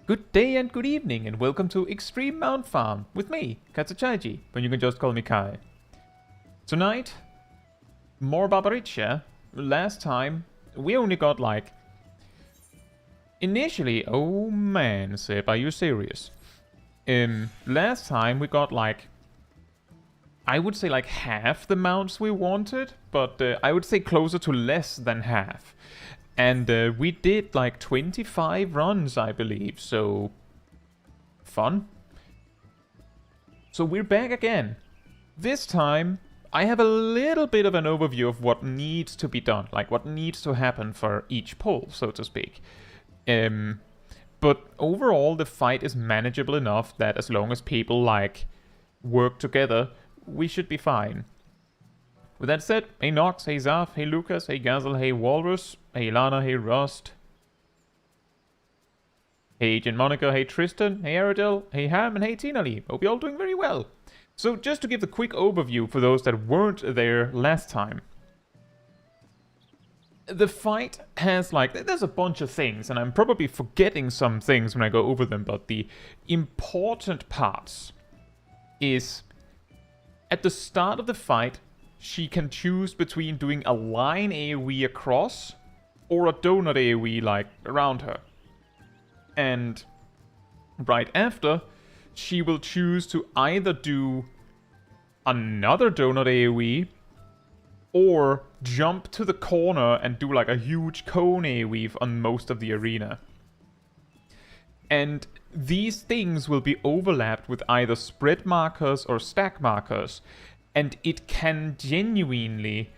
Good day and good evening, and welcome to Extreme Mount Farm with me, Chaiji, but you can just call me Kai. Tonight, more Barbariccia. Last time, we only got like... Initially, oh man, Seb, are you serious? Last time we got like... I would say like half the mounts we wanted, but I would say closer to less than half. And we did like 25 runs, I believe, so fun. So we're back again. This time, I have a little bit of an overview of what needs to be done, like what needs to happen for each pull, so to speak. But overall, the fight is manageable enough that as long as people like work together, we should be fine. With that said, hey Nox, hey Zaf, hey Lucas, hey Gazel, hey Walrus, hey Lana, hey Rust, hey Agent Monica, hey Tristan, hey Aradel, hey Ham, and hey Tinali. Hope you're all doing very well. So just to give the quick overview for those that weren't there last time. The fight has like, there's a bunch of things, and I'm probably forgetting some things when I go over them, but the important parts is at the start of the fight, she can choose between doing a line AoE across or a donut AoE like around her. And right after, she will choose to either do another donut AoE or jump to the corner and do like a huge cone AoE on most of the arena. And these things will be overlapped with either spread markers or stack markers. And it can genuinely,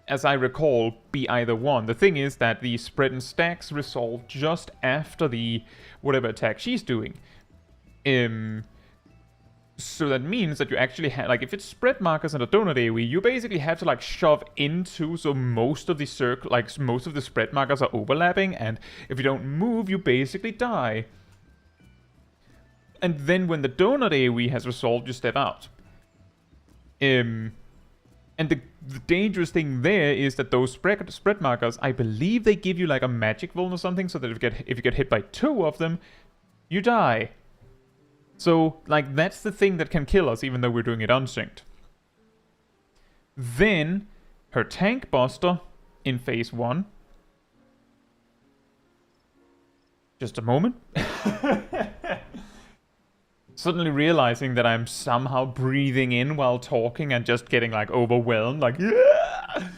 as I recall, be either one. The thing is that the spread and stacks resolve just after the whatever attack she's doing. So that means that you actually have, like, if it's spread markers and a donut AoE, you basically have to like shove into, so most of the circle, like most of the spread markers are overlapping, and if you don't move, you basically die. And then when the donut AoE has resolved, you step out. And the dangerous thing there is that those spread markers, I believe they give you like a magic vuln or something, so that if you get hit by 2 of them, you die. So, like, that's the thing that can kill us, even though we're doing it unsynced. Then, her tank buster in phase 1. Just a moment. Suddenly realizing that I'm somehow breathing in while talking and just getting like overwhelmed, like yeah!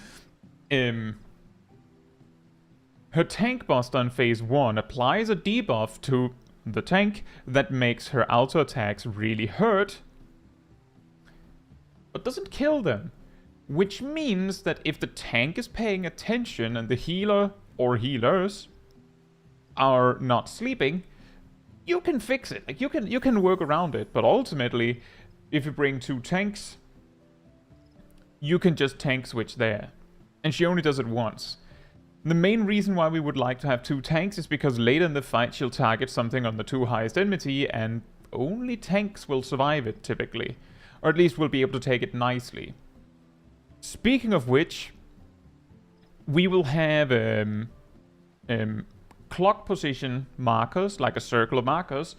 Her tank buster in phase 1 applies a debuff to the tank that makes her auto attacks really hurt, but doesn't kill them. Which means that if the tank is paying attention and the healer or healers are not sleeping, you can fix it. Like you can work around it, but ultimately, if you bring 2 tanks, you can just tank switch there. And she only does it once. The main reason why we would like to have 2 tanks is because later in the fight she'll target something on the 2 highest enmity, and only tanks will survive it typically. Or at least will be able to take it nicely. Speaking of which, we will have clock position markers, like a circle of markers.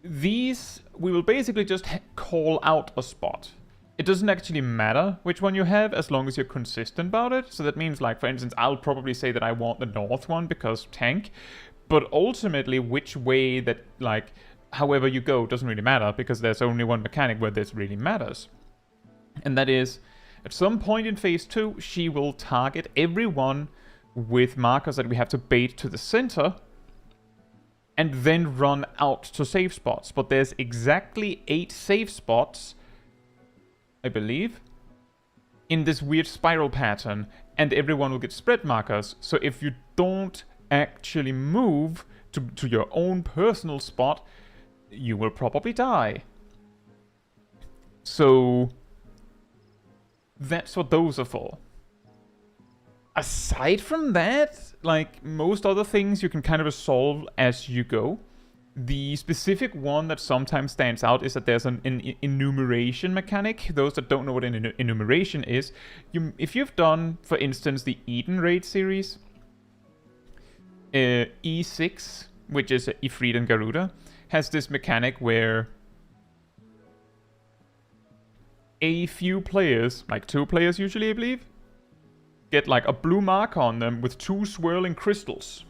These, we will basically just call out a spot. It doesn't actually matter which one you have, as long as you're consistent about it. So that means, like, for instance, I'll probably say that I want the north one because tank. But ultimately, which way that, like, however you go doesn't really matter, because there's only one mechanic where this really matters. And that is, at some point in phase 2, she will target everyone with markers that we have to bait to the center, and then run out to safe spots. But there's exactly 8 safe spots, I believe, in this weird spiral pattern, and everyone will get spread markers. So if you don't actually move to your own personal spot, you will probably die. So that's what those are for. Aside from that, like most other things, you can kind of resolve as you go. The specific one that sometimes stands out is that there's an enumeration mechanic. Those that don't know what an enumeration is, if you've done, for instance, the Eden Raid series, E6, which is Ifrit and Garuda, has this mechanic where a few players, like 2 players usually I believe, get like a blue mark on them with 2 swirling crystals.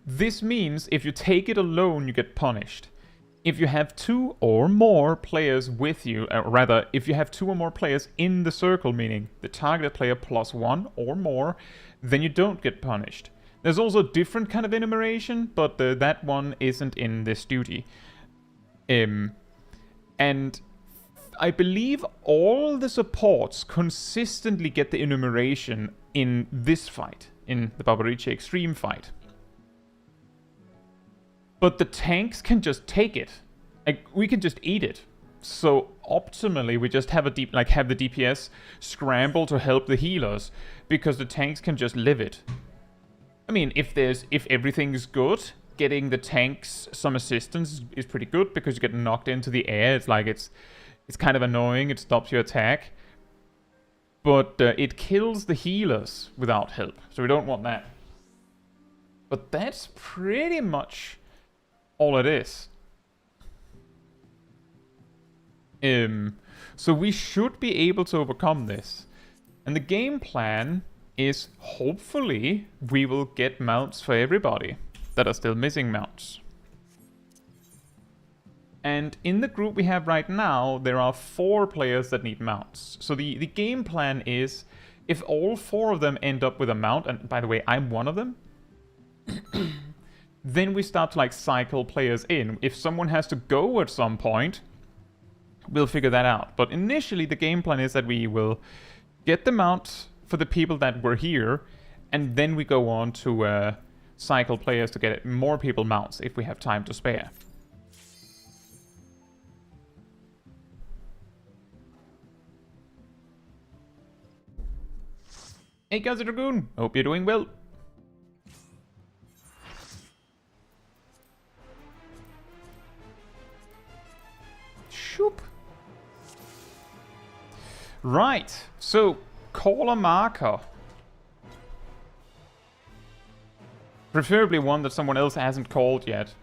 This means if you take it alone, you get punished. If you have 2 or more players with you, or rather, if you have 2 or more players in the circle, meaning the targeted player plus 1 or more, then you don't get punished. There's also a different kind of enumeration, but that one isn't in this duty. And I believe all the supports consistently get the enumeration in this fight, in the Barbariccia Extreme fight. But the tanks can just take it. Like, we can just eat it. So optimally, we just have the DPS scramble to help the healers, because the tanks can just live it. I mean, if everything's good, getting the tanks some assistance is pretty good, because you get knocked into the air. It's like it's kind of annoying. It stops your attack, but it kills the healers without help. So we don't want that. But that's pretty much all it is. So we should be able to overcome this. And the game plan is, hopefully, we will get mounts for everybody that are still missing mounts. And in the group we have right now, there are 4 players that need mounts. So the game plan is, if all 4 of them end up with a mount, and by the way, I'm one of them, then we start to like cycle players in. If someone has to go at some point, we'll figure that out. But initially the game plan is that we will get the mount for the people that were here, and then we go on to cycle players to get more people mounts if we have time to spare. Hey Caetsu Dragoon, hope you're doing well. Shoop. Right, so call a marker. Preferably one that someone else hasn't called yet.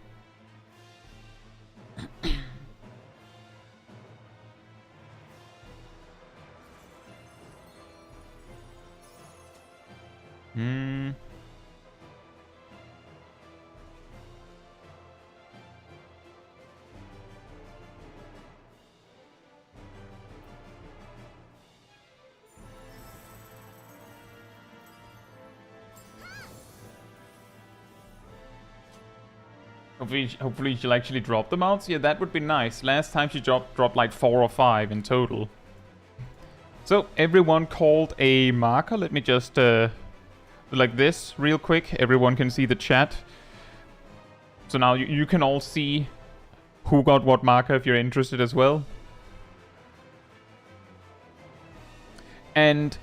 Hopefully she'll actually drop the mounts. Yeah, that would be nice. Last time she dropped like 4 or 5 in total. So everyone called a marker. Let me just do like this real quick. Everyone can see the chat. So now you can all see who got what marker if you're interested as well. And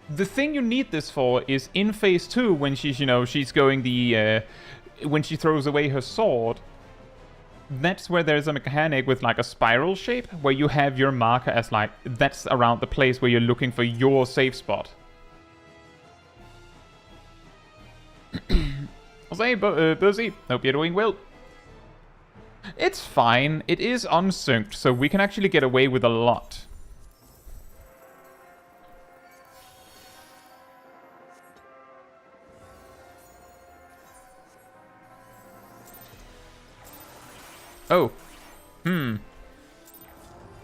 the thing you need this for is in phase 2, when she's, you know, she's going the when she throws away her sword, that's where there's a mechanic with like a spiral shape where you have your marker as like, that's around the place where you're looking for your safe spot. Hey, Buzzy, hope you're doing well. It's fine, it is unsynced, so we can actually get away with a lot. Oh.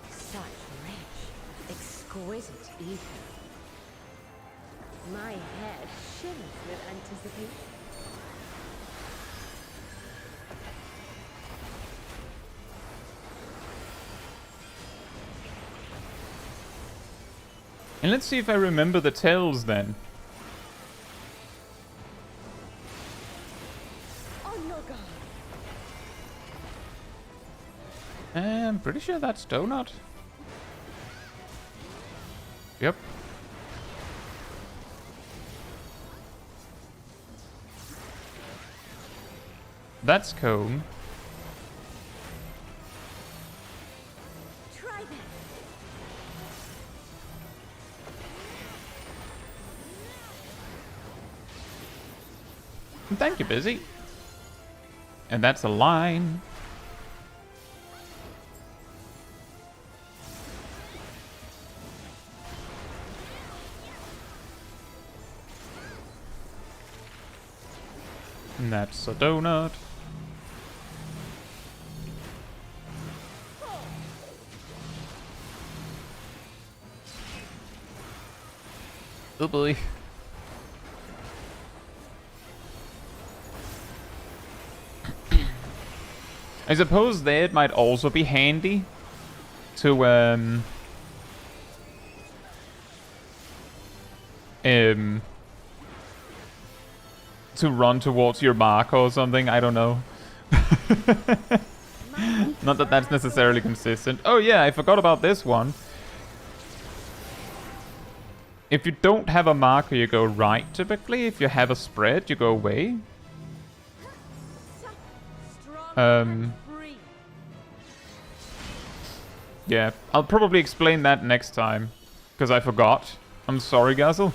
Such rich, exquisite ether. My head shimmers with anticipation. And let's see if I remember the tells then. I'm pretty sure that's donut. Yep. That's cone. Try that. Thank you, Busy. And that's a line. And that's a donut. Oh boy. I suppose that might also be handy to run towards your marker or something. I don't know. Not that that's necessarily consistent. Oh yeah, I forgot about this one. If you don't have a marker, you go right typically. If you have a spread, you go away. Yeah, I'll probably explain that next time, because I forgot. I'm sorry, Gazel.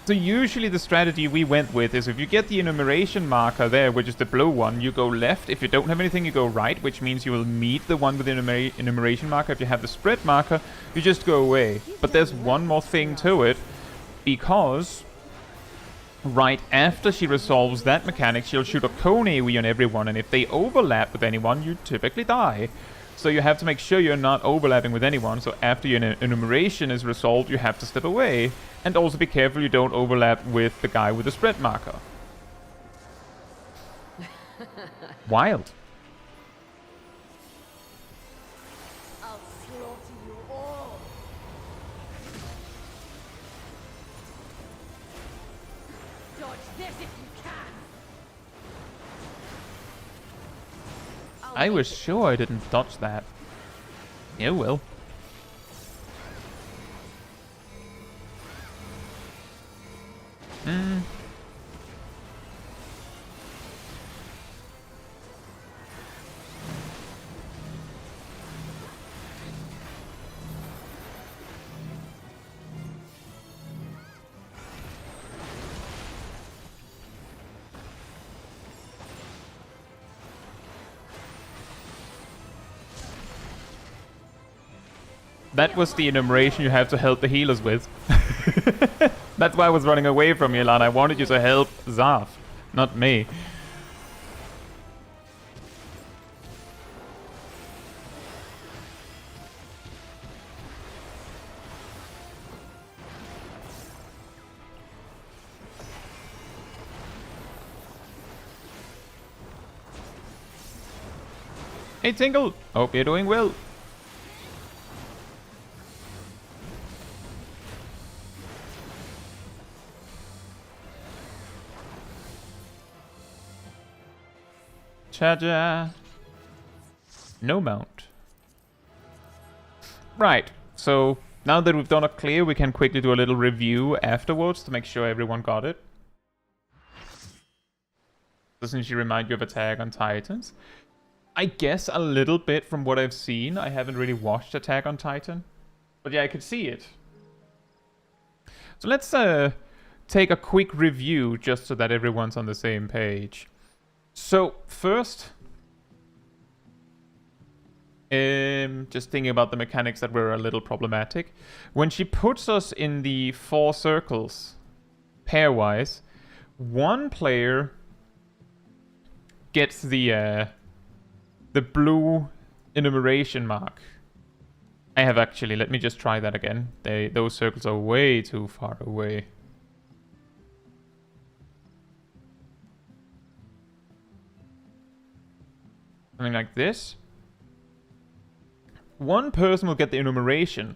So usually the strategy we went with is if you get the enumeration marker there, which is the blue one, you go left. If you don't have anything, you go right, which means you will meet the one with the enumeration marker. If you have the spread marker, you just go away. But there's one more thing to it, because right after she resolves that mechanic, she'll shoot a cone AoE on everyone, and if they overlap with anyone, you typically die. So you have to make sure you're not overlapping with anyone, so after your enumeration is resolved, you have to step away. And also be careful you don't overlap with the guy with the spread marker. Wild. I'll slaughter you all. Dodge this if you can. I was sure I didn't dodge that. Yeah, well. That was the enumeration you have to help the healers with. That's why I was running away from you, Lana. I wanted you to help Zaf, not me. Hey Tingle, hope you're doing well. Chaja. No mount. Right, so now that we've done a clear, we can quickly do a little review afterwards to make sure everyone got it. Doesn't she remind you of Attack on Titans? I guess a little bit from what I've seen. I haven't really watched Attack on Titan. But yeah, I could see it. So let's take a quick review just so that everyone's on the same page. So, first, just thinking about the mechanics that were a little problematic. When she puts us in the 4 circles, pairwise, one player gets the blue enumeration mark. I have actually, let me just try that again. Those circles are way too far away. Something like this. One person will get the enumeration,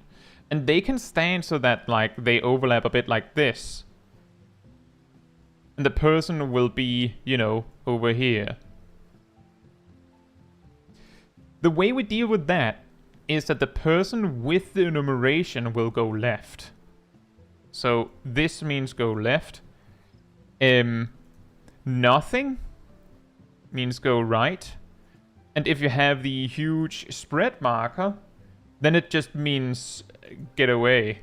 and they can stand so that like they overlap a bit like this. And the person will be, you know, over here. The way we deal with that is that the person with the enumeration will go left. So this means go left. Nothing means go right. And if you have the huge spread marker, then it just means get away.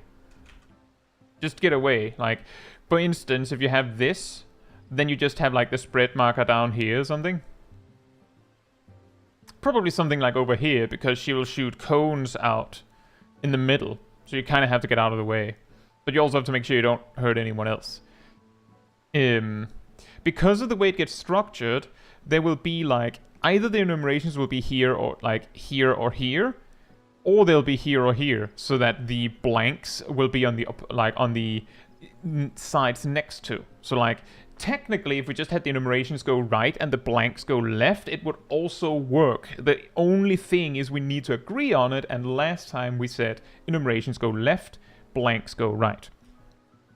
Just get away. Like, for instance, if you have this, then you just have like the spread marker down here or something. Probably something like over here, because she will shoot cones out in the middle. So you kind of have to get out of the way. But you also have to make sure you don't hurt anyone else. Because of the way it gets structured, there will be like, either the enumerations will be here or like here or here, or they'll be here or here, so that the blanks will be on the on the sides next to. So like, technically, if we just had the enumerations go right and the blanks go left, it would also work. The only thing is we need to agree on it, and last time we said enumerations go left, blanks go right.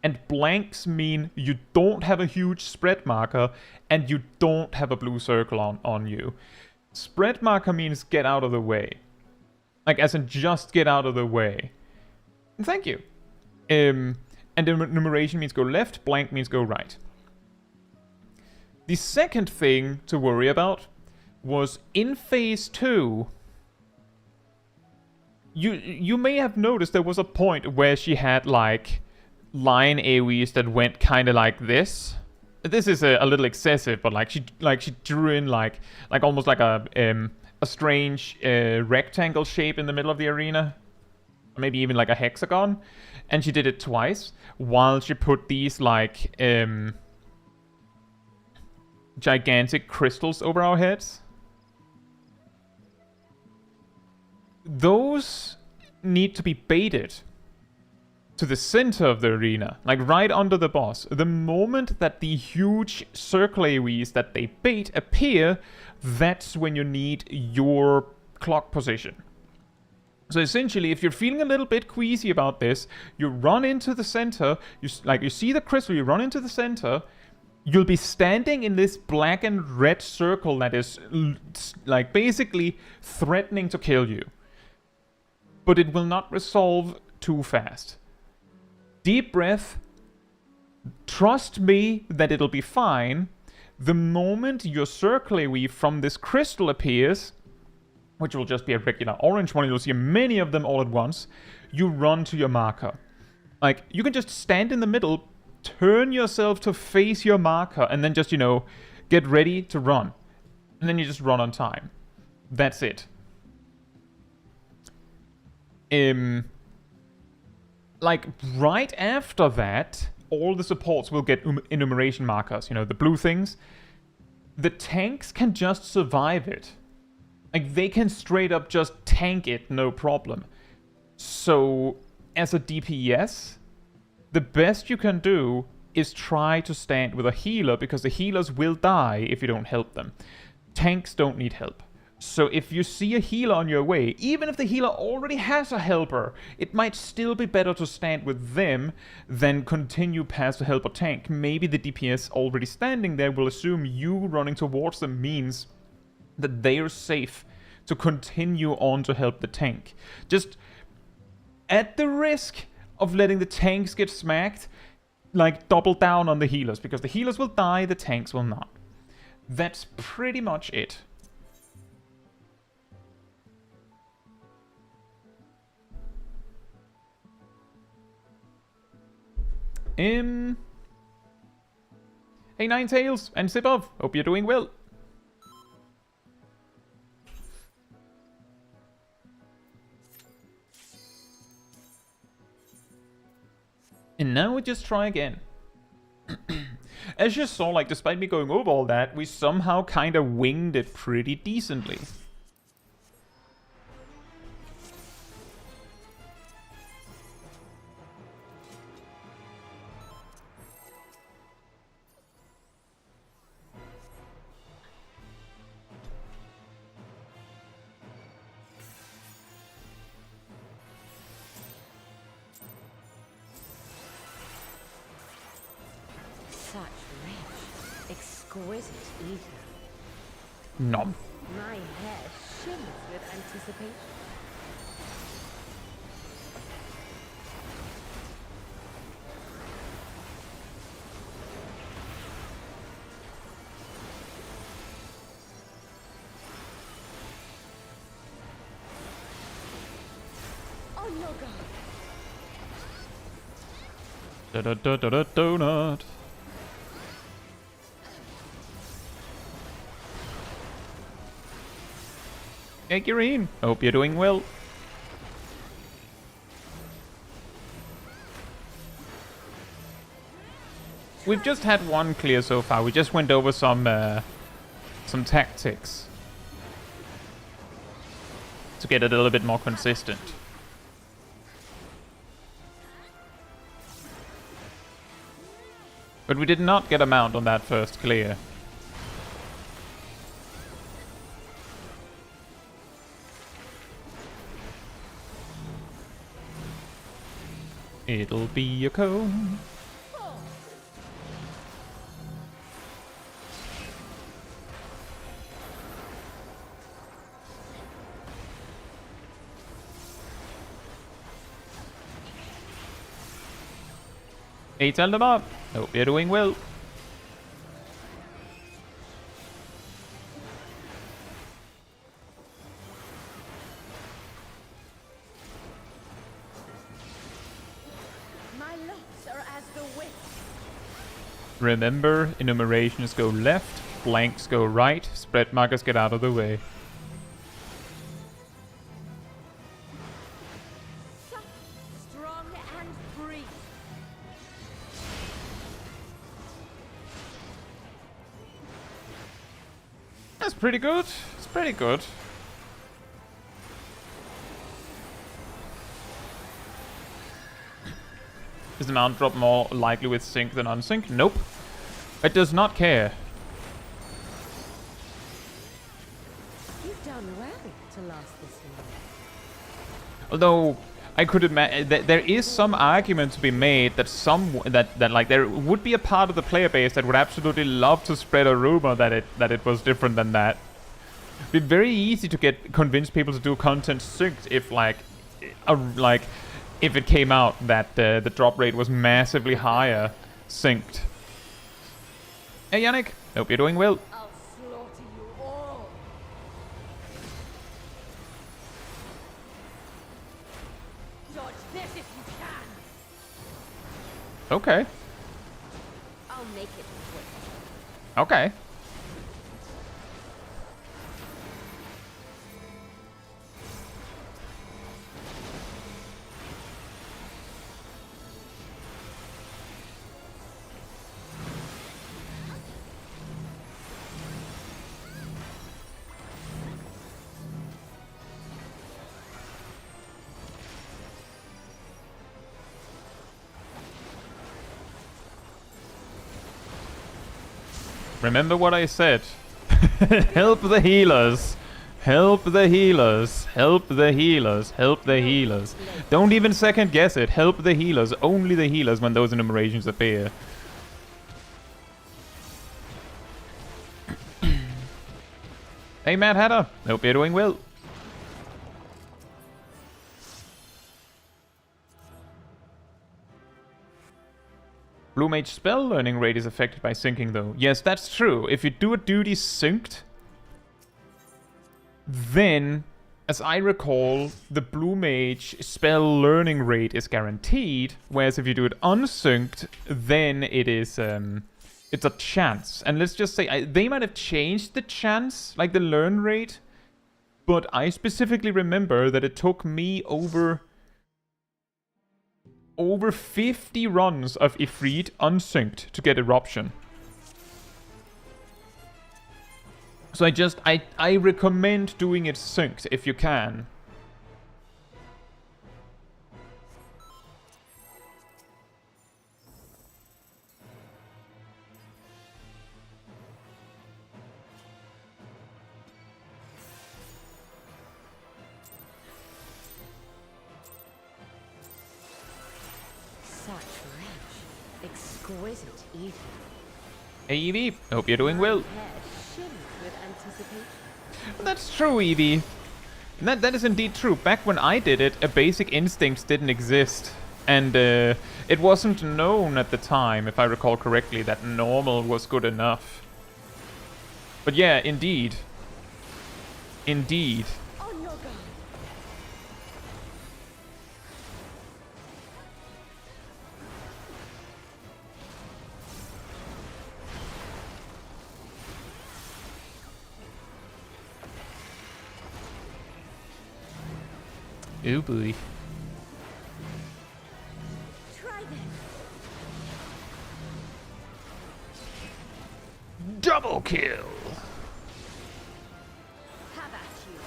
And blanks mean you don't have a huge spread marker and you don't have a blue circle on you. Spread marker means get out of the way. Like, as in just get out of the way. Thank you. And enumeration means go left, blank means go right. The second thing to worry about was in phase 2. You may have noticed there was a point where she had like line AoEs that went kind of like this. This is a little excessive, but like she drew in like almost like a strange rectangle shape in the middle of the arena, maybe even like a hexagon, and she did it twice while she put these like gigantic crystals over our heads. Those need to be baited to the center of the arena, like right under the boss. The moment that the huge circle AoEs that they bait appear, that's when you need your clock position. So essentially, if you're feeling a little bit queasy about this, you run into the center, you see the crystal, you run into the center, you'll be standing in this black and red circle that is like basically threatening to kill you. But it will not resolve too fast. Deep breath. Trust me that it'll be fine. The moment your circle AoE from this crystal appears, which will just be a regular orange one, you'll see many of them all at once, you run to your marker. Like, you can just stand in the middle, turn yourself to face your marker, and then just, get ready to run. And then you just run on time. That's it. Like, right after that, all the supports will get enumeration markers, the blue things. The tanks can just survive it. Like, they can straight up just tank it, no problem. So, as a DPS, the best you can do is try to stand with a healer, because the healers will die if you don't help them. Tanks don't need help. So if you see a healer on your way, even if the healer already has a helper, it might still be better to stand with them than continue past the helper tank. Maybe the DPS already standing there will assume you running towards them means that they are safe to continue on to help the tank. Just at the risk of letting the tanks get smacked, like, double down on the healers, because the healers will die, the tanks will not. That's pretty much it. Hey Ninetails and Sipov, hope you're doing well. And now we just try again. As you saw, like, despite me going over all that, we somehow kind of winged it pretty decently. Exquisite ether. Nom. My head shimmers with anticipation. On your guard. Donut. Hey, Kireen. Hope you're doing well. We've just had one clear so far. We just went over some tactics to get it a little bit more consistent. But we did not get a mount on that first clear. It'll be a cone. Hey, tell them up. Hope you're doing well. My locks are as the wind. Remember, enumerations go left, flanks go right, spread markers get out of the way. Strong and free. That's pretty good. It's pretty good. Is the mount drop more likely with sync than unsync? Nope. It does not care. You've done well to last this long. Although I could imagine there is some argument to be made that like there would be a part of the player base that would absolutely love to spread a rumor that it was different than that. It'd be very easy to convince people to do content synced if if it came out that the drop rate was massively higher synced. Hey Yannick, hope you're doing well. I'll slaughter you all. Dodge this if you can. Okay. I'll make it quick. Okay. Remember what I said. Help the healers. Help the healers. Help the healers. Help the healers. Don't even second guess it. Help the healers. Only the healers when those enumerations appear. Hey Mad Hatter. Hope you're doing well. Blue Mage spell learning rate is affected by syncing though. Yes, that's true. If you do a duty synced, then, as I recall, the Blue Mage spell learning rate is guaranteed, whereas if you do it unsynced, then it is, it's a chance. And let's just say, they might have changed the chance, like the learn rate, but I specifically remember that it took me over 50 runs of Ifrit unsynced to get Eruption. So I recommend doing it synced if you can. Such rich, exquisite eating. Hey Evie, hope you're doing well. Hair shimmers with anticipation. That's true, Evie. That is indeed true. Back when I did it, a basic instinct didn't exist. And it wasn't known at the time, if I recall correctly, that normal was good enough. But yeah, indeed. Indeed. On your guard. Oh boy. Try this. Double kill! Have at you.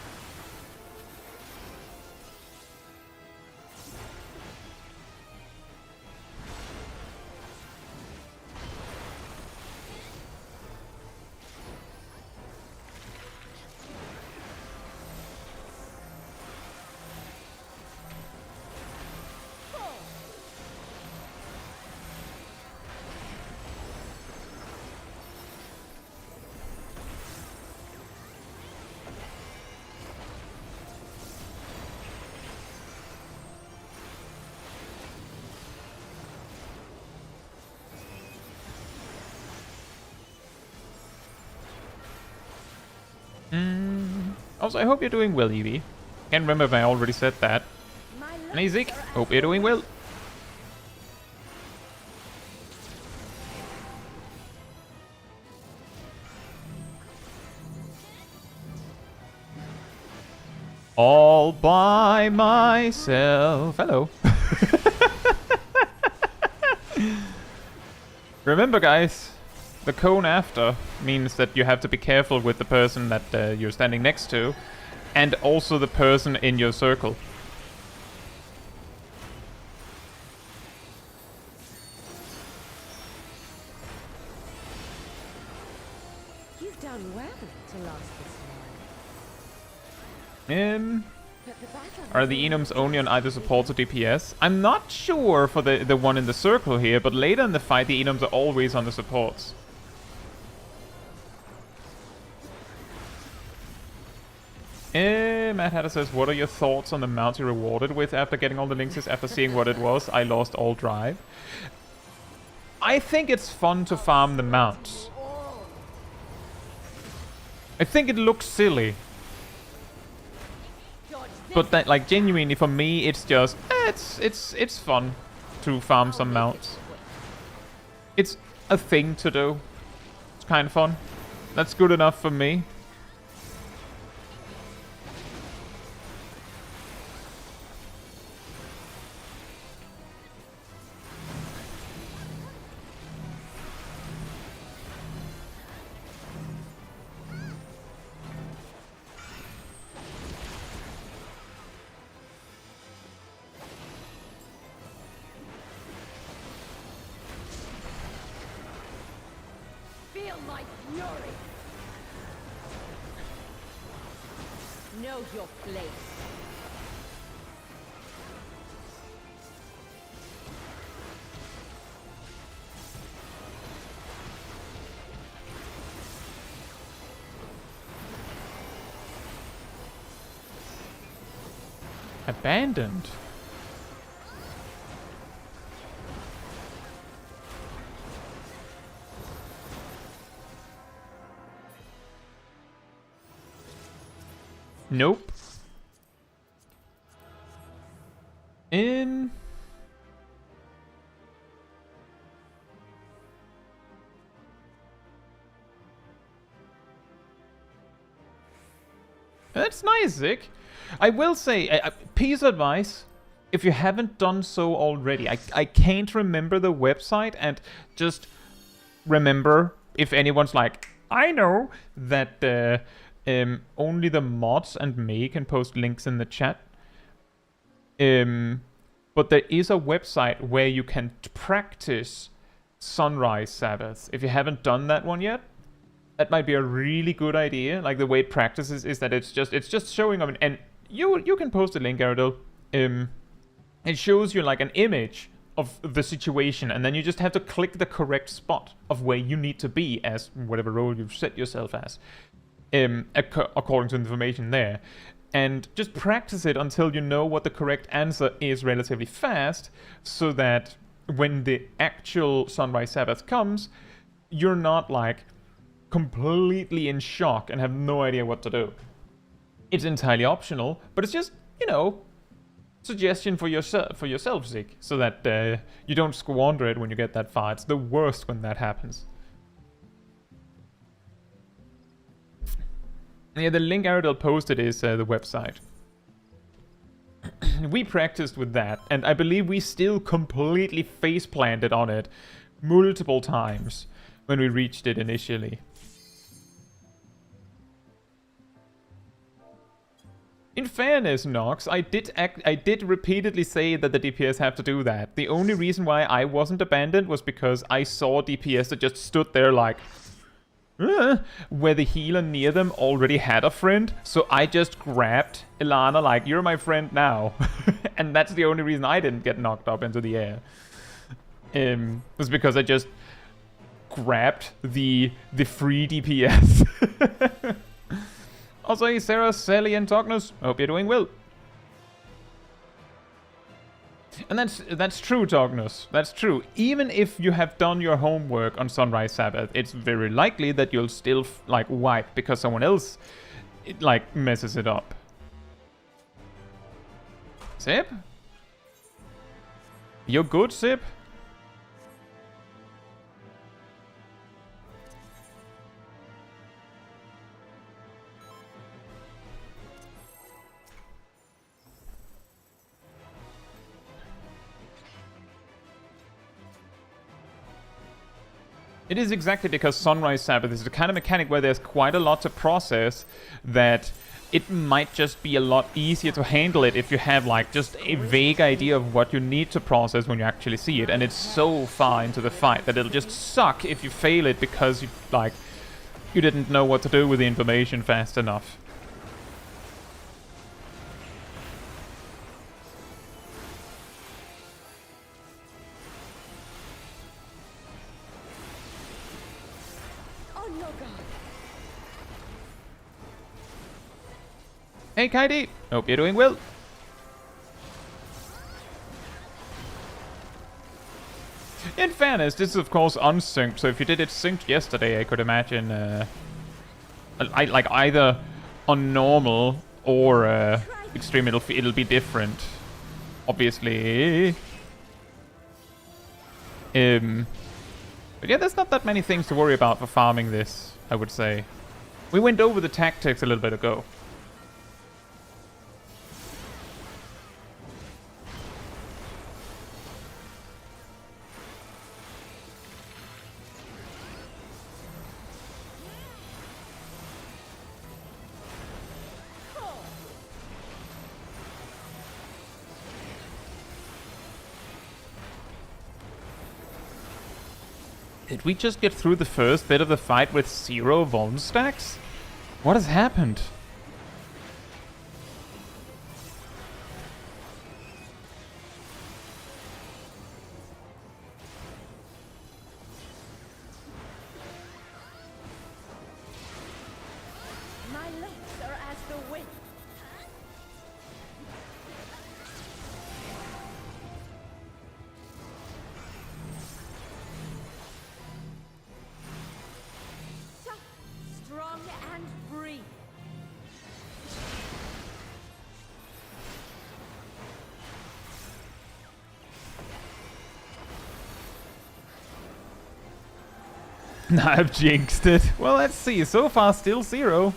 Also, I hope you're doing well, Evie. Can't remember if I already said that. My Hey, legs Zeke. are Hope you're doing well. All by myself. Hello. Remember, guys, the cone after means that you have to be careful with the person that you're standing next to, and also the person in your circle. You've done well to last this Um, long. But the battle are the enums only on either supports or DPS? I'm not sure for the one in the circle here, but later in the fight the enums are always on the supports. Matt Hatter says, what are your thoughts on the mount you rewarded with after getting all the links? After seeing what it was, I lost all drive. I think it's fun to farm the mounts. I think it looks silly. But that, like, genuinely for me, it's just, it's fun to farm some mounts. It's a thing to do. It's kind of fun. That's good enough for me. Feel my fury. Know your place. Abandoned. Nope. That's nice, Zig. I will say, piece of advice, if you haven't done so already, I can't remember the website, and just remember, if anyone's like, I know that only the mods and me can post links in the chat. But there is a website where you can practice Sunrise Sabbath. If you haven't done that one yet, that might be a really good idea. Like, the way it practices is that it's just showing up, and you can post a link, Aradil. It shows you like an image of the situation, and then you just have to click the correct spot of where you need to be as whatever role you've set yourself as, according to the information there. And just practice it until you know what the correct answer is relatively fast, so that when the actual Sunrise Sabbath comes, you're not like completely in shock and have no idea what to do. It's entirely optional, but it's just, you know, suggestion for yourself, Zig, so that you don't squander it when you get that far. It's the worst when that happens. Yeah, the link Aradil posted is the website. we practiced with that, and I believe we still completely face-planted on it multiple times when we reached it initially. In fairness, Nox, I did repeatedly say that the DPS have to do that. The only reason why I wasn't abandoned was because I saw DPS that just stood there like, where the healer near them already had a friend, so I just grabbed Ilana like, you're my friend now. And that's the only reason I didn't get knocked up into the air. Was because I just grabbed the free DPS. Also, hey, Sarah, Sally, and Tognus, hope you're doing well. And that's true, Tognus. That's true. Even if you have done your homework on Sunrise Sabbath, it's very likely that you'll still like wipe because someone else like messes it up. Sip? You're good, Sip? It is exactly because Sunrise Sabbath is the kind of mechanic where there's quite a lot to process that it might just be a lot easier to handle it if you have like just a vague idea of what you need to process when you actually see it. And it's so far into the fight that it'll just suck if you fail it because you didn't know what to do with the information fast enough. Hey, Kaidi! Hope you're doing well. In fairness, this is of course unsynced, so if you did it synced yesterday, I could imagine like either on normal or extreme, it'll be different, obviously. But yeah, there's not that many things to worry about for farming this, I would say. We went over the tactics a little bit ago. Did we just get through the first bit of the fight with 0 Vuln stacks? What has happened? My legs are as the wind. Strong and free. I've jinxed it. Well, let's see. So far, still 0.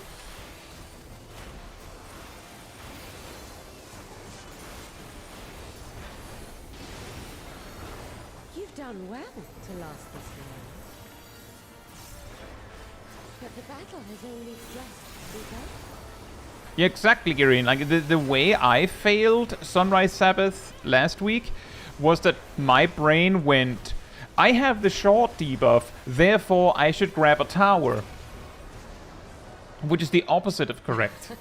You've done well to last this long. But the battle has only just begun. Yeah, exactly, Girin. Like, the way I failed Sunrise Sabbath last week was that my brain went, I have the short debuff, therefore I should grab a tower. Which is the opposite of correct.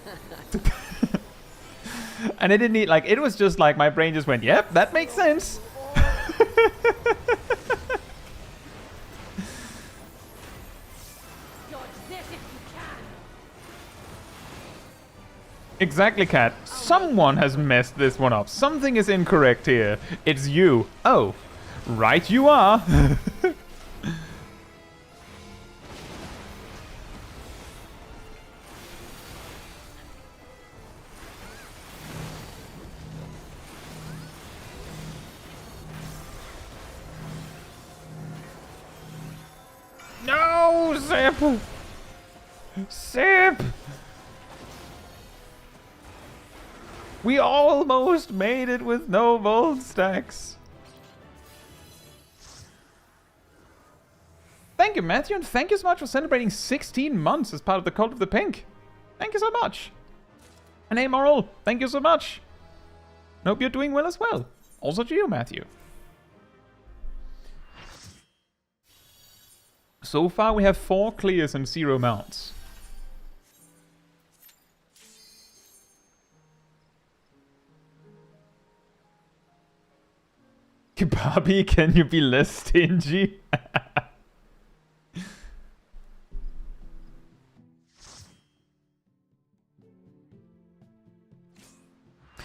And it didn't need, like, it was just like my brain just went, yep, that makes sense. Exactly, Cat. Someone has messed this one up. Something is incorrect here. It's you. Oh, right you are. No, Zip! Zip! We almost made it with no Volt stacks. Thank you, Matthew, and thank you so much for celebrating 16 months as part of the Cult of the Pink. Thank you so much. And hey, Moral, thank you so much. Hope you're doing well as well. Also to you, Matthew. So far, we have 4 clears and 0 mounts. Bobby, can you be less stingy?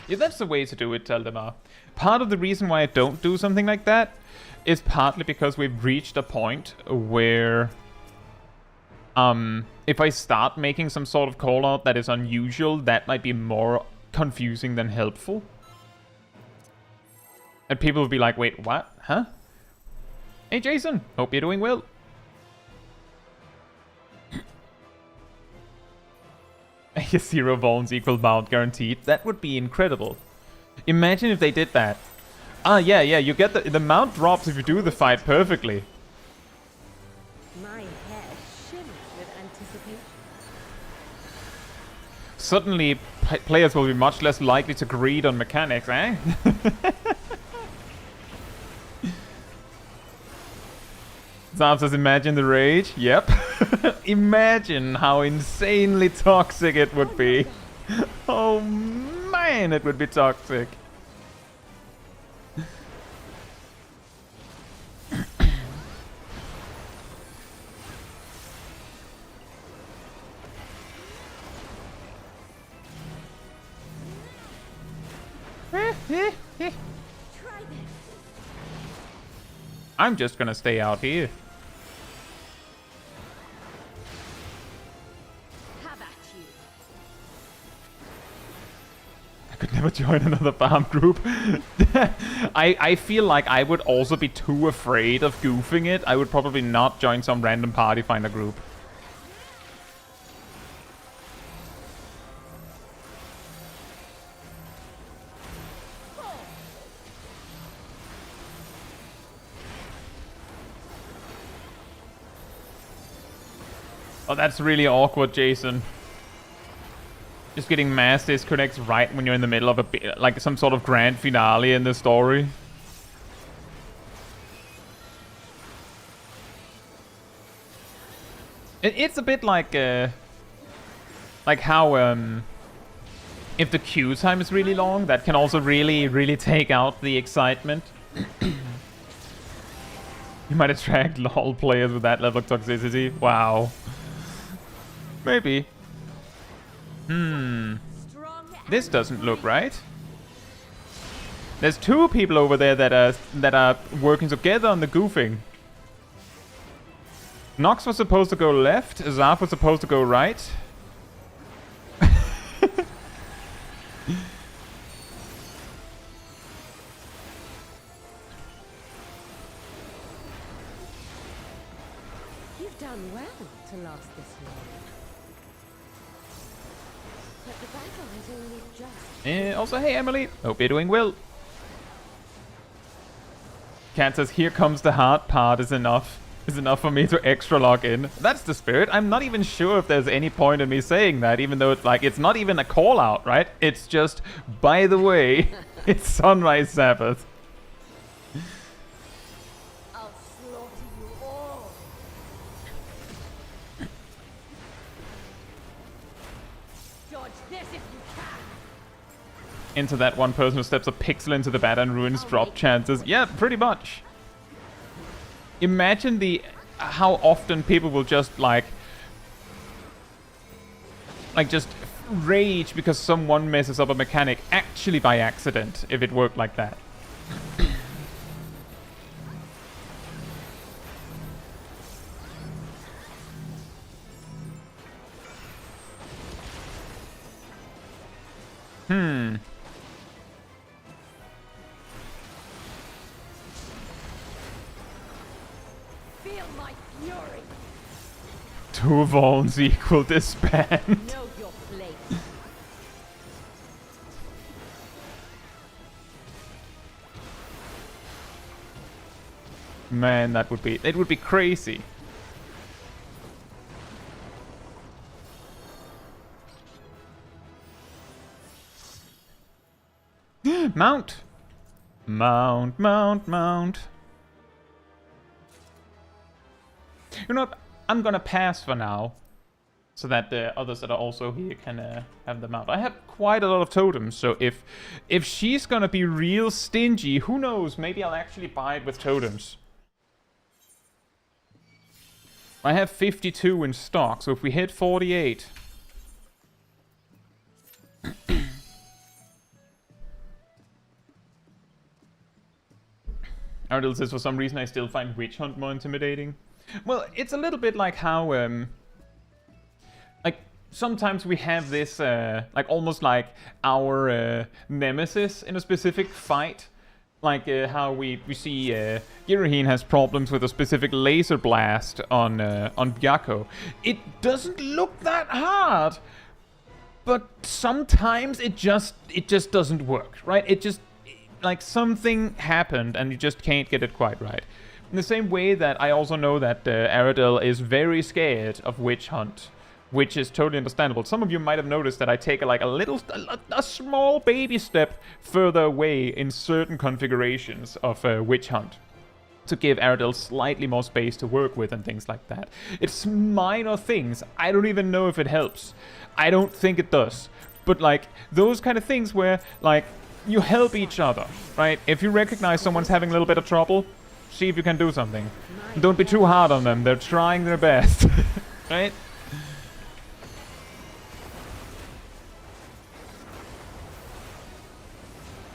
Yeah, that's the way to do it, Teldemar. Part of the reason why I don't do something like that is partly because we've reached a point where if I start making some sort of call out that is unusual, that might be more confusing than helpful. And people will be like, wait, what? Huh? Hey, Jason. Hope you're doing well. A 0 Volns equal mount guaranteed. That would be incredible. Imagine if they did that. Ah, yeah, you get the mount drops if you do the fight perfectly. My head shimmers with anticipation. Suddenly, players will be much less likely to greed on mechanics, eh? Sam says, imagine the rage. Yep. Imagine how insanely toxic it would be. Oh man, it would be toxic. I'm just gonna stay out here. I could never join another farm group. I feel like I would also be too afraid of goofing it. I would probably not join some random party finder group. Oh, that's really awkward, Jason. Just getting mass disconnects right when you're in the middle of like some sort of grand finale in the story. It's a bit like how if the queue time is really long, that can also really take out the excitement. You might attract LoL players with that level of toxicity. Wow. Maybe. This doesn't look right. There's 2 people over there that are working together on the goofing. Nox was supposed to go left, Zaf was supposed to go right. You've done well to last this long. But the battle has only just... Also, hey Emily, hope you're doing well. Cat says, here comes the hard part is enough for me to extra log in. That's the spirit. I'm not even sure if there's any point in me saying that, even though it's like, it's not even a call out, right? It's just, by the way, it's Sunrise Sabbath. I'll slaughter you all. Dodge this if you can. Into that one person who steps a pixel into the bat and ruins drop chances. Yeah, pretty much. Imagine how often people will just like just rage because someone messes up a mechanic actually by accident if it worked like that. Feel my fury. 2 Volns equal disband. Know your place. Man, it would be crazy. Mount! Mount, mount, mount. You know what? I'm gonna pass for now. So that the others that are also here can have them out. I have quite a lot of totems, so if she's gonna be real stingy, who knows? Maybe I'll actually buy it with totems. I have 52 in stock, so if we hit 48... Ardell says, for some reason I still find Witch Hunt more intimidating. Well, it's a little bit like how, like, sometimes we have this, like, almost like our nemesis in a specific fight. Like, how we see Giraheen has problems with a specific laser blast on Byakko. It doesn't look that hard, but sometimes it just doesn't work, right? It just... like, something happened and you just can't get it quite right. In the same way that I also know that Aradel is very scared of Witch Hunt, which is totally understandable. Some of you might have noticed that I take a small baby step further away in certain configurations of Witch Hunt to give Aradel slightly more space to work with and things like that. It's minor things. I don't even know if it helps. I don't think it does. But, like, those kind of things where, like, you help each other, right? If you recognize someone's having a little bit of trouble, see if you can do something. Don't be too hard on them. They're trying their best, right?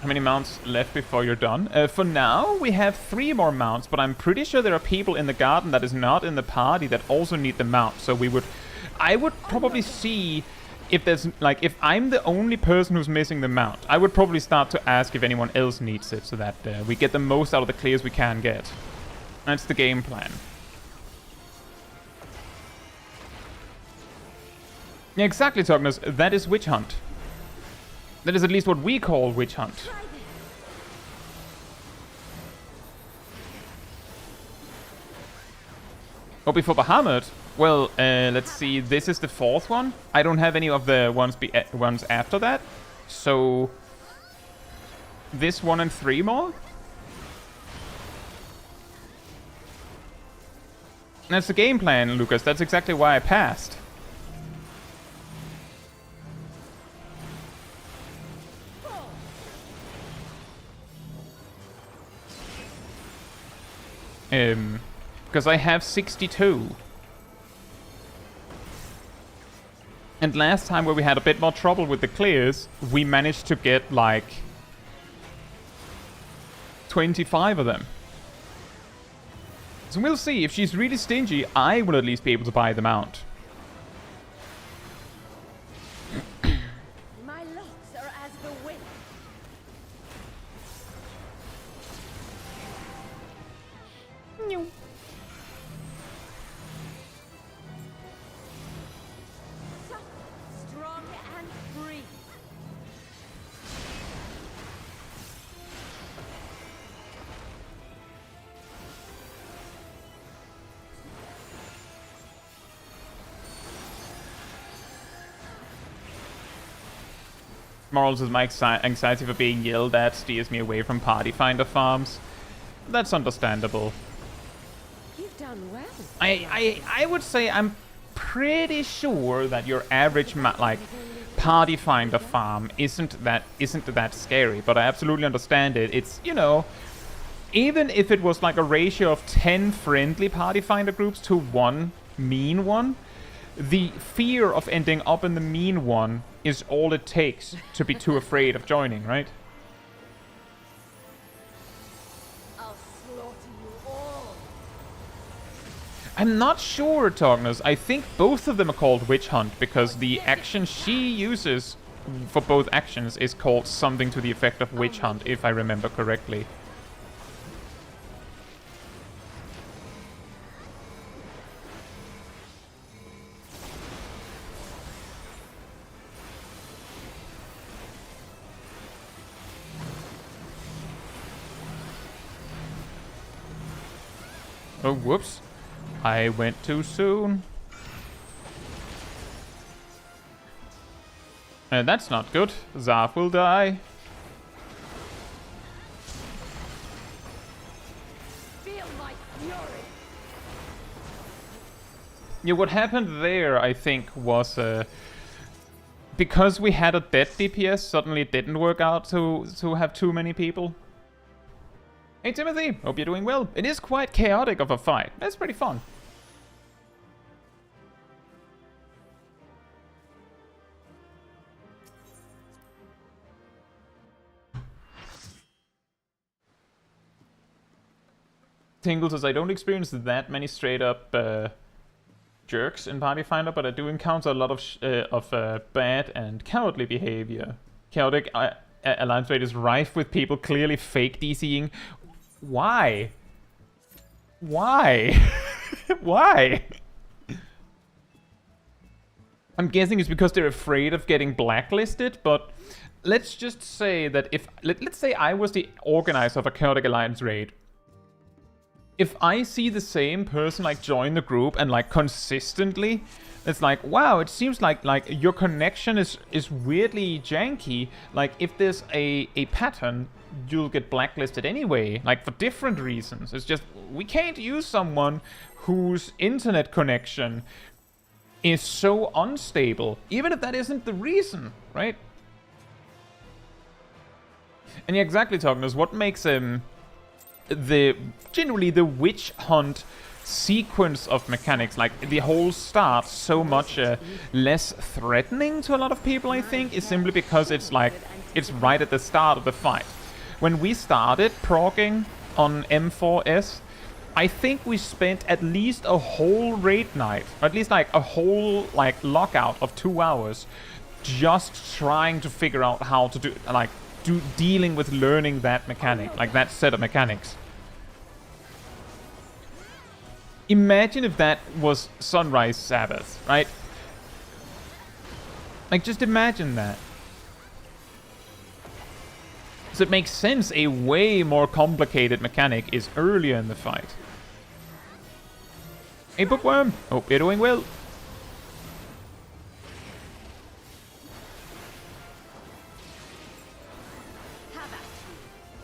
How many mounts left before you're done? For now, we have 3 more mounts, but I'm pretty sure there are people in the garden that is not in the party that also need the mount. So I would probably see if there's, like, if I'm the only person who's missing the mount, I would probably start to ask if anyone else needs it so that we get the most out of the clears we can get. That's the game plan. Yeah, exactly, Tognus. That is Witch Hunt. That is at least what we call Witch Hunt. Oh, before Bahamut? Well, let's see. This is the 4th one. I don't have any of the ones after that. So, this 1 and 3 more? That's the game plan, Lucas. That's exactly why I passed. Because I have 62. And last time where we had a bit more trouble with the clears, we managed to get like 25 of them. So we'll see. If she's really stingy, I will at least be able to buy them out. My locks are as the wind. Strong and free. Morals is my anxiety for being yelled at steers me away from party finder farms. That's understandable. You've done well. I would say I'm pretty sure that your average like party finder farm isn't that scary, but I absolutely understand it. It's, you know, even if it was like a ratio of 10 friendly party finder groups to 1 mean one, the fear of ending up in the mean one is all it takes to be too afraid of joining, right? I'll slaughter you all. I'm not sure, Tognus. I think both of them are called Witch Hunt because the action she uses for both actions is called something to the effect of Witch Hunt, if I remember correctly. Oh, whoops. I went too soon. And that's not good. Zarf will die. Feel my fury. Yeah, what happened there, I think, was because we had a dead DPS, suddenly it didn't work out to have too many people. Hey Timothy, hope you're doing well. It is quite chaotic of a fight. That's pretty fun. Tingle says, I don't experience that many straight up jerks in Party Finder, but I do encounter a lot of bad and cowardly behavior. Chaotic alliance rate is rife with people clearly fake DCing. Why? Why? Why? I'm guessing it's because they're afraid of getting blacklisted, but let's just say that if... Let's say I was the organizer of a chaotic alliance raid. If I see the same person like join the group and like consistently, it's like, wow, it seems like your connection is weirdly janky. Like if there's a pattern, you'll get blacklisted anyway, like for different reasons. It's just, we can't use someone whose internet connection is so unstable, even if that isn't the reason, right? And yeah, exactly, Tognus, what makes generally the witch hunt sequence of mechanics, like the whole start, so much less threatening to a lot of people, I think, is simply because it's like, it's right at the start of the fight. When we started progging on M4S, I think we spent at least a whole raid night, or at least like a whole like lockout of 2 hours, just trying to figure out how to do, like, dealing with learning that mechanic, like that set of mechanics. Imagine if that was Sunrise Sabbath, right? Like, just imagine that. So it makes sense a way more complicated mechanic is earlier in the fight. Hey Bookworm, hope you're doing well.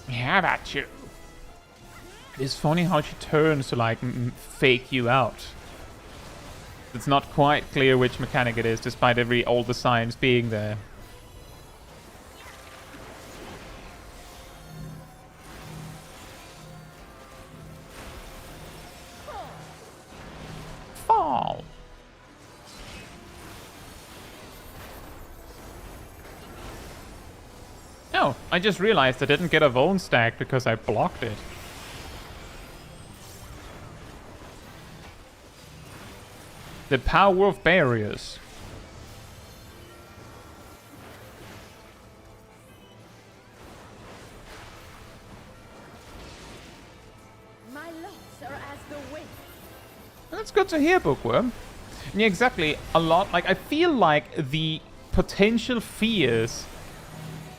How about you? It's funny how she turns to like fake you out. It's not quite clear which mechanic it is, despite all the signs being there. Fall. Oh, I just realized I didn't get a Vuln stack because I blocked it. The power of barriers. My locks are as the wind. That's good to hear, Bookworm. Yeah, exactly. A lot. Like, I feel like the potential fears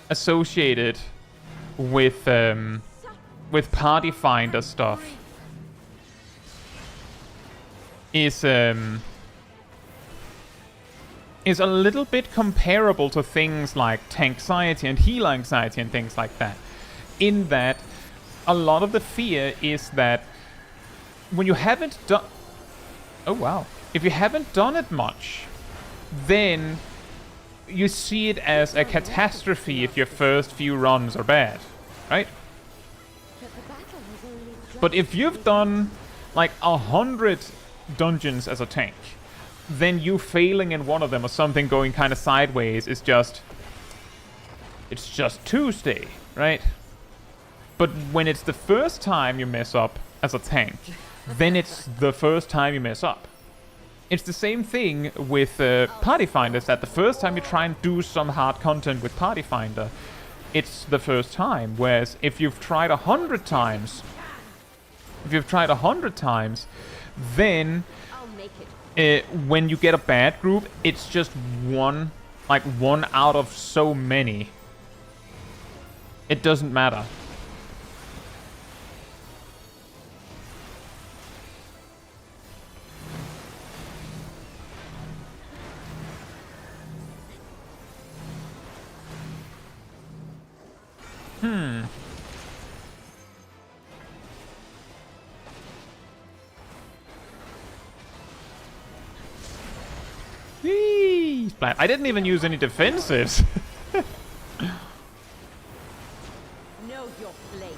associated with Party Finder stuff is a little bit comparable to things like tank anxiety and heal anxiety and things like that. In that, a lot of the fear is that when you haven't done... Oh, wow. If you haven't done it much, then you see it as a catastrophe if your first few runs are bad, right? But if you've done like 100 dungeons as a tank, then you failing in one of them or something going kind of sideways is just... It's just Tuesday, right? But when it's the first time you mess up as a tank, then it's the first time you mess up. It's the same thing with Party Finders, that the first time you try and do some hard content with Party Finder, it's the first time. Whereas if you've tried 100 times, then when you get a bad group, it's just one out of so many. It doesn't matter. Whee! Splat. I didn't even use any defensives. Know your place.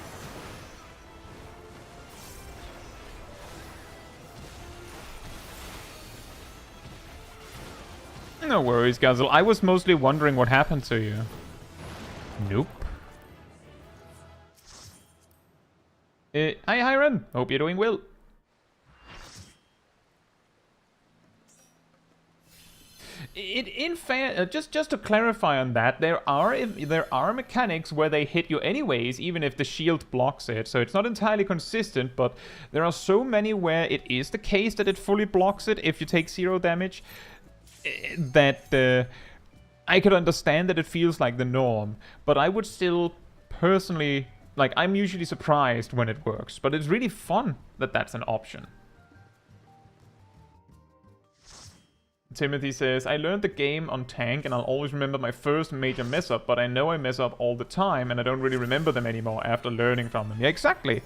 No worries, Guzzle. I was mostly wondering what happened to you. Nope. Hi, Hiram. Hope you're doing well. In fair, just to clarify on that, there are mechanics where they hit you anyways, even if the shield blocks it. So it's not entirely consistent, but there are so many where it is the case that it fully blocks it if you take 0 damage. That I could understand that it feels like the norm, but I would still personally, like, I'm usually surprised when it works, but it's really fun that that's an option. Timothy says, I learned the game on tank and I'll always remember my first major mess up, but I know I mess up all the time and I don't really remember them anymore after learning from them. Yeah, exactly.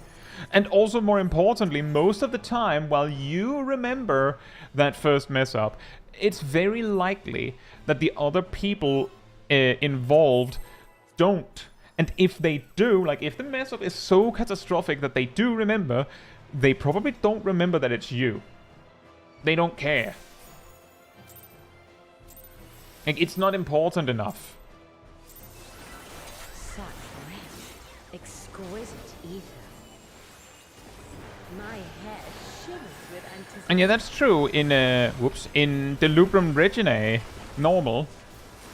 And also, more importantly, most of the time, while you remember that first mess up, it's very likely that the other people involved don't. And if they do, like if the mess up is so catastrophic that they do remember, they probably don't remember that it's you. They don't care. Like, it's not important enough. Such rich, exquisite ether. My head shimmers with anticipation. And yeah, that's true. In in Delubrum Reginae normal,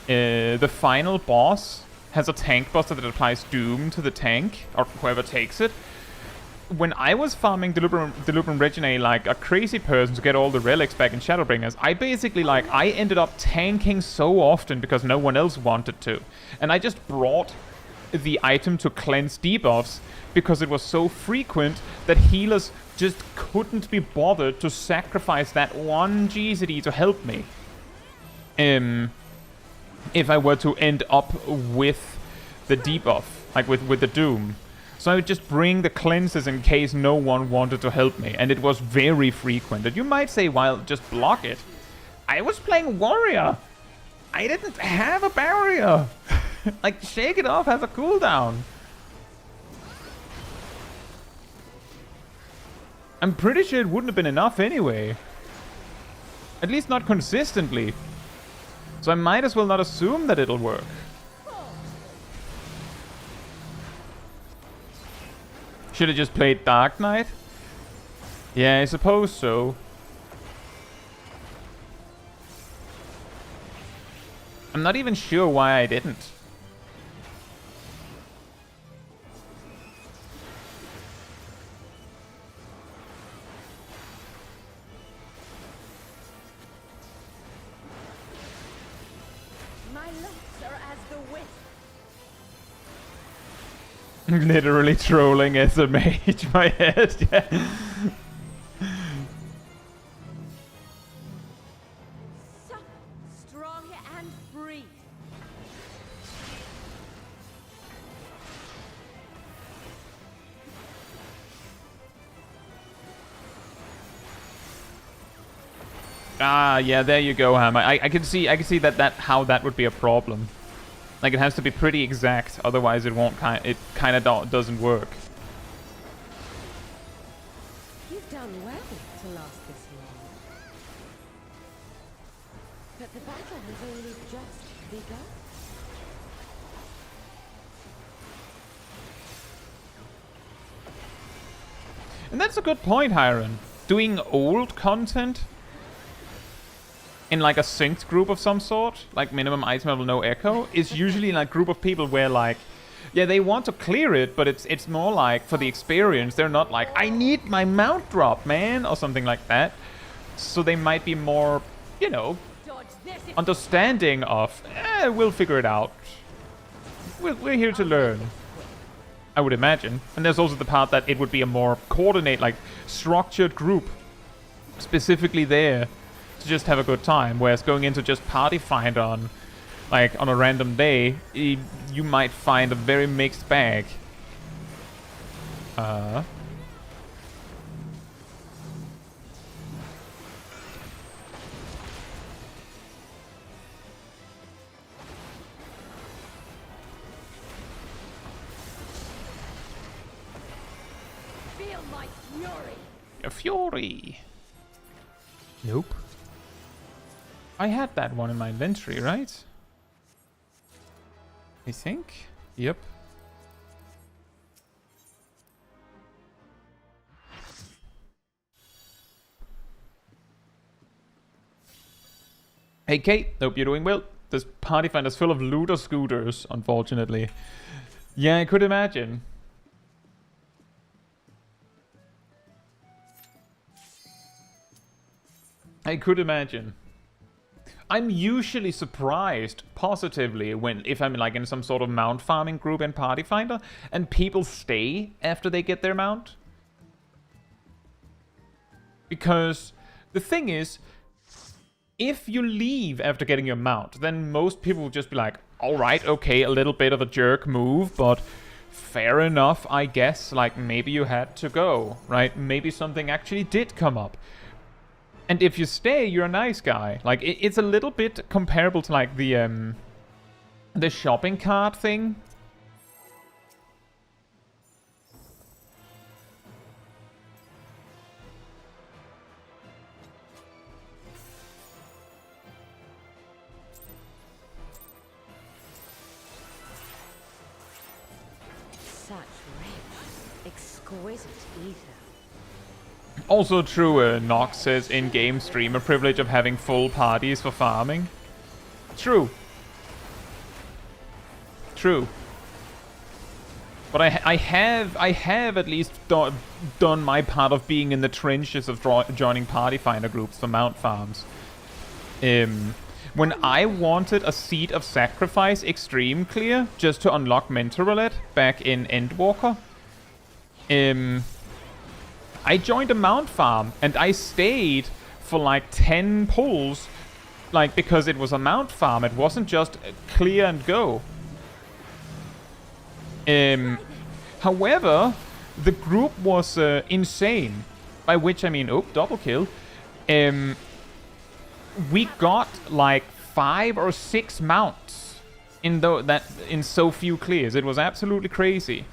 the final boss has a tank buster that applies doom to the tank or whoever takes it. When I was farming Delubrum Reginae like a crazy person to get all the relics back in Shadowbringers, I basically, like, I ended up tanking so often because no one else wanted to. And I just brought the item to cleanse debuffs because it was so frequent that healers just couldn't be bothered to sacrifice that one GZD to help me. If I were to end up with the debuff, like with the doom. So I would just bring the cleanses in case no one wanted to help me. And it was very frequent. And you might say, well, just block it. I was playing warrior. I didn't have a barrier. Like, Shake It Off has a cooldown. I'm pretty sure it wouldn't have been enough anyway. At least not consistently. So I might as well not assume that it'll work. Should have just played Dark Knight? Yeah, I suppose so. I'm not even sure why I didn't. My looks are as the wind. Literally trolling as a mage, my head, yeah. So strong and free. Ah, yeah, there you go, Hammer. I can see that how that would be a problem. Like, it has to be pretty exact, otherwise it won't kind of doesn't work. You've done well to last this long. But the battle has only just begun. And that's a good point, Hiron. Doing old content in like a synced group of some sort, like minimum item level, no echo, is usually like a group of people where, like, yeah, they want to clear it, but it's more like for the experience. They're not like, I need my mount drop, man, or something like that. So they might be more, you know, understanding of, we'll figure it out. We're here to learn, I would imagine. And there's also the part that it would be a more coordinate, like, structured group specifically there to just have a good time, whereas going into just party find on like on a random day, you might find a very mixed bag. Feel my fury. A fury. Nope. I had that one in my inventory, right? I think. Yep. Hey Kate, hope you're doing well. This party find is full of looter scooters, unfortunately. Yeah, I could imagine. I could imagine. I'm usually surprised positively if I'm like in some sort of mount farming group in Party Finder and people stay after they get their mount. Because the thing is, if you leave after getting your mount, then most people will just be like, alright, okay, a little bit of a jerk move, but fair enough, I guess. Like, maybe you had to go, right? Maybe something actually did come up. And if you stay, you're a nice guy. Like, it's a little bit comparable to, like, the shopping cart thing. Such rich, exquisite ether. Also true, Nox says in-game streamer privilege of having full parties for farming. True. True. But I have at least done my part of being in the trenches of joining party finder groups for mount farms. When I wanted a Seat of Sacrifice extreme clear just to unlock Mentor Roulette back in Endwalker, I joined a mount farm and I stayed for like 10 pulls, like because it was a mount farm. It wasn't just clear and go. However, the group was insane, by which I mean, oh, double kill. We got like 5 or 6 mounts in so few clears. It was absolutely crazy.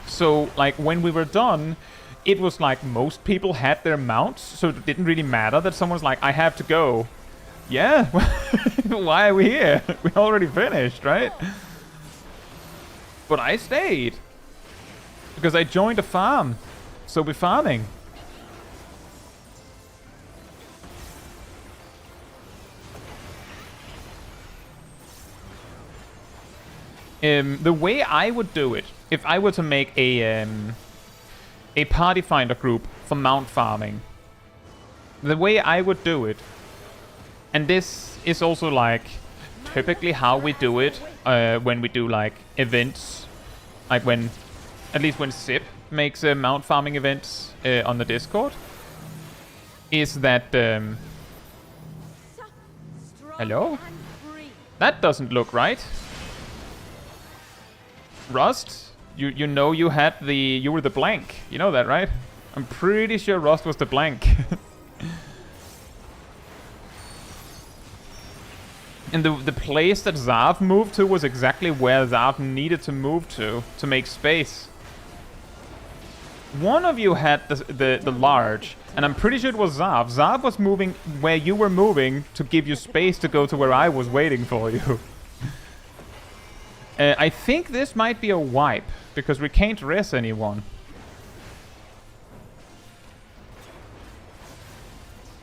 So, like, when we were done, it was like most people had their mounts, so it didn't really matter that someone's like, I have to go. Yeah, why are we here? We already finished, right? But I stayed. Because I joined a farm. So we're farming. The way I would do it, if I were to make a party finder group for mount farming, the way I would do it, and this is also like typically how we do it when we do like events, like at least when Zip makes mount farming events on the Discord, is that hello? That doesn't look right. Rust, you know you were the blank. You know that, right? I'm pretty sure Rust was the blank. And the place that Zav moved to was exactly where Zav needed to move to make space. One of you had the large, and I'm pretty sure it was Zav. Zav was moving where you were moving to give you space to go to where I was waiting for you. I think this might be a wipe, because we can't res anyone.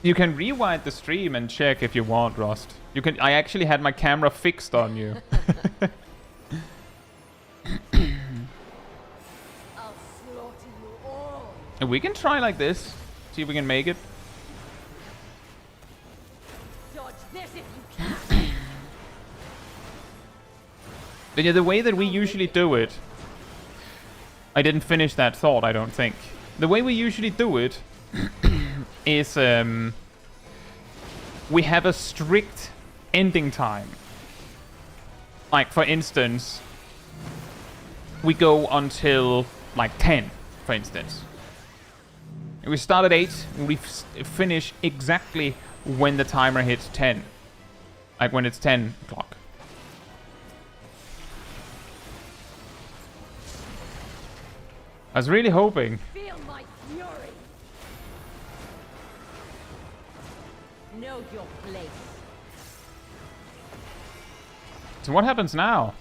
You can rewind the stream and check if you want, Rust. You can. I actually had my camera fixed on you. I'll slaughter you all. And we can try like this. See if we can make it. Dodge this if you can. But yeah, the way that we usually do it... I didn't finish that thought, I don't think. The way we usually do it is... we have a strict ending time. Like, for instance, we go until, like, 10, for instance. We start at 8, and we finish exactly when the timer hits 10. Like, when it's 10 o'clock. I was really hoping. Feel my fury. Know your place. So what happens now?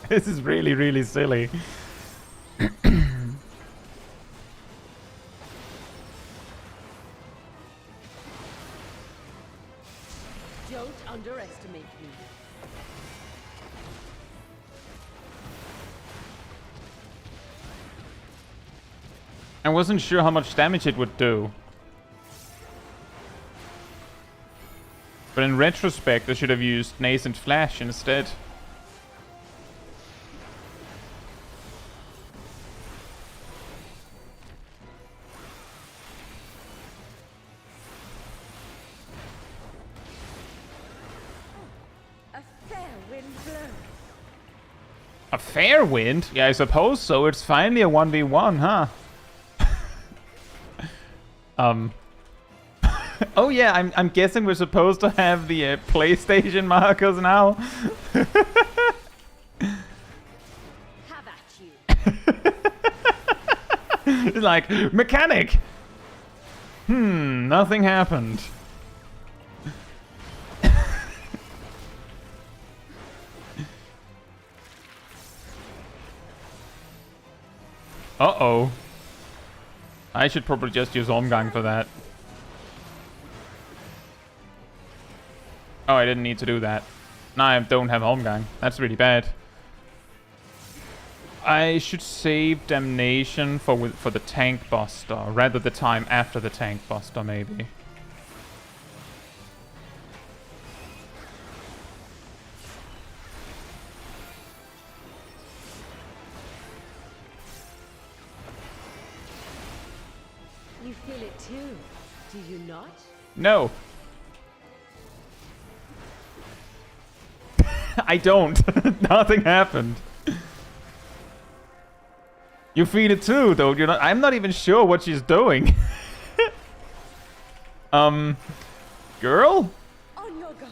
This is really, really silly. Don't underestimate me. I wasn't sure how much damage it would do. But in retrospect, I should have used Nascent Flash instead. A fair wind blows. A fair wind? Yeah, I suppose so. It's finally a 1v1, huh? Oh yeah, I'm guessing we're supposed to have the PlayStation markers now. Have at you. Like, mechanic! Nothing happened. Uh-oh. I should probably just use Omgang for that. Oh, I didn't need to do that. Now I don't have Omgang. That's really bad. I should save Damnation for the Tank Buster, rather the time after the Tank Buster, maybe. You feel it too, do you not? No. I don't. Nothing happened. You feel it too, though. You're not. I'm not even sure what she's doing. Girl? On your guard.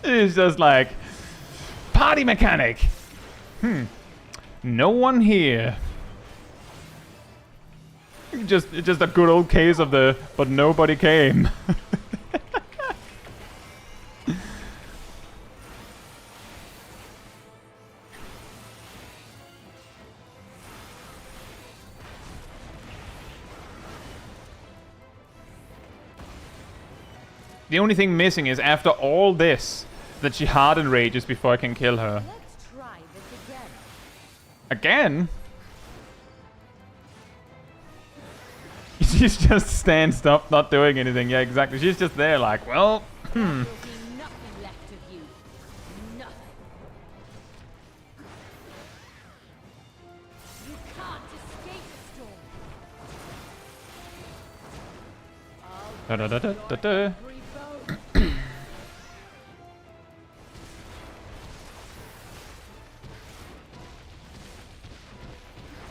It's just like party mechanic. No one here. It's just a good old case of the but nobody came. The only thing missing is after all this that she hard enrages before I can kill her. Let's try this again. Again? She just stands up, not doing anything. Yeah, exactly. She's just there like, well, There will be nothing left of you. Nothing. You can't escape the storm. Da da da da da da. Every bone.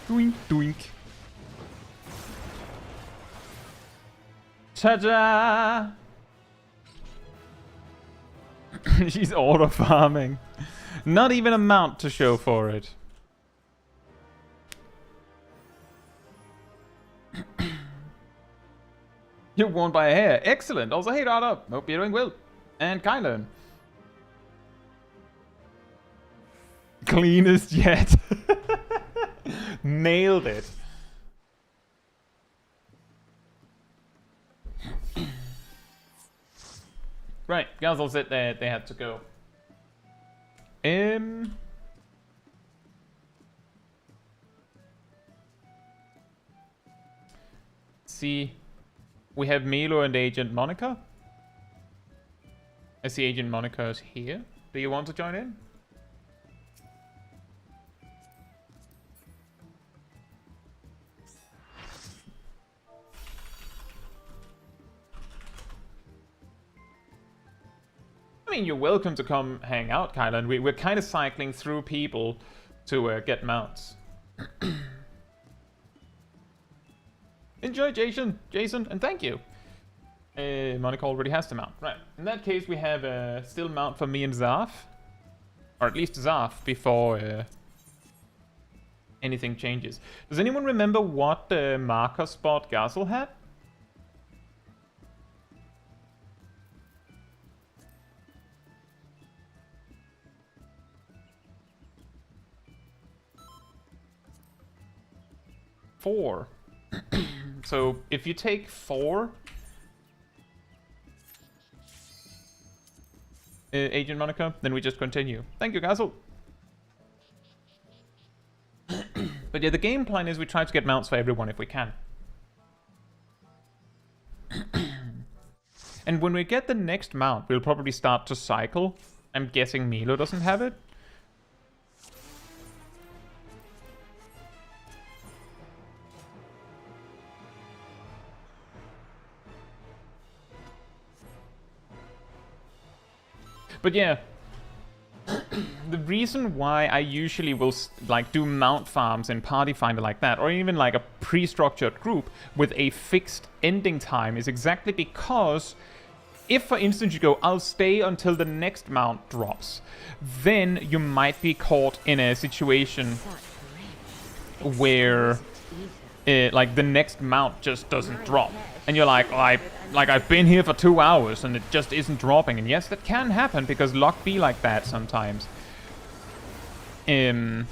Doink, doink. Ta-da! She's auto farming. Not even a mount to show for it. You're won by a hair. Excellent. Also, hey, Rada. Hope you're doing well. And Kylan. Cleanest yet. Nailed it. Right, Gazel said that they had to go. See, we have Milo and Agent Monica. I see Agent Monica is here. Do you want to join in? I mean, you're welcome to come hang out, Kylan. We're kind of cycling through people to get mounts. Enjoy, Jason, and thank you. Monica already has the mount. Right, in that case, we have still mount for me and Zaf. Or at least Zaf, before anything changes. Does anyone remember what marker spot Gazel had? Four. So if you take 4, Agent Monica, then we just continue. Thank you, Gazel. But yeah, the game plan is we try to get mounts for everyone if we can. And when we get the next mount, we'll probably start to cycle. I'm guessing Milo doesn't have it. But yeah, the reason why I usually will like do mount farms in Party Finder like that, or even like a pre-structured group with a fixed ending time, is exactly because if, for instance, you go, I'll stay until the next mount drops, then you might be caught in a situation where like the next mount just doesn't drop. And you're like, oh, I've been here for 2 hours and it just isn't dropping. And yes, that can happen because luck be like that sometimes. And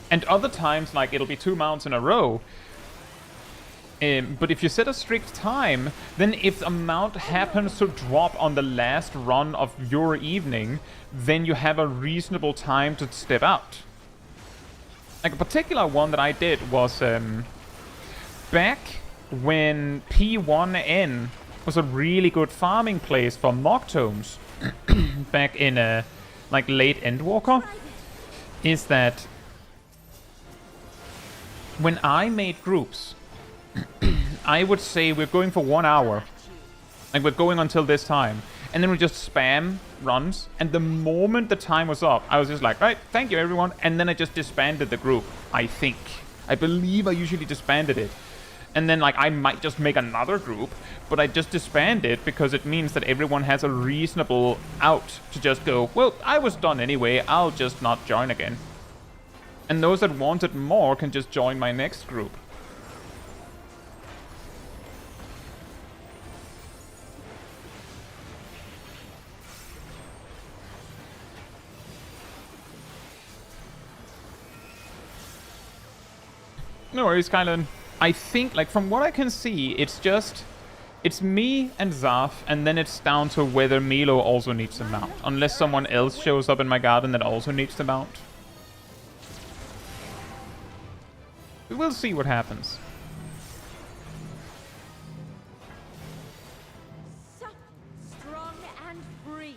other times, like, it'll be 2 mounts in a row. But if you set a strict time, then if a mount happens to drop on the last run of your evening, then you have a reasonable time to step out. Like, a particular one that I did was back when P1N was a really good farming place for mock tomes back in like late Endwalker, is that when I made groups, I would say we're going for 1 hour. Like, we're going until this time. And then we just spam runs. And the moment the time was up, I was just like, right, thank you, everyone. And then I just disbanded the group, I think. I believe I usually disbanded it. And then, like, I might just make another group, but I just disband it because it means that everyone has a reasonable out to just go, well, I was done anyway, I'll just not join again. And those that wanted more can just join my next group. No worries, Kylan. I think, like, from what I can see, it's me and Zaf, and then it's down to whether Milo also needs a mount. Unless someone else shows up in my garden that also needs the mount. We will see what happens. Strong and free.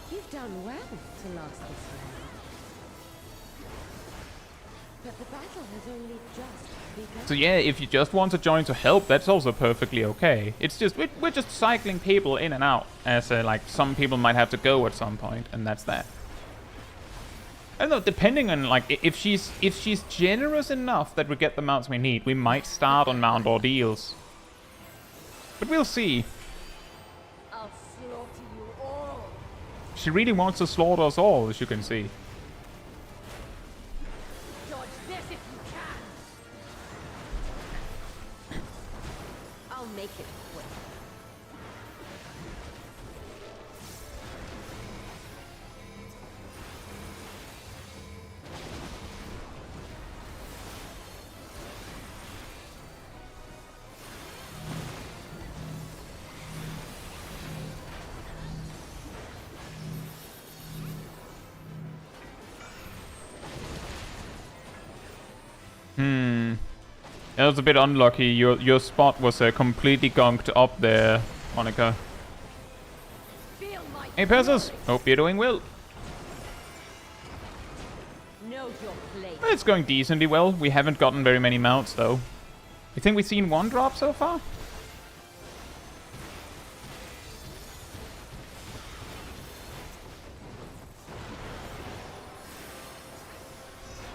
You've done well to last this But the battle has only just begun. So yeah, if you just want to join to help, that's also perfectly okay. It's just, we're just cycling people in and out, as like some people might have to go at some point, and that's that. I don't know, depending on like, if she's generous enough that we get the mounts we need, we might start on Mount Ordeals. But we'll see. I'll slaughter you all. She really wants to slaughter us all, as you can see. Dodge this if you can. I'll make it quick. That was a bit unlucky. Your spot was completely gunked up there, Monica. Hey, Persis! Hope you're doing well. Know your place. It's going decently well. We haven't gotten very many mounts, though. You think we've seen one drop so far?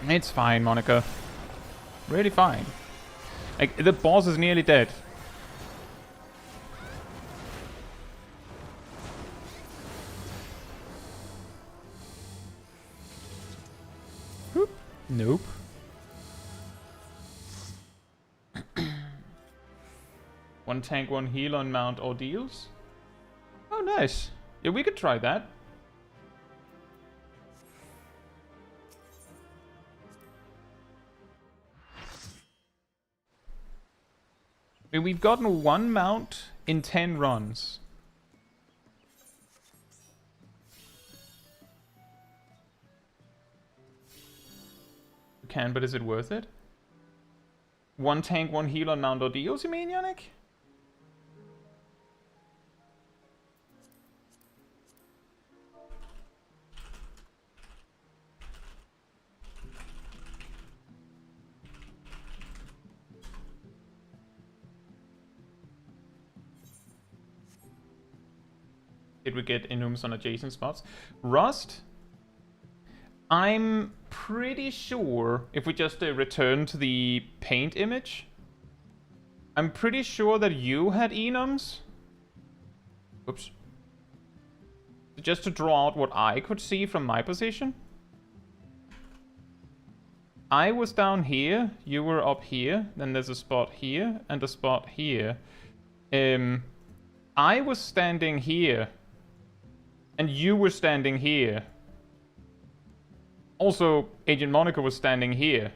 It's fine, Monica. Really fine. Like, the boss is nearly dead. Whoop. Nope. One tank, one heal on Mount Ordeals. Oh, nice. Yeah, we could try that. We've gotten one mount in 10 runs. You can, but is it worth it? One tank, one heal on Mount Ordeals, you mean, Yannick? Did we get Enums on adjacent spots? Rust? I'm pretty sure if we just return to the paint image, I'm pretty sure that you had Enums. Oops. Just to draw out what I could see from my position. I was down here, you were up here, then there's a spot here and a spot here. I was standing here. And you were standing here. Also, Agent Monica was standing here.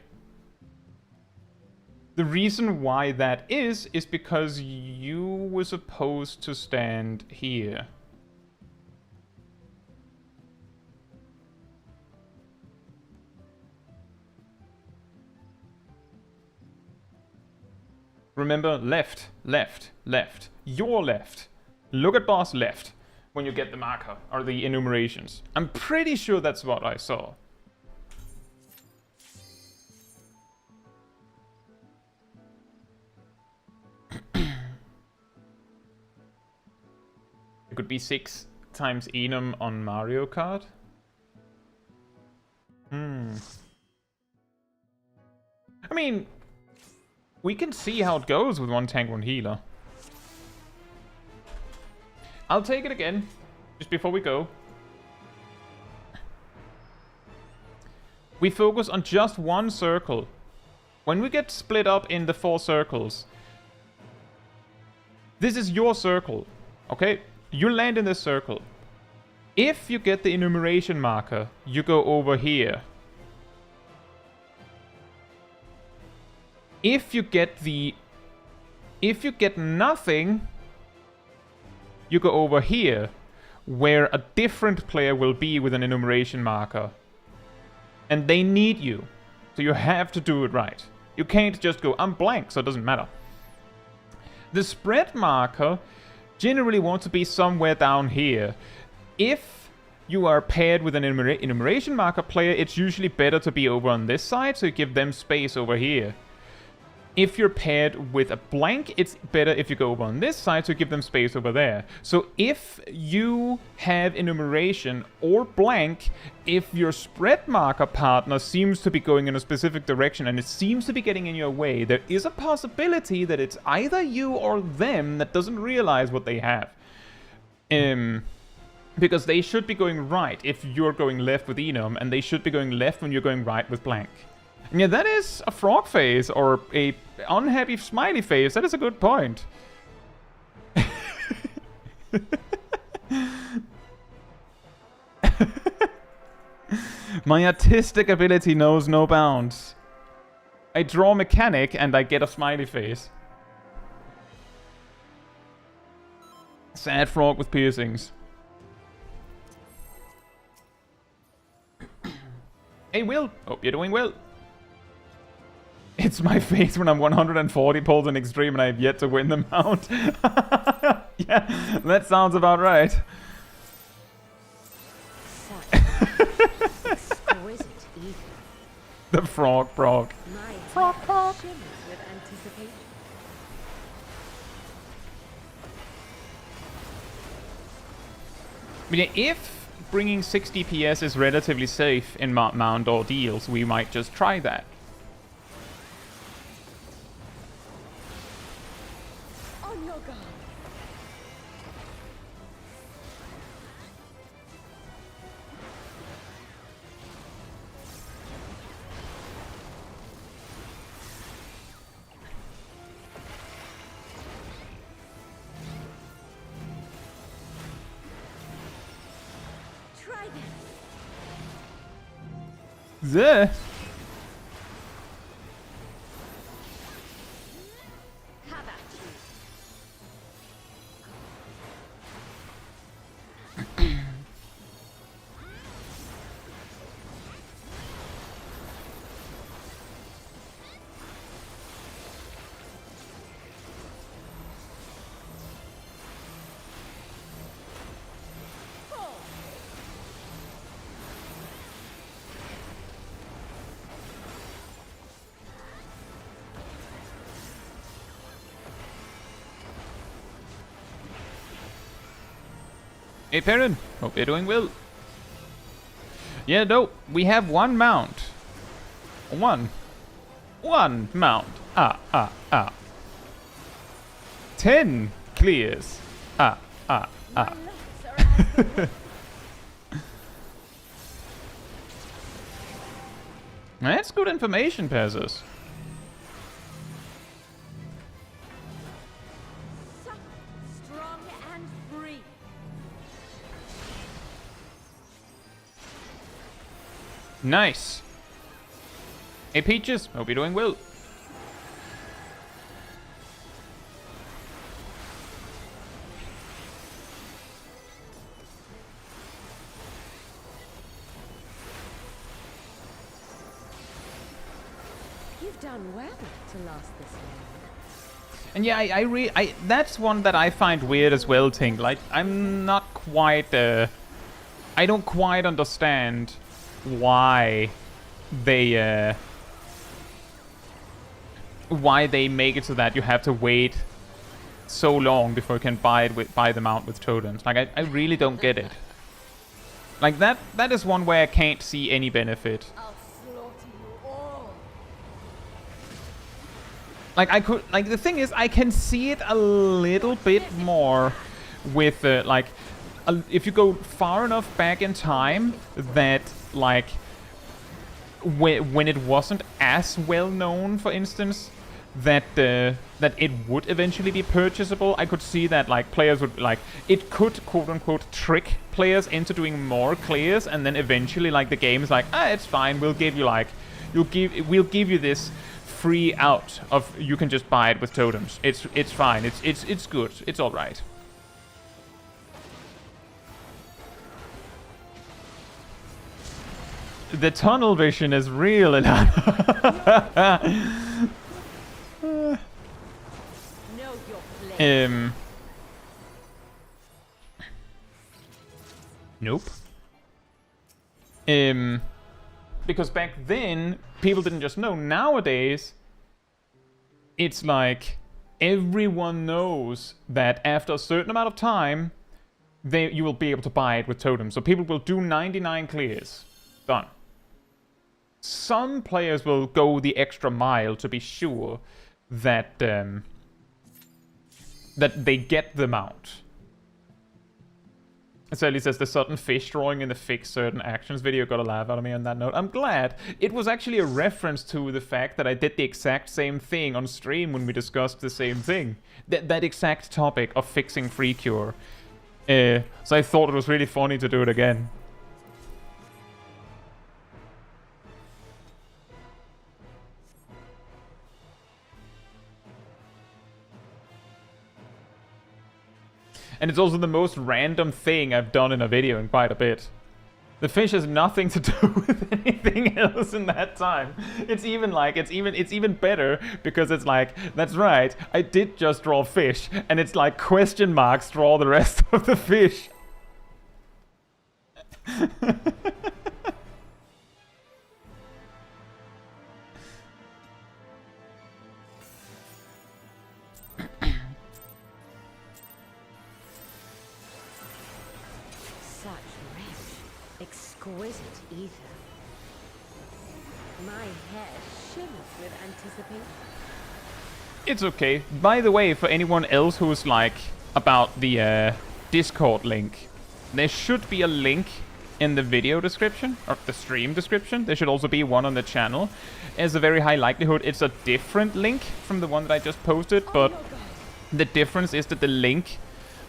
The reason why that is because you were supposed to stand here. Remember, left, left, left. Your left. Look at boss left. When you get the marker, or the enumerations. I'm pretty sure that's what I saw. It could be 6 times enum on Mario Kart. I mean, we can see how it goes with one tank, one healer. I'll take it again, just before we go. We focus on just one circle. When we get split up in the 4 circles, this is your circle, okay? You land in this circle. If you get the enumeration marker, you go over here. If you get nothing, you go over here, where a different player will be with an enumeration marker. And they need you. So you have to do it right. You can't just go, I'm blank, so it doesn't matter. The spread marker generally wants to be somewhere down here. If you are paired with an enumeration marker player, it's usually better to be over on this side, so you give them space over here. If you're paired with a blank, it's better if you go over on this side, so you give them space over there. So if you have enumeration or blank, if your spread marker partner seems to be going in a specific direction and it seems to be getting in your way, there is a possibility that it's either you or them that doesn't realize what they have. Because they should be going right if you're going left with enum, and they should be going left when you're going right with blank. And yeah, that is a frog face or a unhappy smiley face. That is a good point. My artistic ability knows no bounds. I draw mechanic and I get a smiley face. Sad frog with piercings. Hey Will, hope you're doing well. It's my face when I'm 140 pulls in extreme and I have yet to win the mount. Yeah, that sounds about right. The frog. Frog. With anticipation. But yeah, if bringing 60 PS is relatively safe in mount ordeals, we might just try that. On your guard. Try this. Zeh. How about you? Hey Perrin, hope you're doing well. Yeah, no, we have one mount. One mount. 10 clears. My locks are as That's good information, Peasers. strong and free. Nice. Hey Peaches, hope you're doing well. You've done well to last this long. And yeah, that's one that I find weird as well, Tink. Like, I'm not quite, I don't quite understand why they make it so that you have to wait so long before you can buy the mount with totems. Like, I really don't get it. Like, that is one where I can't see any benefit. I'll slaughter you all. Like, the thing is, I can see it a little bit more with, if you go far enough back in time that, like, when it wasn't as well known, for instance, that it would eventually be purchasable, I could see that, like, players would, like, it could, quote-unquote, trick players into doing more clears, and then eventually, like, the game's like, it's fine, we'll give you, like, we'll give you this free out of, you can just buy it with totems. It's fine, it's good, it's alright. The tunnel vision is real and Know your place. Nope. Because back then, people didn't just know. Nowadays, it's like everyone knows that after a certain amount of time, you will be able to buy it with Totem. So people will do 99 clears. Done. Some players will go the extra mile to be sure that that they get the mount. Sally says the sudden fish drawing in the fix certain actions video got a laugh out of me on that note. I'm glad. It was actually a reference to the fact that I did the exact same thing on stream when we discussed the same thing. That exact topic of fixing free cure. So I thought it was really funny to do it again. And it's also the most random thing I've done in a video in quite a bit. The fish has nothing to do with anything else in that time. It's even like, it's even better because it's like, that's right, I did just draw fish, and it's like question marks draw the rest of the fish. Exquisite ether. My hair shimmers with anticipation. It's okay. By the way, for anyone else who's like about the Discord link, there should be a link in the video description, or the stream description. There should also be one on the channel. There's a very high likelihood it's a different link from the one that I just posted, but the difference is that the link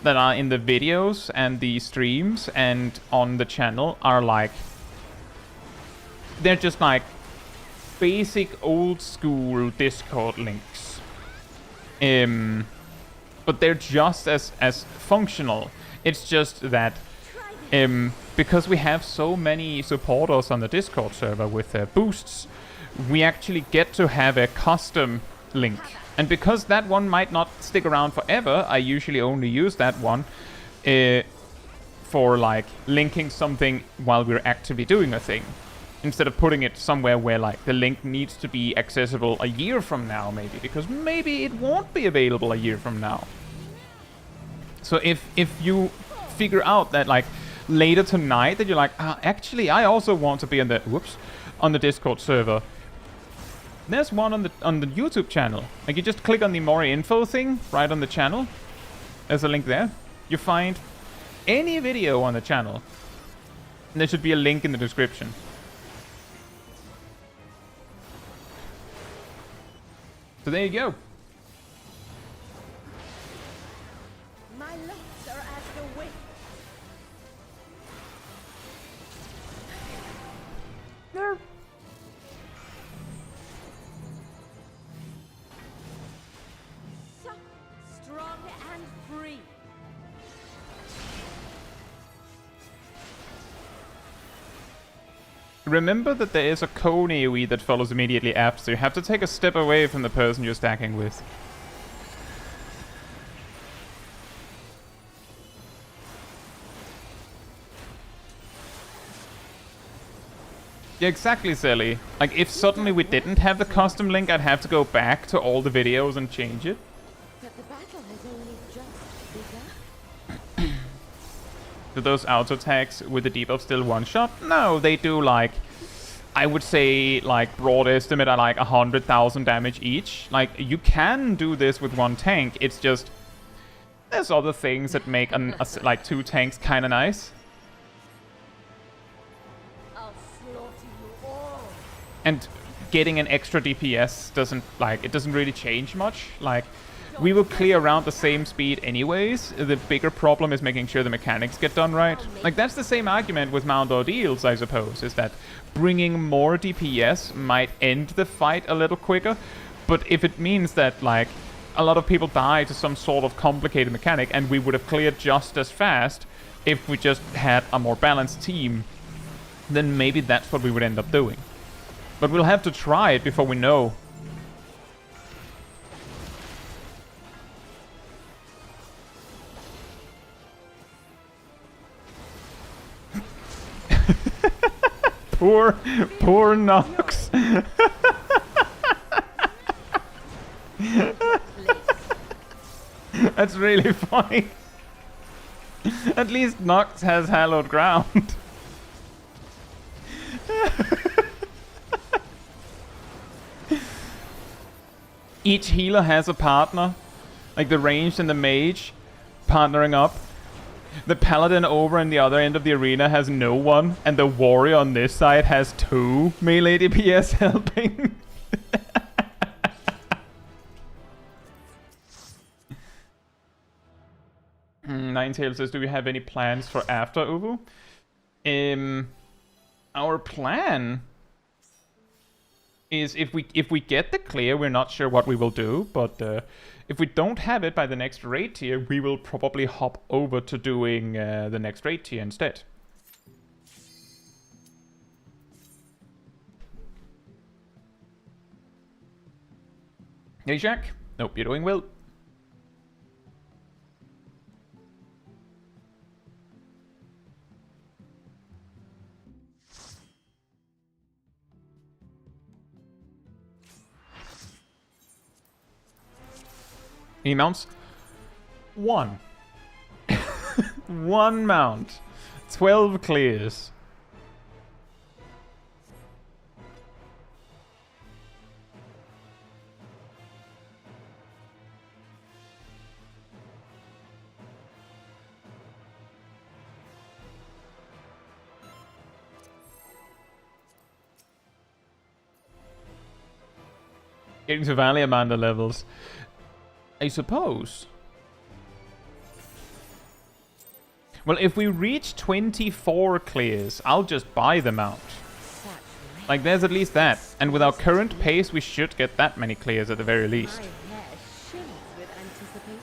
that are in the videos and the streams and on the channel are like, they're just like basic old school Discord links. But they're just as functional. It's just that because we have so many supporters on the Discord server with boosts, we actually get to have a custom link. And because that one might not stick around forever, I usually only use that one for like linking something while we're actively doing a thing. Instead of putting it somewhere where like the link needs to be accessible a year from now maybe. Because maybe it won't be available a year from now. So if you figure out that like later tonight that you're like, actually I also want to be on the Discord server. There's one on the YouTube channel. Like you just click on the more info thing right on the channel. There's a link there. You find any video on the channel. And there should be a link in the description. So there you go. My lips are as the wind. Strong and free. Remember that there is a cone AoE that follows immediately after, so you have to take a step away from the person you're stacking with. Yeah, exactly, Sally. Like, if suddenly we didn't have the custom link, I'd have to go back to all the videos and change it. But the battle has only just begun. Do those auto attacks with the debuff still one-shot? No, they do like, I would say like broad estimate at like 100,000 damage each. Like you can do this with one tank, it's just there's other things that make like two tanks kind of nice. I'll slaughter you all. And getting an extra DPS doesn't really change much. Like we will clear around the same speed anyways. The bigger problem is making sure the mechanics get done right. Like, that's the same argument with Mount Ordeals, I suppose, is that bringing more DPS might end the fight a little quicker. But if it means that, like, a lot of people die to some sort of complicated mechanic and we would have cleared just as fast if we just had a more balanced team, then maybe that's what we would end up doing. But we'll have to try it before we know. Poor Nox. That's really funny. At least Nox has hallowed ground. Each healer has a partner. Like the ranged and the mage partnering up. The paladin over in the other end of the arena has no one. And the warrior on this side has 2 melee DPS helping. Ninetail says, do we have any plans for after Uvu? Our plan is if we get the clear, we're not sure what we will do, but if we don't have it by the next raid tier, we will probably hop over to doing the next raid tier instead. Hey Jack, hope you're doing well. Any mounts? 1. 1 mount. 12 clears. Getting to Valley Amanda levels. I suppose. Well, if we reach 24 clears, I'll just buy the mount. Like, there's at least that. And with our current pace, we should get that many clears at the very least. My hair shimmers with anticipation.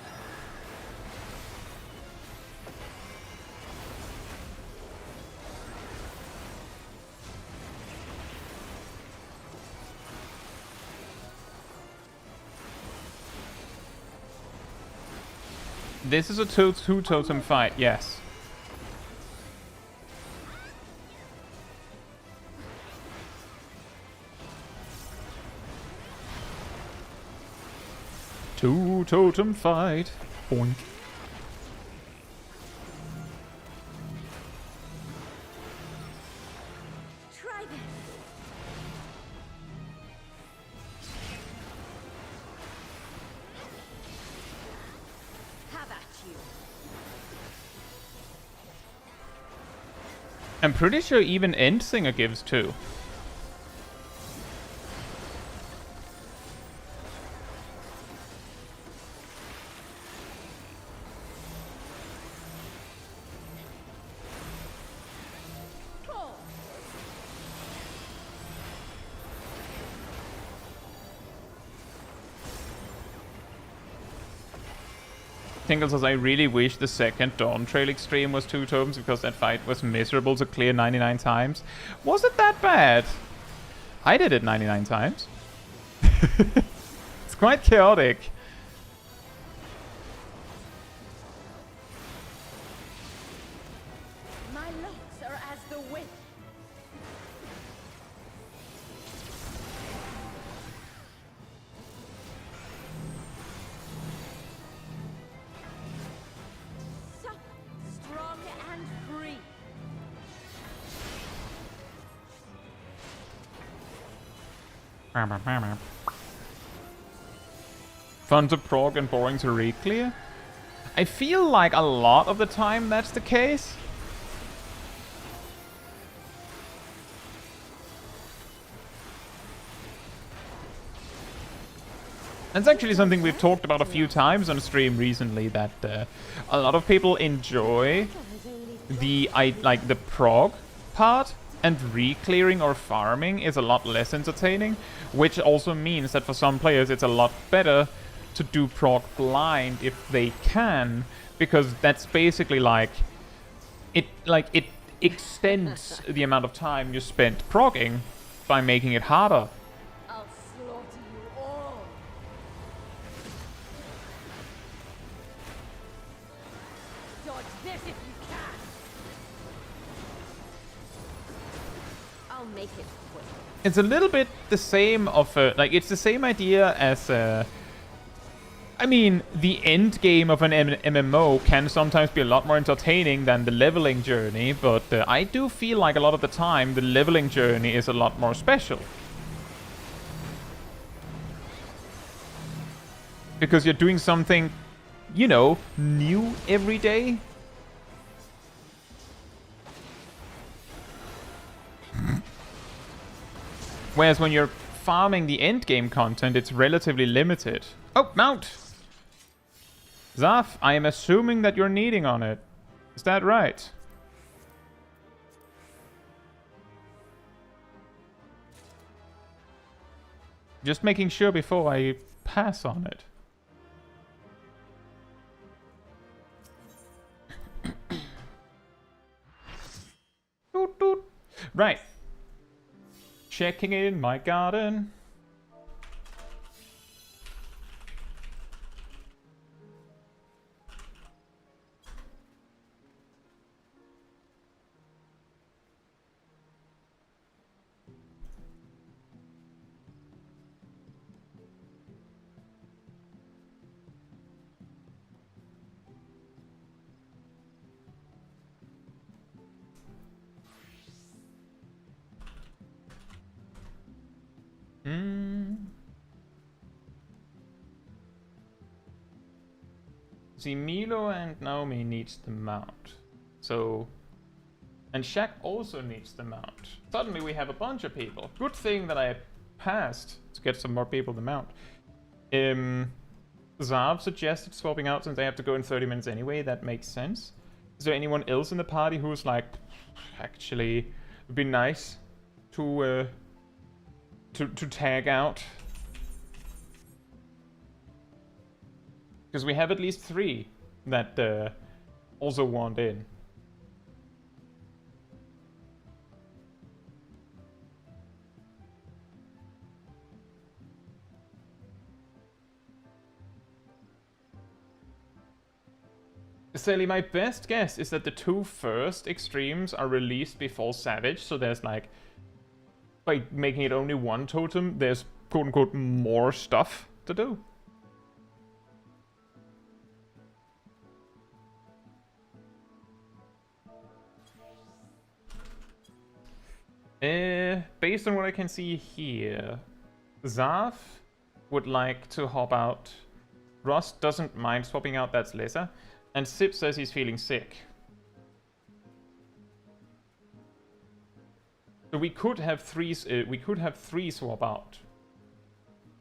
This is a 2 totem fight, yes. Two totem fight. Boink. Try this. Have at you. I'm pretty sure even Endsinger gives 2. Tingle says, I really wish the second Dawntrail Extreme was 2 totems because that fight was miserable to clear 99 times. Was it that bad? I did it 99 times. It's quite chaotic. My locks are as the wind. Strong and free. Fun to prog and boring to re-clear? I feel like a lot of the time that's the case. That's actually something we've talked about a few times on stream recently, that a lot of people enjoy the prog part, and re-clearing or farming is a lot less entertaining, which also means that for some players it's a lot better to do prog blind if they can, because that's basically it extends the amount of time you spent progging by making it harder. I'll slaughter you all. Dodge this if you can. I'll make it quick. It's a little bit the same of like it's the same idea as I mean, the end game of an MMO can sometimes be a lot more entertaining than the leveling journey, but I do feel like a lot of the time the leveling journey is a lot more special. Because you're doing something, you know, new every day. Whereas when you're farming the end game content, it's relatively limited. Oh, mount! Zaf, I am assuming that you're kneading on it. Is that right? Just making sure before I pass on it. Doot, doot. Right. Checking in my garden. See, Milo and Naomi needs the mount. So... And Shaq also needs the mount. Suddenly we have a bunch of people. Good thing that I passed to get some more people to mount. Zav suggested swapping out since I have to go in 30 minutes anyway. That makes sense. Is there anyone else in the party who's like... Actually, it would be nice to tag out? Because we have at least 3 that also want in. Sally, my best guess is that the 2 first extremes are released before Savage, so there's like... By making it only 1 totem, there's quote-unquote more stuff to do. Based on what I can see here, Zav would like to hop out. Ross doesn't mind swapping out, that's lesser. And Sip says he's feeling sick. So we could have 3. We could have 3 swap out.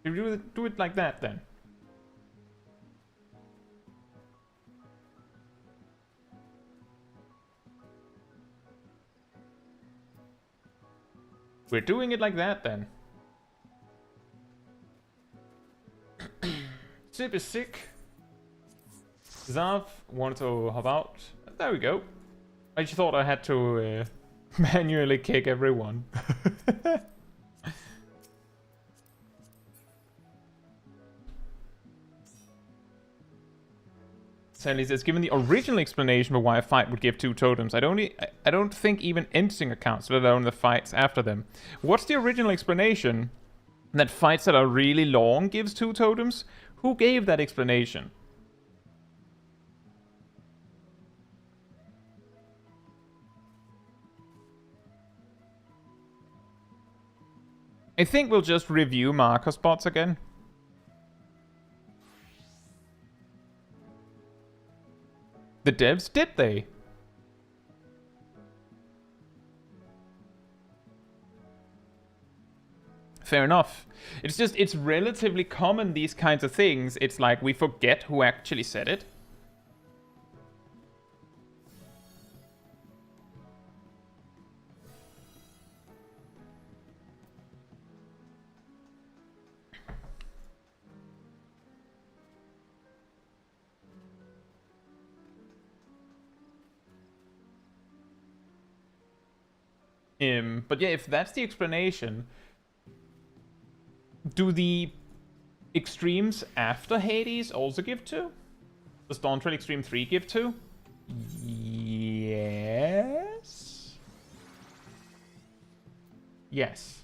Do it like that then. We're doing it like that then. Sip is sick. Zav wanted to hop out. There we go. I just thought I had to manually kick everyone. Sally says, given the original explanation for why a fight would give 2 totems, I don't think even ending accounts, let alone the fights after them. What's the original explanation? That fights that are really long gives 2 totems? Who gave that explanation? I think we'll just review marker spots again. The devs, did they? Fair enough. It's just, it's relatively common, these kinds of things. It's like we forget who actually said it. But yeah, if that's the explanation, do the extremes after Hades also give 2? Does Dawntrail Extreme 3 give 2? Yes? Yes.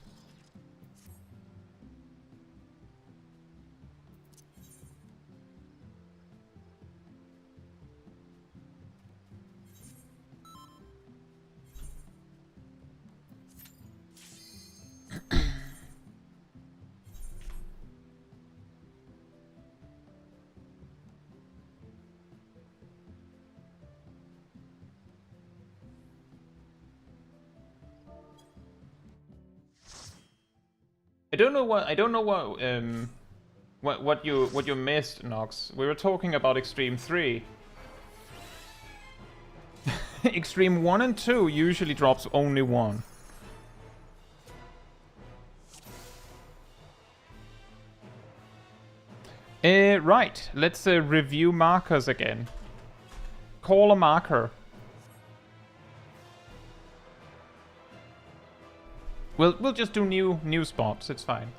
I don't know what you missed, Nox. We were talking about Extreme 3. Extreme 1 and 2 usually drops only 1. Right, let's review markers again. Call a marker. We'll just do new spots, it's fine.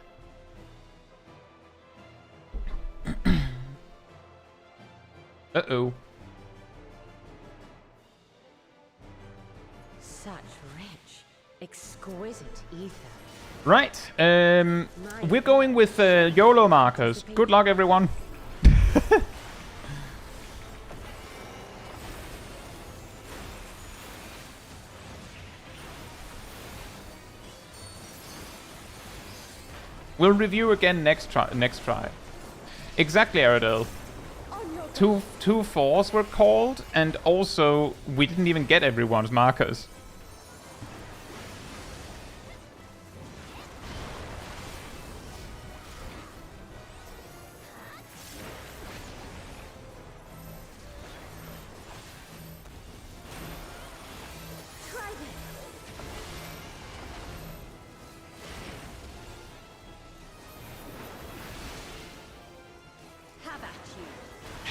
Uh-oh. Such rich, exquisite ether. Right, we're going with YOLO markers. Good luck, everyone. We'll review again next try. Exactly, Aradel. Two 4s were called, and also we didn't even get everyone's markers.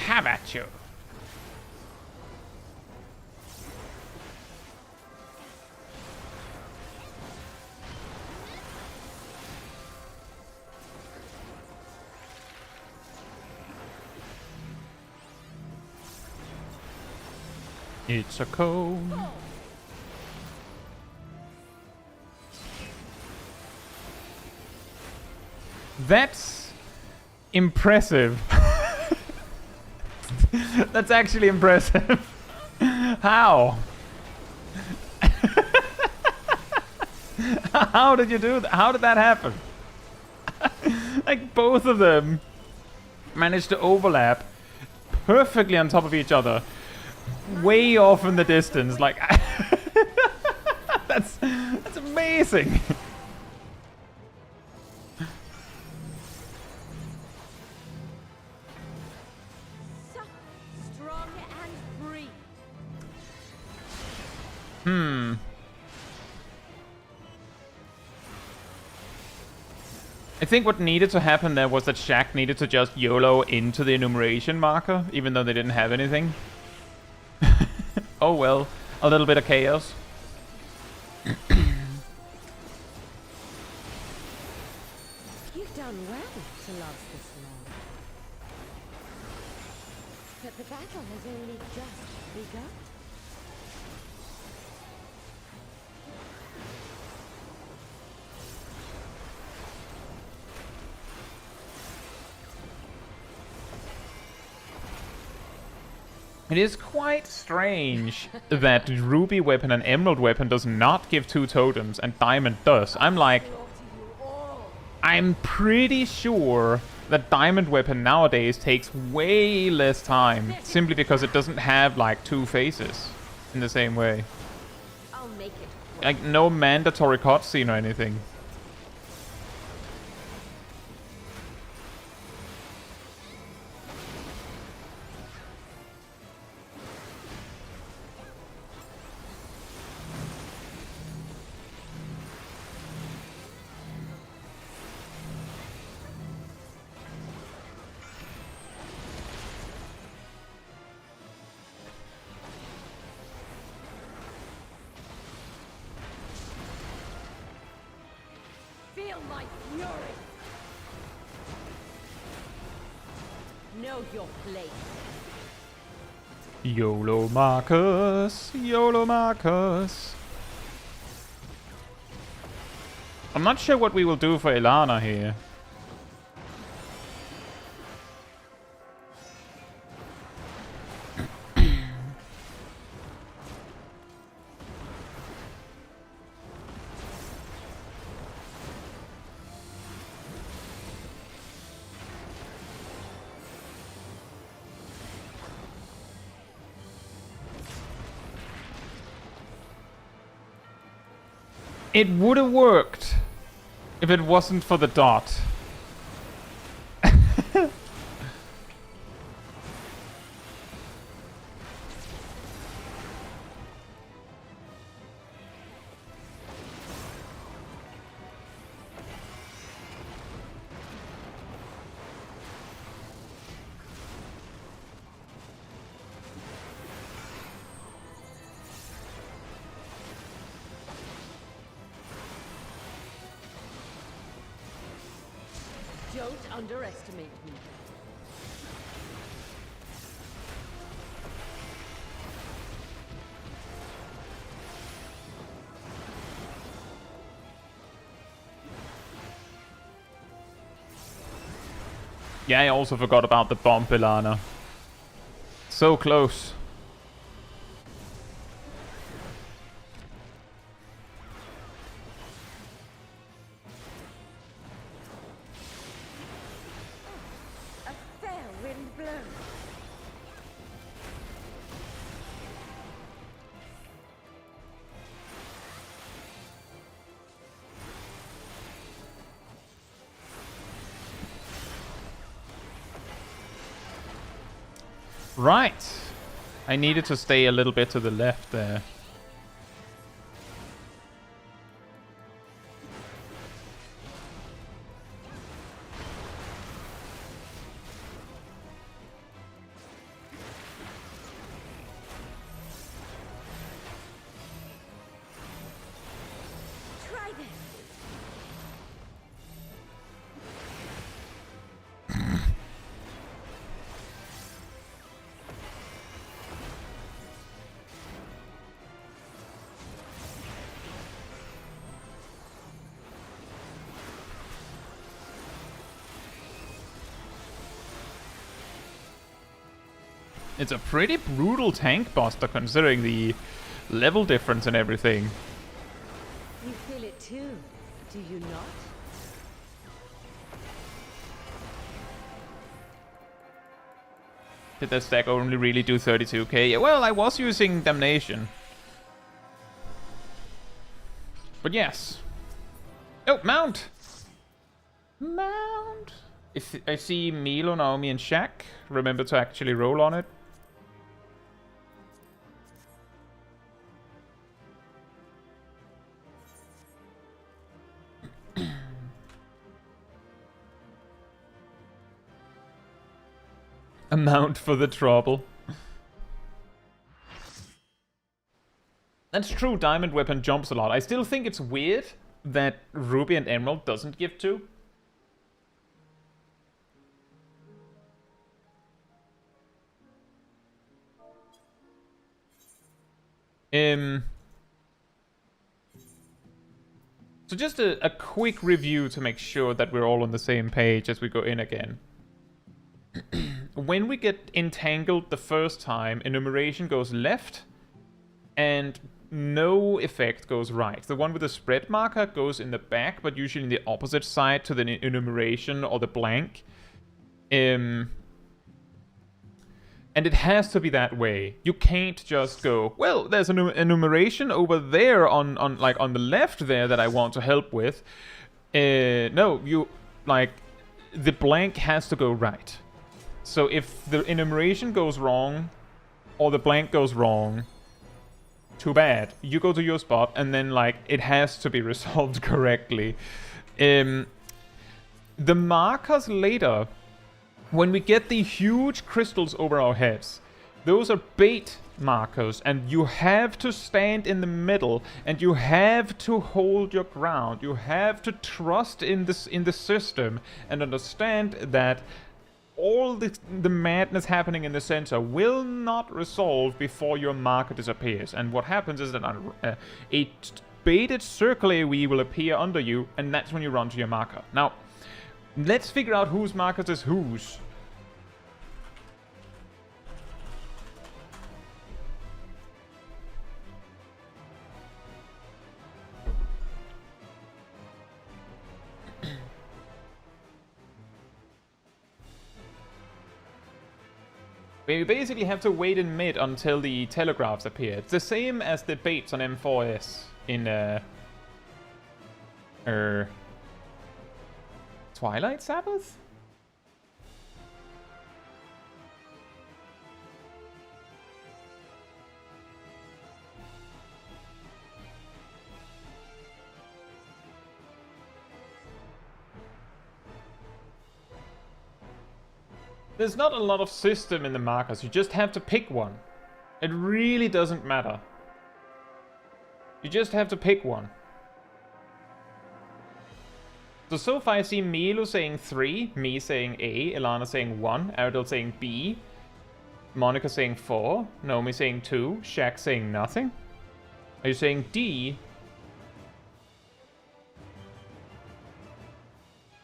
Have at you. It's a cone. That's impressive. That's actually impressive. How? How did you do that? How did that happen? Like, both of them managed to overlap perfectly on top of each other, way off in the distance. Like, that's amazing. I think what needed to happen there was that Shaq needed to just YOLO into the enumeration marker, even though they didn't have anything. Oh well, a little bit of chaos. You've done well to last this long. But the battle has only just begun. It is quite strange that Ruby weapon and Emerald weapon does not give 2 totems and Diamond does. I'm pretty sure that Diamond weapon nowadays takes way less time, simply because it doesn't have like 2 faces in the same way. I'll make it. Like, no mandatory cutscene or anything. Feel my fury. Know your place. YOLO Marcus, YOLO Marcus. I'm not sure what we will do for Ilana here. It would have worked if it wasn't for the dot. Don't underestimate me. Yeah, I also forgot about the bomb, Ilana. So close. A fair wind blows. Right. I needed to stay a little bit to the left there. Try this. It's a pretty brutal tank buster considering the level difference and everything. You feel it too, do you not? Did that stack only really do 32k? Yeah, well, I was using Damnation. But yes. Oh, Mount! Mount! If I see Milo, Naomi, and Shaq, remember to actually roll on it. A mount for the trouble. That's true, Diamond Weapon jumps a lot. I still think it's weird that Ruby and Emerald doesn't give 2. So just a quick review to make sure that we're all on the same page as we go in again. When we get entangled the first time, Enumeration goes left, and no effect goes right. The one with the spread marker goes in the back, but usually in the opposite side to the Enumeration or the blank. And it has to be that way. You can't just go, well, there's an Enumeration over there on the left there that I want to help with. No, you, like, the blank has to go right. So if the Enumeration goes wrong, or the blank goes wrong, too bad. You go to your spot, and then, like, it has to be resolved correctly. The markers later, when we get the huge crystals over our heads, those are bait markers, and you have to stand in the middle, and you have to hold your ground. You have to trust in the system, and understand that all the madness happening in the center will not resolve before your marker disappears. And what happens is that a baited circle AoE will appear under you, and that's when you run to your marker. Now, let's figure out whose markers is whose. We basically have to wait in mid until the telegraphs appear. It's the same as the baits on M4S in Twilight Sabbath? There's not a lot of system in the markers, you just have to pick one. It really doesn't matter. You just have to pick one. So far I see Milo saying 3, me saying A, Ilana saying 1, Aradil saying B, Monica saying 4, Naomi saying 2, Shaq saying nothing. Are you saying D?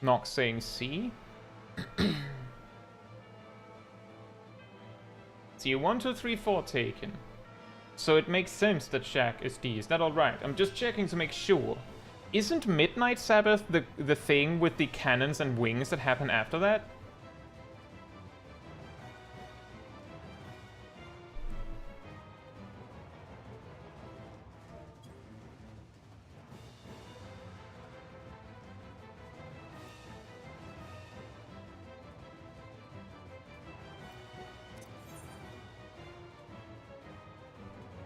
Nox saying C. See, 1, 2, 3, 4 taken. So it makes sense that Shaq is D. Is that alright? I'm just checking to make sure. Isn't Midnight Sabbath the thing with the cannons and wings that happen after that?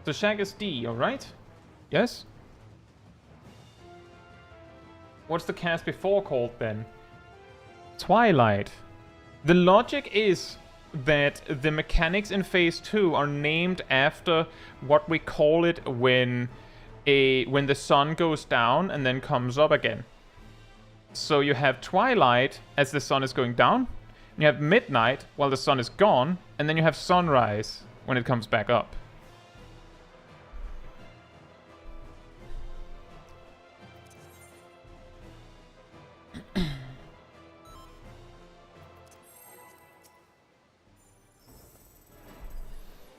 So Shaq is D, alright? Yes? What's the cast before called then? Twilight. The logic is that the mechanics in Phase 2 are named after what we call it when the sun goes down and then comes up again. So you have Twilight as the sun is going down, you have Midnight while the sun is gone, and then you have Sunrise when it comes back up.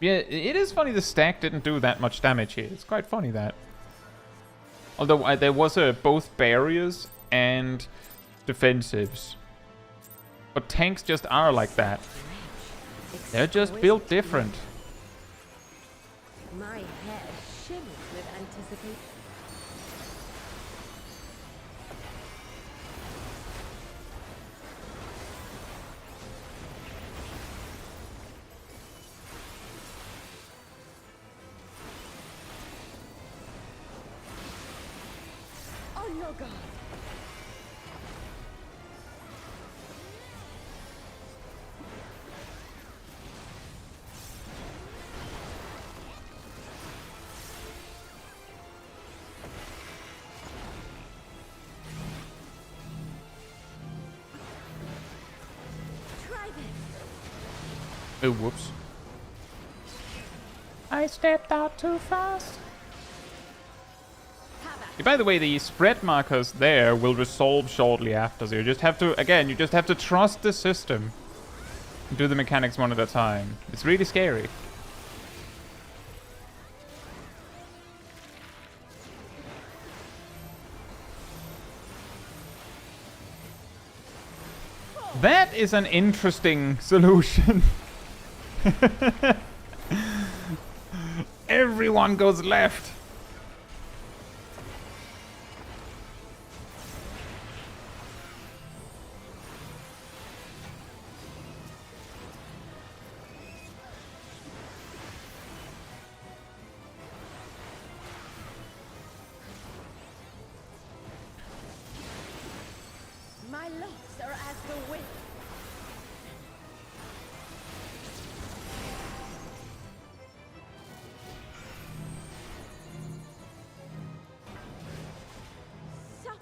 Yeah, it is funny the stack didn't do that much damage here. It's quite funny that. Although there was both barriers and defensives. But tanks just are like that. They're just built different. My head shimmers with anticipation. Oh God. Try this. Oh, whoops. I stepped out too fast. By the way, the spread markers there will resolve shortly after, so you just have to, again, you just have to trust the system. Do the mechanics one at a time. It's really scary. That is an interesting solution. Everyone goes left. My locks are as the wind. Soft,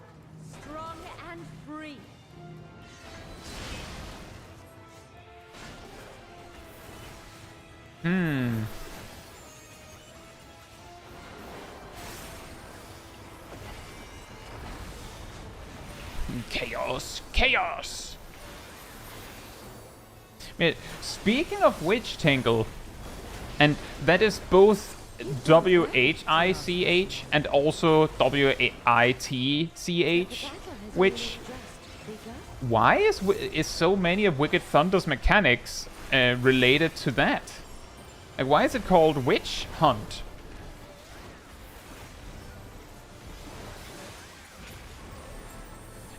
strong, and free. Chaos! Chaos! Speaking of which, Tinkle, and that is both W-H-I-C-H and also W-I-T-C-H, which... Why is so many of Wicked Thunder's mechanics related to that? Like, why is it called Witch Hunt?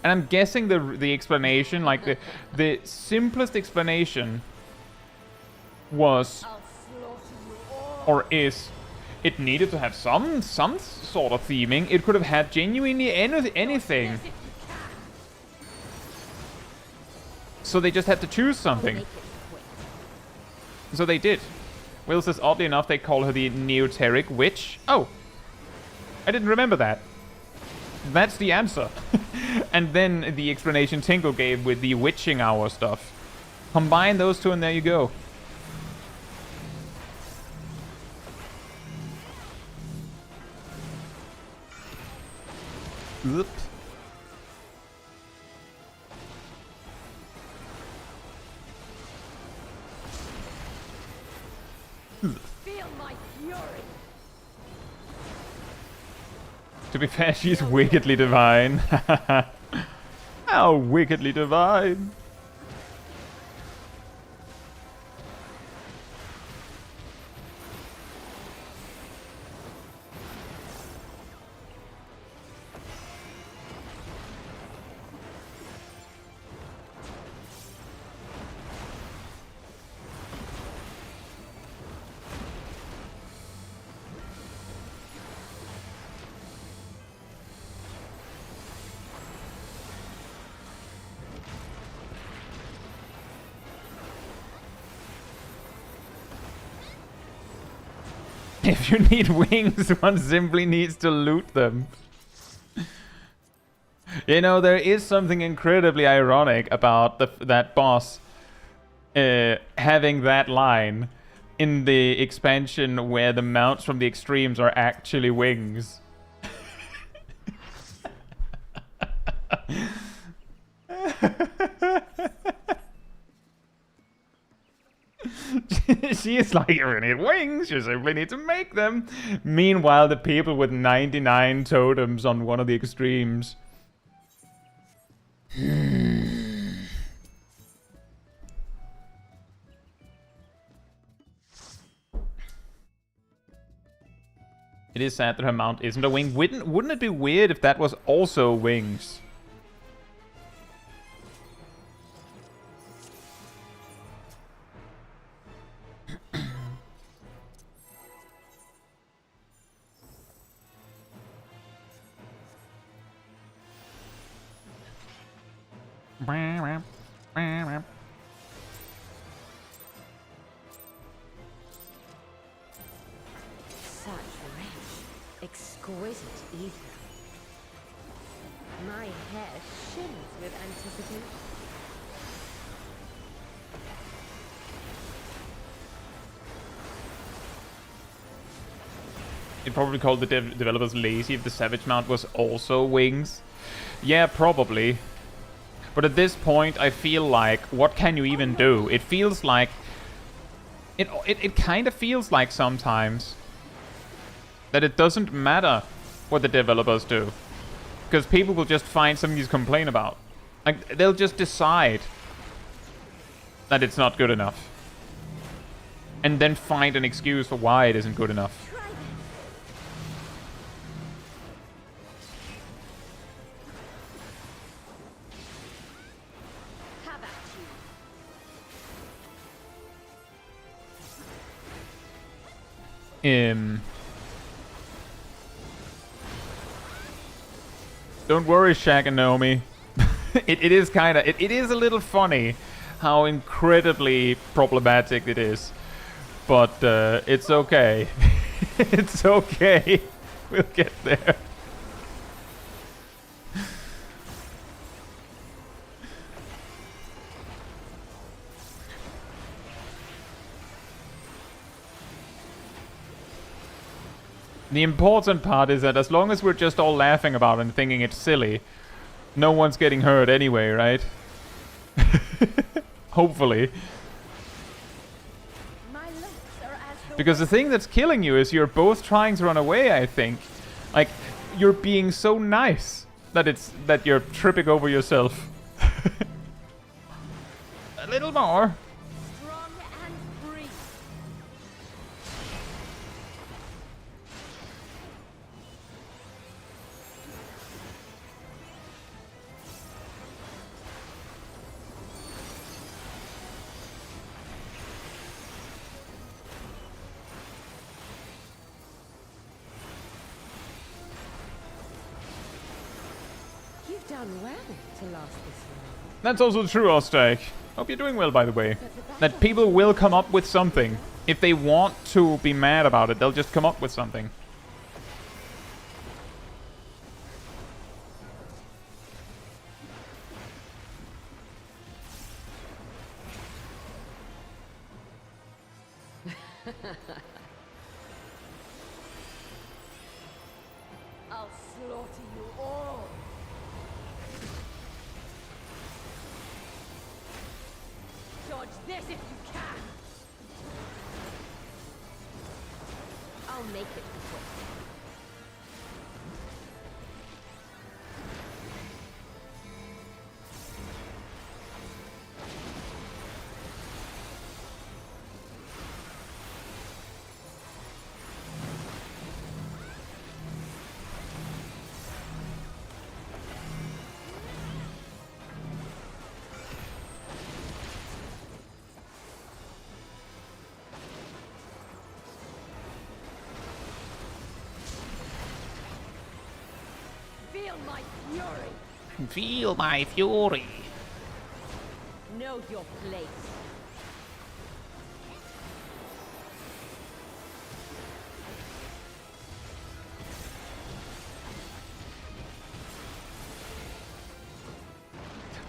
And I'm guessing the explanation, like the simplest explanation was, or is, it needed to have some sort of theming. It could have had genuinely anything. So they just had to choose something. So they did. Will says, oddly enough, they call her the Neoteric Witch. Oh, I didn't remember that. That's the answer. And then the explanation Tinkle gave with the witching hour stuff. Combine those two and there you go. Oops. Feel my fury. To be fair, she's wickedly divine. How wickedly divine. If you need wings, one simply needs to loot them. You know, there is something incredibly ironic about that boss having that line in the expansion where the mounts from the extremes are actually wings. She is like, if you need wings, you simply need to make them. Meanwhile, the people with 99 totems on one of the extremes. It is sad that her mount isn't a wing. Wouldn't it be weird if that was also wings? Such rich, exquisite ether. My hair shimmers with anticipation. You'd probably call the developers lazy if the Savage mount was also wings. Yeah, probably. But at this point, I feel like, what can you even do? It feels like... It kind of feels like sometimes that it doesn't matter what the developers do. Because people will just find something to complain about. Like, they'll just decide that it's not good enough. And then find an excuse for why it isn't good enough. Don't worry, Shaq and Naomi. it is kind of... It is a little funny how incredibly problematic it is. But it's okay. It's okay. We'll get there. The important part is that as long as we're just all laughing about it and thinking it's silly, no one's getting hurt anyway, right? Hopefully. My looks are as the Because the thing that's killing you is you're both trying to run away, I think. Like, you're being so nice that you're tripping over yourself. A little more. strong and free. You've done well to last this long. That's also true, Ostrich. Hope you're doing well, by the way. That people will come up with something. If they want to be mad about it, they'll just come up with something. I'll slaughter you all. Dodge this if you can. I'll make it quick. Feel my fury. Feel my fury. Know your place.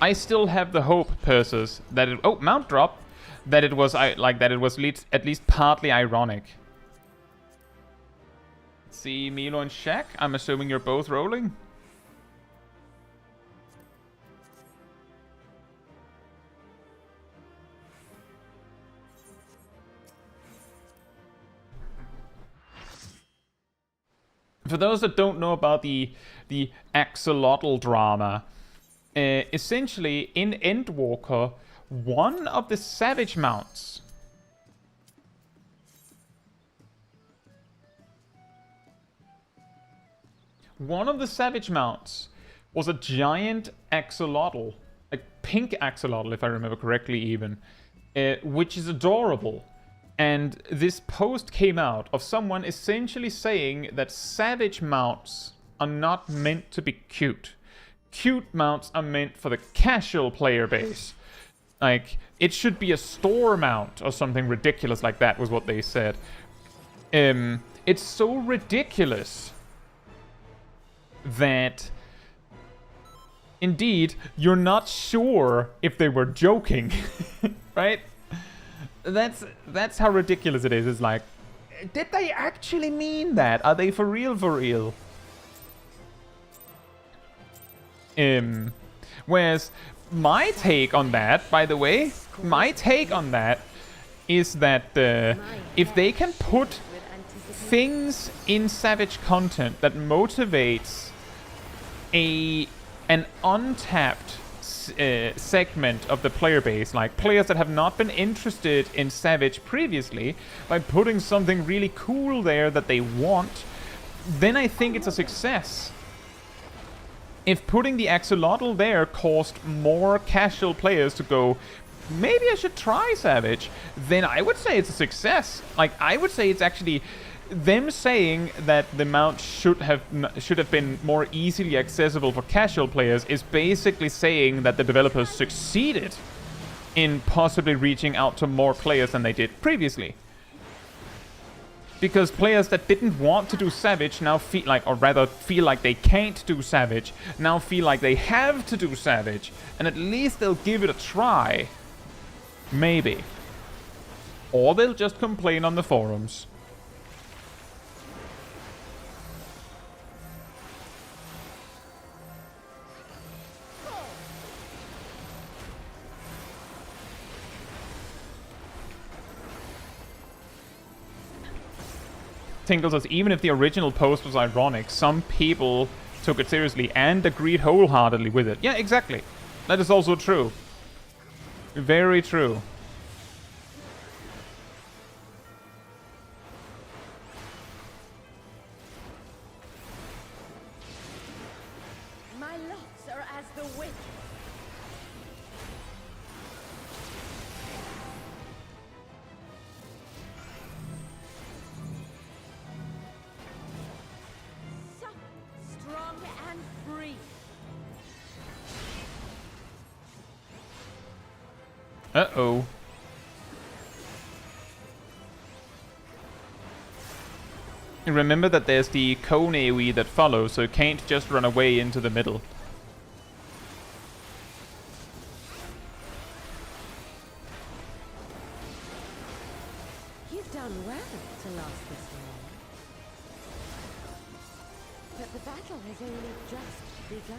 I still have the hope, Persis, that it... Oh, mount drop. That it was at least partly ironic. See Milo and Shaq. I'm assuming you're both rolling. For those that don't know about the axolotl drama, essentially in Endwalker, one of the savage mounts was a giant axolotl, a pink axolotl if I remember correctly even, which is adorable. And this post came out of someone essentially saying that savage mounts are not meant to be cute. Cute mounts are meant for the casual player base. Like, it should be a store mount or something ridiculous like that was what they said. It's so ridiculous that, indeed, you're not sure if they were joking, right? That's how ridiculous it is. It's like, did they actually mean that? Are they for real, for real? Whereas my take on that, by the way, my take on that is that if they can put things in Savage content that motivates an untapped segment of the player base, like players that have not been interested in Savage previously, by putting something really cool there that they want, then I think it's a success. If putting the axolotl there caused more casual players to go, maybe I should try Savage, then I would say it's a success. Like, I would say it's actually them saying that the mount should have been more easily accessible for casual players is basically saying that the developers succeeded in possibly reaching out to more players than they did previously. Because players that didn't want to do Savage now feel like, or rather feel like they can't do Savage, now feel like they have to do Savage, and at least they'll give it a try. Maybe. Or they'll just complain on the forums. Tinkle says, even if the original post was ironic, some people took it seriously and agreed wholeheartedly with it. Yeah, exactly. That is also true. Very true. My locks are as the wind. Soft, strong, and free. Uh-oh. Remember that there's the cone AoE that follows, so you can't just run away into the middle. You've done well to last this long. But the battle has only just begun.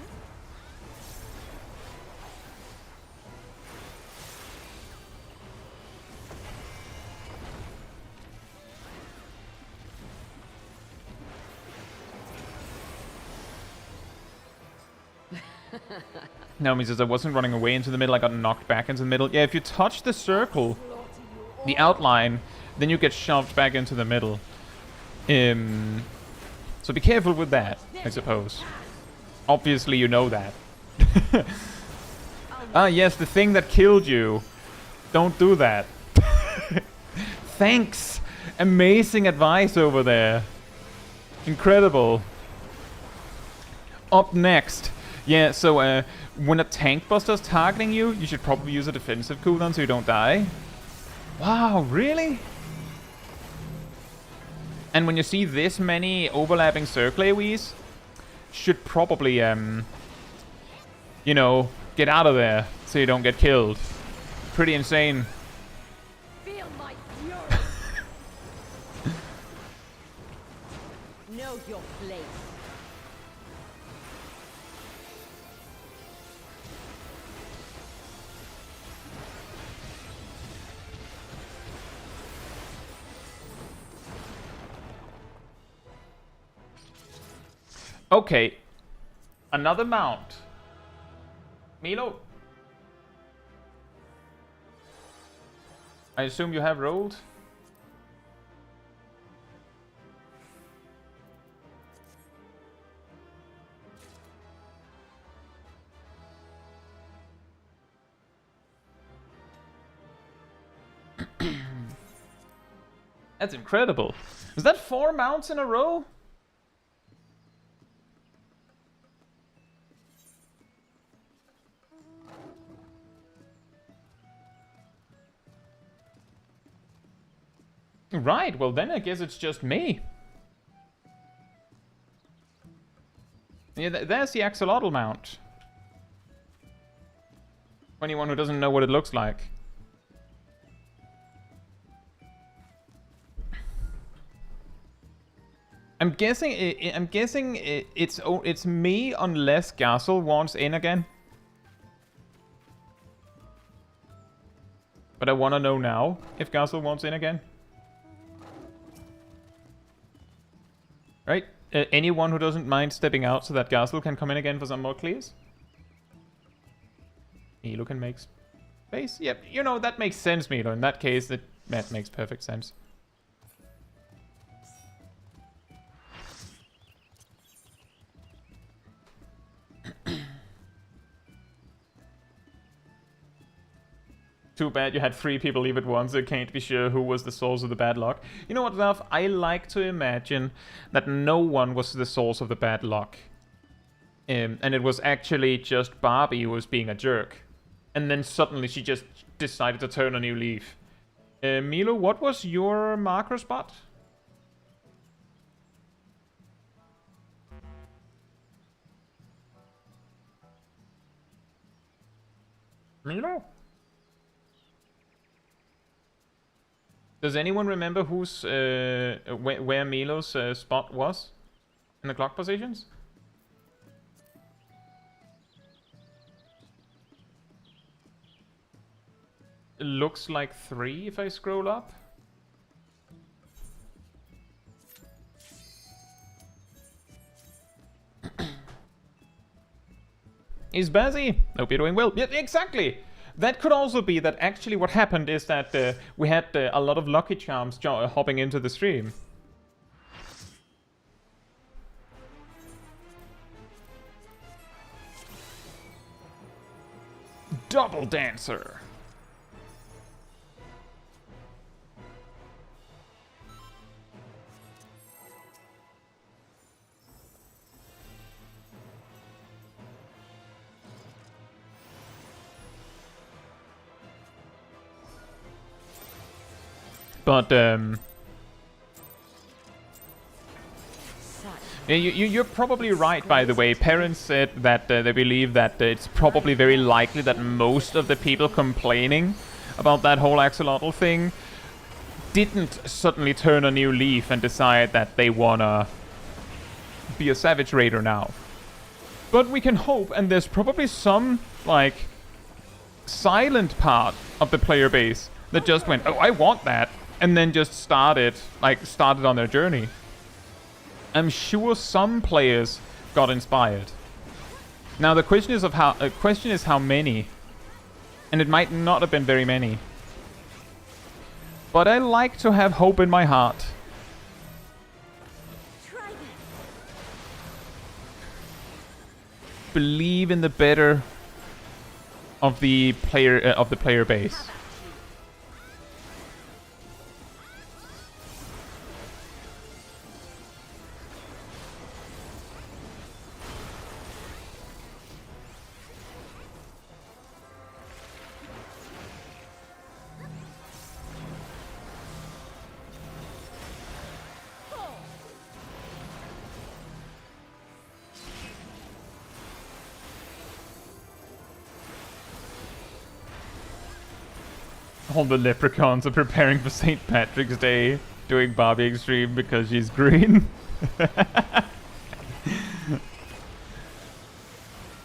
Naomi says, I wasn't running away into the middle, I got knocked back into the middle. Yeah, if you touch the circle, the outline, then you get shoved back into the middle. So be careful with that, I suppose. Obviously you know that. Ah, yes, the thing that killed you. Don't do that. Thanks! Amazing advice over there. Incredible. Up next. Yeah, so when a tank buster's targeting you, you should probably use a defensive cooldown so you don't die. Wow, really? And when you see this many overlapping circle AoEs, should probably, you know, get out of there so you don't get killed. Pretty insane. Feel my fury. Know your place. Okay. Another mount. Milo? I assume you have rolled? That's incredible. Is that 4 mounts in a row? Right, well then I guess it's just me. Yeah, there's the axolotl mount. For anyone who doesn't know what it looks like. I'm guessing it's me unless Gazel wants in again. But I want to know now if Gazel wants in again. Right? Anyone who doesn't mind stepping out so that Gazel can come in again for some more clears? Milo can make space? Yep, you know, that makes sense, Milo. In that case, that makes perfect sense. Too bad you had 3 people leave at once, so can't be sure who was the source of the bad luck. You know what, Ralph? I like to imagine that no one was the source of the bad luck. And it was actually just Barbie who was being a jerk. And then suddenly she just decided to turn a new leaf. Milo, what was your marker spot? Milo? Does anyone remember whose where Milo's spot was in the clock positions? It looks like 3 if I scroll up. He's busy. Hope you're doing well. Yeah, exactly. That could also be that actually what happened is that we had a lot of Lucky Charms hopping into the stream. Double Dancer. But yeah, you're probably right, by the way. Parents said that they believe that it's probably very likely that most of the people complaining about that whole axolotl thing didn't suddenly turn a new leaf and decide that they wanna be a Savage Raider now. But we can hope, and there's probably some, like, silent part of the player base that just went, oh, I want that, and then just started on their journey. I'm sure some players got inspired. Now the question is how many, and it might not have been very many. But I like to have hope in my heart. Believe in the better of the player base. All the leprechauns are preparing for St. Patrick's Day, doing Barbie Extreme because she's green.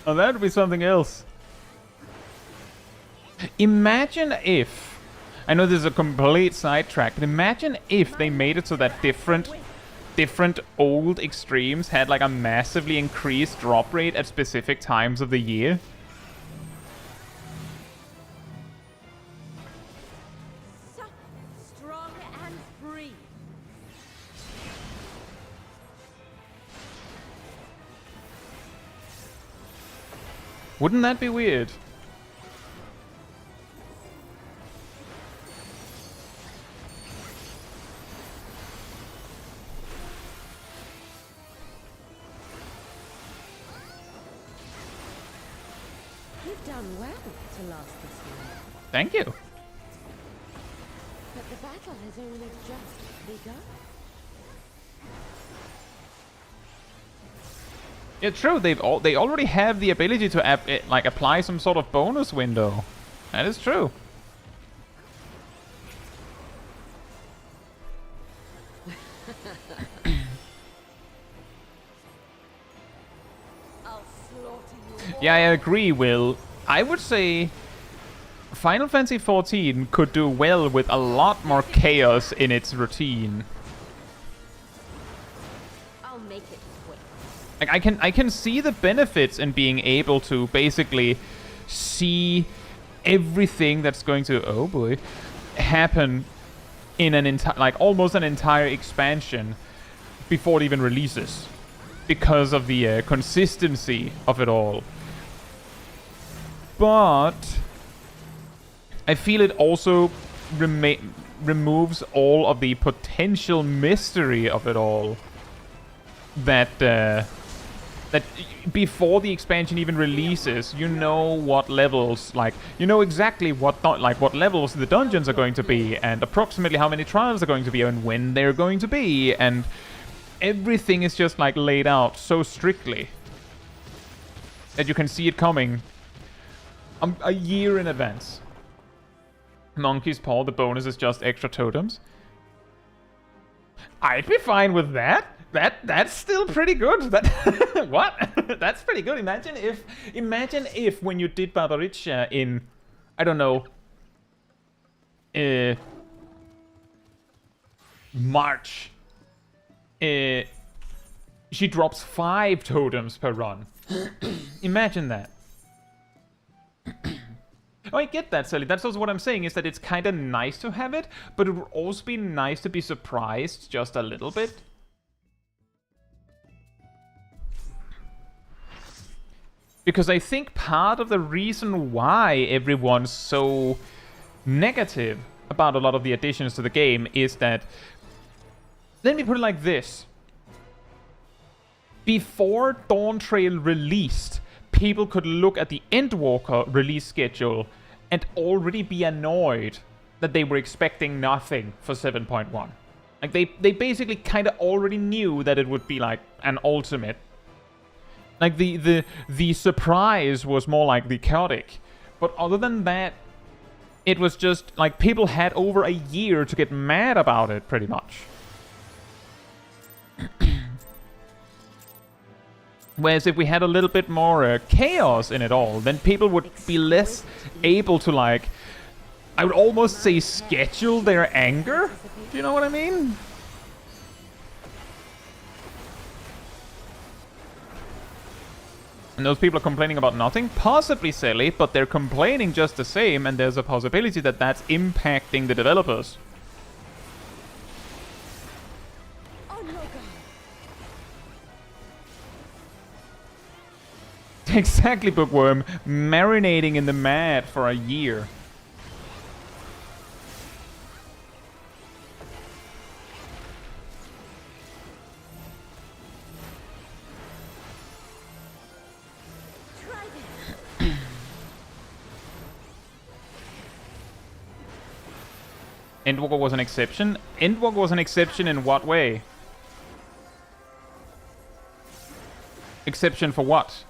Oh, that would be something else. Imagine if, I know this is a complete sidetrack, but imagine if they made it so that different old extremes had like a massively increased drop rate at specific times of the year. Wouldn't that be weird? You've done well to last this long. Thank you. But the battle has only just begun. Yeah, true. They already have the ability to apply some sort of bonus window. That is true. Yeah, I agree, Will. I would say Final Fantasy XIV could do well with a lot more chaos in its routine. I'll make it quick. Like, I can see the benefits in being able to basically see everything that's going to, oh boy, happen in an entire, like almost an entire expansion before it even releases, because of the consistency of it all. But I feel it also removes all of the potential mystery of it all. That before the expansion even releases, you know what levels, like, you know exactly what levels the dungeons are going to be, and approximately how many trials are going to be, and when they're going to be, and everything is just like laid out so strictly that you can see it coming a year in advance. Monkey's Paw, the bonus is just extra totems. I'd be fine with that. That's still pretty good. That what? That's pretty good. Imagine if when you did Barbariccia in, I don't know, March, she drops 5 totems per run. Imagine that. Oh, I get that, Sally. That's also what I'm saying, is that it's kind of nice to have it, but it would also be nice to be surprised just a little bit. Because I think part of the reason why everyone's so negative about a lot of the additions to the game is that... Let me put it like this. Before Dawntrail released, people could look at the Endwalker release schedule and already be annoyed that they were expecting nothing for 7.1. Like, they basically kind of already knew that it would be like an ultimate. Like, the surprise was more like the chaotic. But other than that, it was just like people had over a year to get mad about it, pretty much. Whereas if we had a little bit more chaos in it all, then people would be less able to, like, I would almost say schedule their anger. Do you know what I mean? And those people are complaining about nothing? Possibly silly, but they're complaining just the same, and there's a possibility that that's impacting the developers. Exactly, Bookworm. Marinating in the mad for a year. Endwalker was an exception? Endwalker was an exception in what way? Exception for what?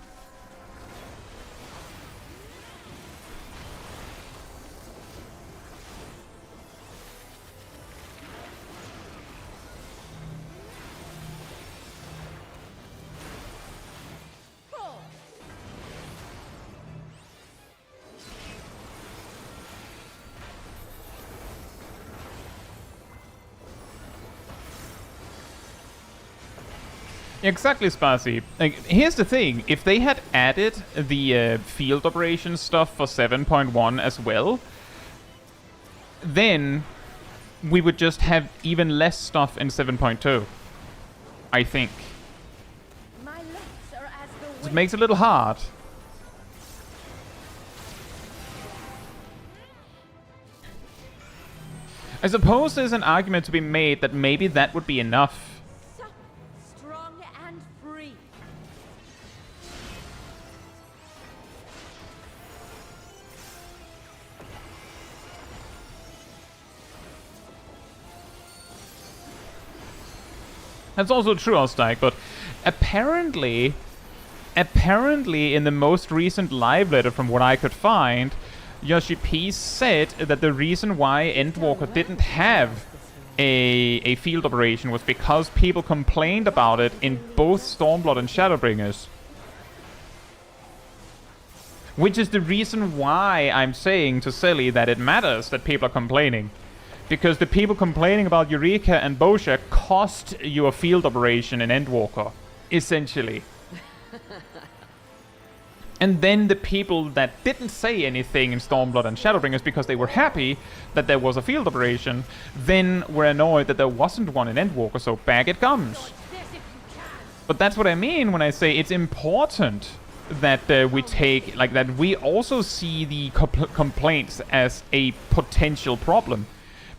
Exactly, Spassy. Like, here's the thing. If they had added the field operation stuff for 7.1 as well, then we would just have even less stuff in 7.2. I think. It makes it a little hard. I suppose there's an argument to be made that maybe that would be enough. That's also true, Ostike, but apparently in the most recent live letter, from what I could find, Yoshi P said that the reason why Endwalker didn't have a field operation was because people complained about it in both Stormblood and Shadowbringers. Which is the reason why I'm saying to Selly that it matters that people are complaining. Because the people complaining about Eureka and Bosha cost you a field operation in Endwalker, essentially. And then the people that didn't say anything in Stormblood and Shadowbringers because they were happy that there was a field operation, then were annoyed that there wasn't one in Endwalker, so back it comes. But that's what I mean when I say it's important that we take, like, that we also see the complaints as a potential problem.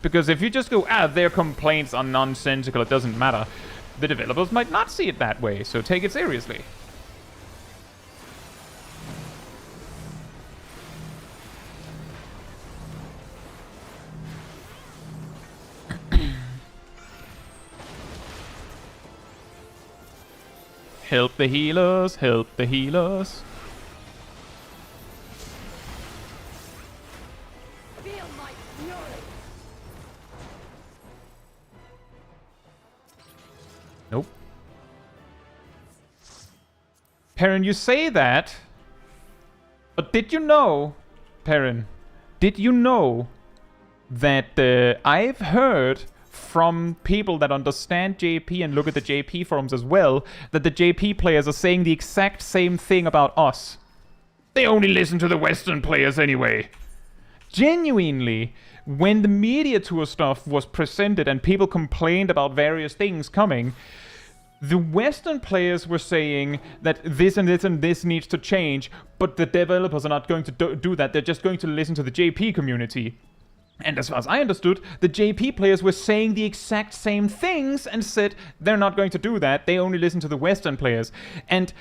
Because if you just go, their complaints are nonsensical, it doesn't matter, the developers might not see it that way, so take it seriously. Help the healers, help the healers. Nope. Perrin, you say that, but did you know, Perrin, did you know that I've heard from people that understand JP and look at the JP forums as well, that the JP players are saying the exact same thing about us. They only listen to the Western players anyway. genuinely, when the media tour stuff was presented and people complained about various things coming, the Western players were saying that this and this and this needs to change, but the developers are not going to do that. They're just going to listen to the JP community. And as far as I understood, the JP players were saying the exact same things and said they're not going to do that. They only listen to the Western players. And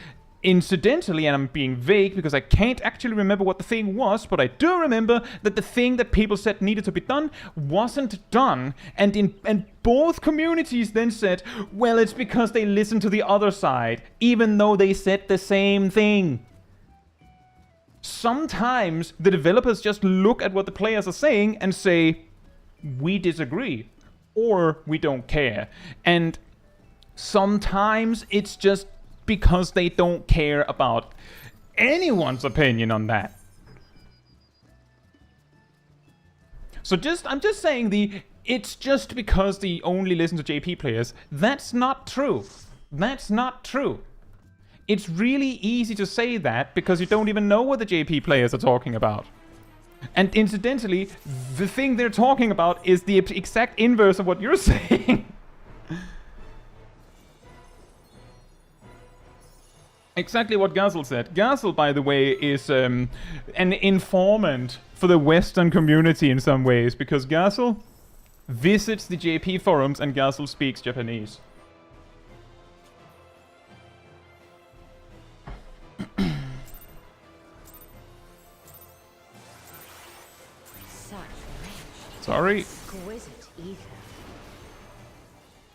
incidentally, and I'm being vague because I can't actually remember what the thing was, but I do remember that the thing that people said needed to be done wasn't done. And both communities then said, well, it's because they listened to the other side, even though they said the same thing. Sometimes the developers just look at what the players are saying and say, we disagree, or we don't care. And sometimes it's just because they don't care about anyone's opinion on that. So I'm just saying it's just because they only listen to JP players. That's not true. That's not true. It's really easy to say that because you don't even know what the JP players are talking about. And incidentally, the thing they're talking about is the exact inverse of what you're saying. Exactly what Gazel said. Gazel, by the way, is an informant for the Western community in some ways, because Gazel visits the JP forums and Gazel speaks Japanese. Sorry. Exquisite ether.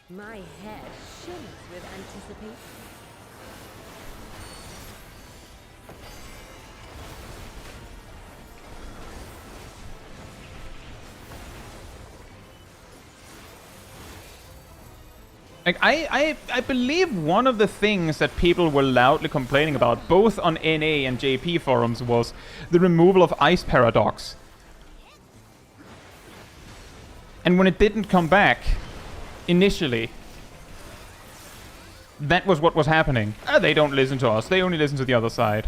My head shimmers with anticipation. Like, I believe one of the things that people were loudly complaining about, both on NA and JP forums, was the removal of Ice Paradox. And when it didn't come back, initially, that was what was happening. They don't listen to us, they only listen to the other side.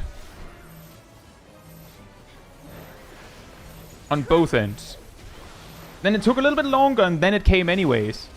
On both ends. Then it took a little bit longer, and then it came anyways.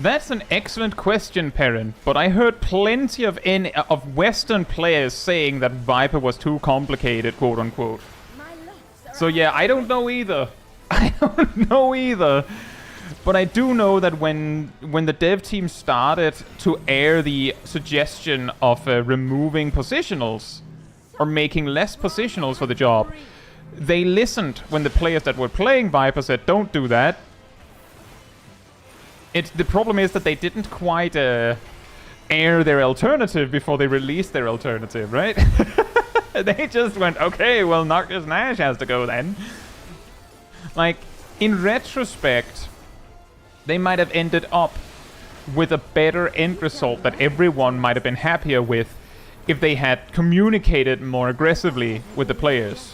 That's an excellent question, Perrin, but I heard plenty of Western players saying that Viper was too complicated, quote unquote. So yeah, I don't know either. I don't know either. But I do know that when the dev team started to air the suggestion of removing positionals, or making less positionals for the job, they listened when the players that were playing Viper said, don't do that. The problem is that they didn't quite air their alternative before they released their alternative, right? They just went, okay, well, Noctis Nash has to go then. Like, in retrospect, they might have ended up with a better end result that everyone might have been happier with if they had communicated more aggressively with the players.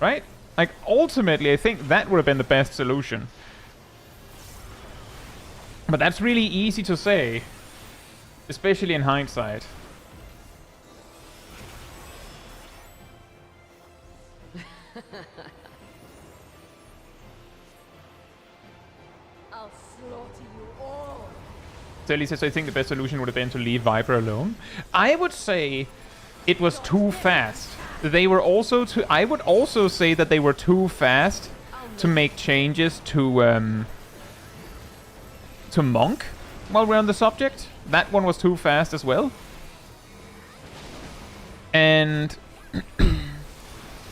Right? Like, ultimately, I think that would have been the best solution. But that's really easy to say, especially in hindsight. I'll slaughter you all. Telly says, I think the best solution would have been to leave Viper alone. I would say it was too fast. They were also too... I would also say that they were too fast to make changes to Monk, while we're on the subject. That one was too fast as well. And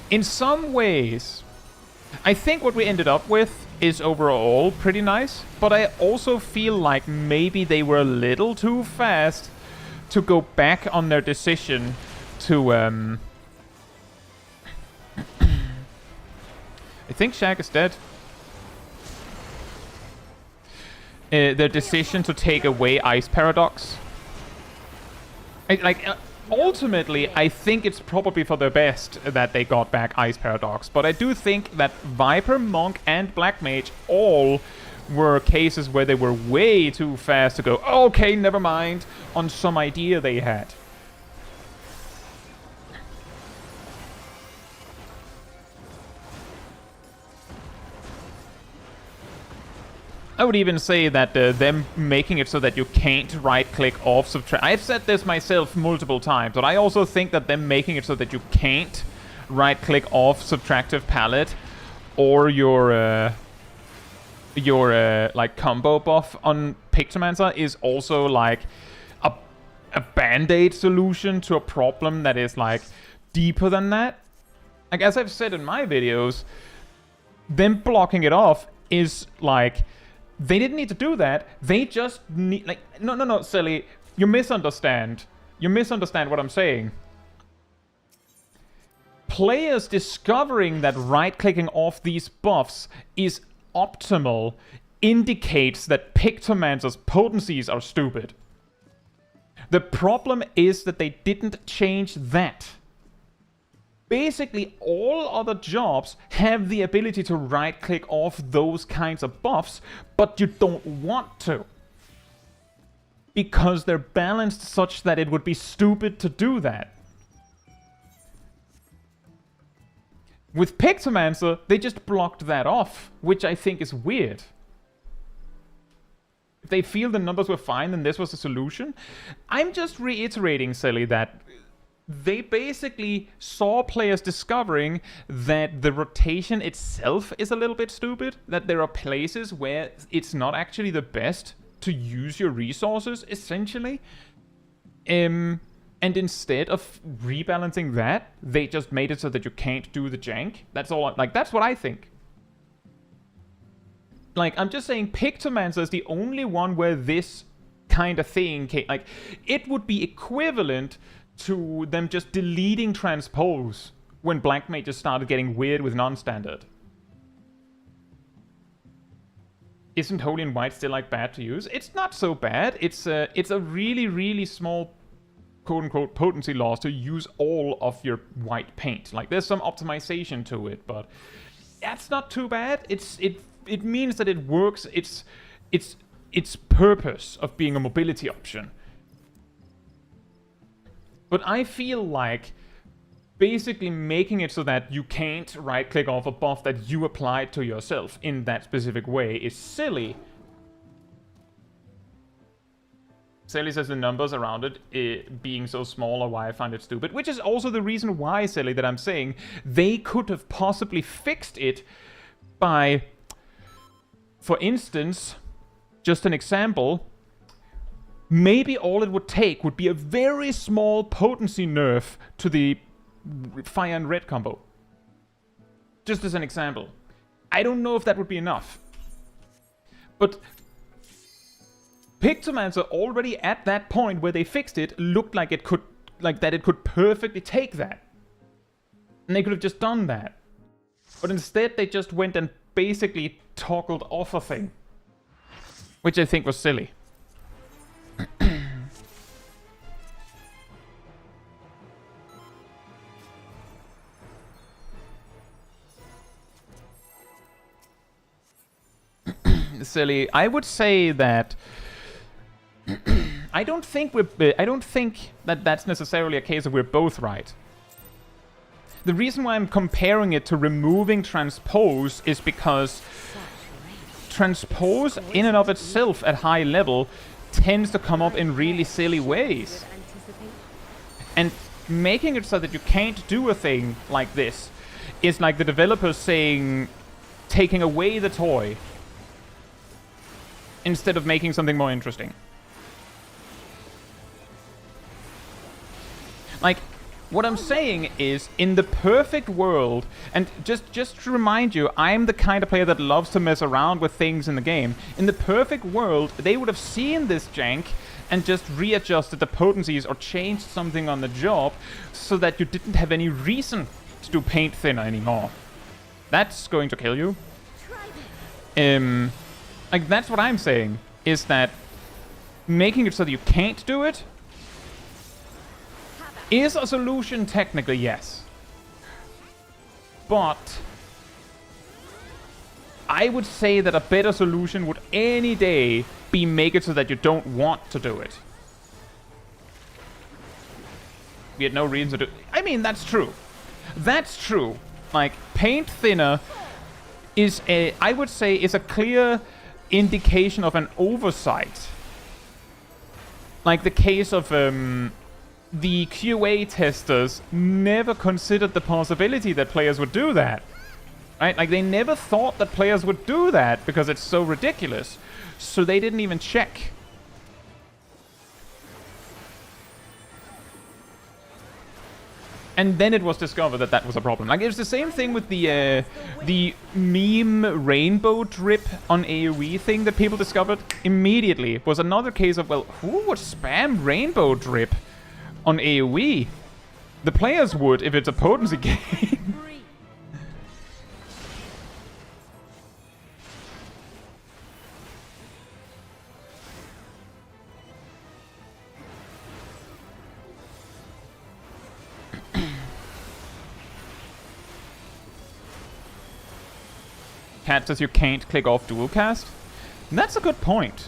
in some ways, I think what we ended up with is overall pretty nice, but I also feel like maybe they were a little too fast to go back on their decision to, I think Shaq is dead. Their decision to take away Ice Paradox. Ultimately, I think it's probably for the best that they got back Ice Paradox, but I do think that Viper, Monk, and Black Mage all were cases where they were way too fast to go, okay, never mind, on some idea they had. I would even say that them making it so that you can't right-click off subtract. I've said this myself multiple times, but I also think that them making it so that you can't right-click off subtractive palette or your like combo buff on Pictomancer is also like a band-aid solution to a problem that is like deeper than that. Like as I've said in my videos, them blocking it off is like. They didn't need to do that. They just need... Like, no, silly. You misunderstand. You misunderstand what I'm saying. Players discovering that right-clicking off these buffs is optimal indicates that Pictomancer's potencies are stupid. The problem is that they didn't change that. Basically, all other jobs have the ability to right-click off those kinds of buffs, but you don't want to. Because they're balanced such that it would be stupid to do that. With Pictomancer, they just blocked that off, which I think is weird. If they feel the numbers were fine, then this was the solution. I'm just reiterating, Silly, that they basically saw players discovering that the rotation itself is a little bit stupid, that there are places where it's not actually the best to use your resources, essentially. And instead of rebalancing that, they just made it so that you can't do the jank. That's all. That's what I think. Like, I'm just saying Pictomancer is the only one where this kind of thing came. Like, it would be equivalent to them just deleting transpose when Black Mage just started getting weird with non-standard. Isn't Holy and White still like bad to use? It's not so bad. It's a really, really small quote-unquote potency loss to use all of your white paint. Like there's some optimization to it, but that's not too bad. It means that it works. Its purpose of being a mobility option. But I feel like basically making it so that you can't right-click off a buff that you applied to yourself in that specific way is silly. Silly says the numbers around it being so small are why I find it stupid, which is also the reason why, Silly, that I'm saying they could have possibly fixed it by, for instance, just an example, maybe all it would take would be a very small potency nerf to the fire and red combo. Just as an example. I don't know if that would be enough. But Pictomancer already at that point where they fixed it looked like it could perfectly take that. And they could have just done that. But instead they just went and basically toggled off a thing. Which I think was silly. Silly. I would say that I don't think that that's necessarily a case of we're both right. The reason why I'm comparing it to removing transpose is because transpose in and of itself at high level tends to come up in really silly ways. And making it so that you can't do a thing like this is like the developers saying, taking away the toy instead of making something more interesting. Like, What I'm saying is, in the perfect world, and just to remind you, I'm the kind of player that loves to mess around with things in the game. In the perfect world, they would have seen this jank and just readjusted the potencies or changed something on the job so that you didn't have any reason to do paint thinner anymore. That's going to kill you. Like, that's what I'm saying, is that making it so that you can't do it is a solution, technically, yes. But I would say that a better solution would any day be make it so that you don't want to do it. We had no reason to do... I mean, that's true. That's true. Like, paint thinner is a... I would say is a clear indication of an oversight. Like the case of... the QA testers never considered the possibility that players would do that. Right? Like, they never thought that players would do that because it's so ridiculous. So they didn't even check. And then it was discovered that that was a problem. Like, it's the same thing with the meme rainbow drip on AoE thing that people discovered immediately. It was another case of, well, who would spam rainbow drip on AoE? The players would if it's a potency game. Cat says you can't click off dual cast. That's a good point.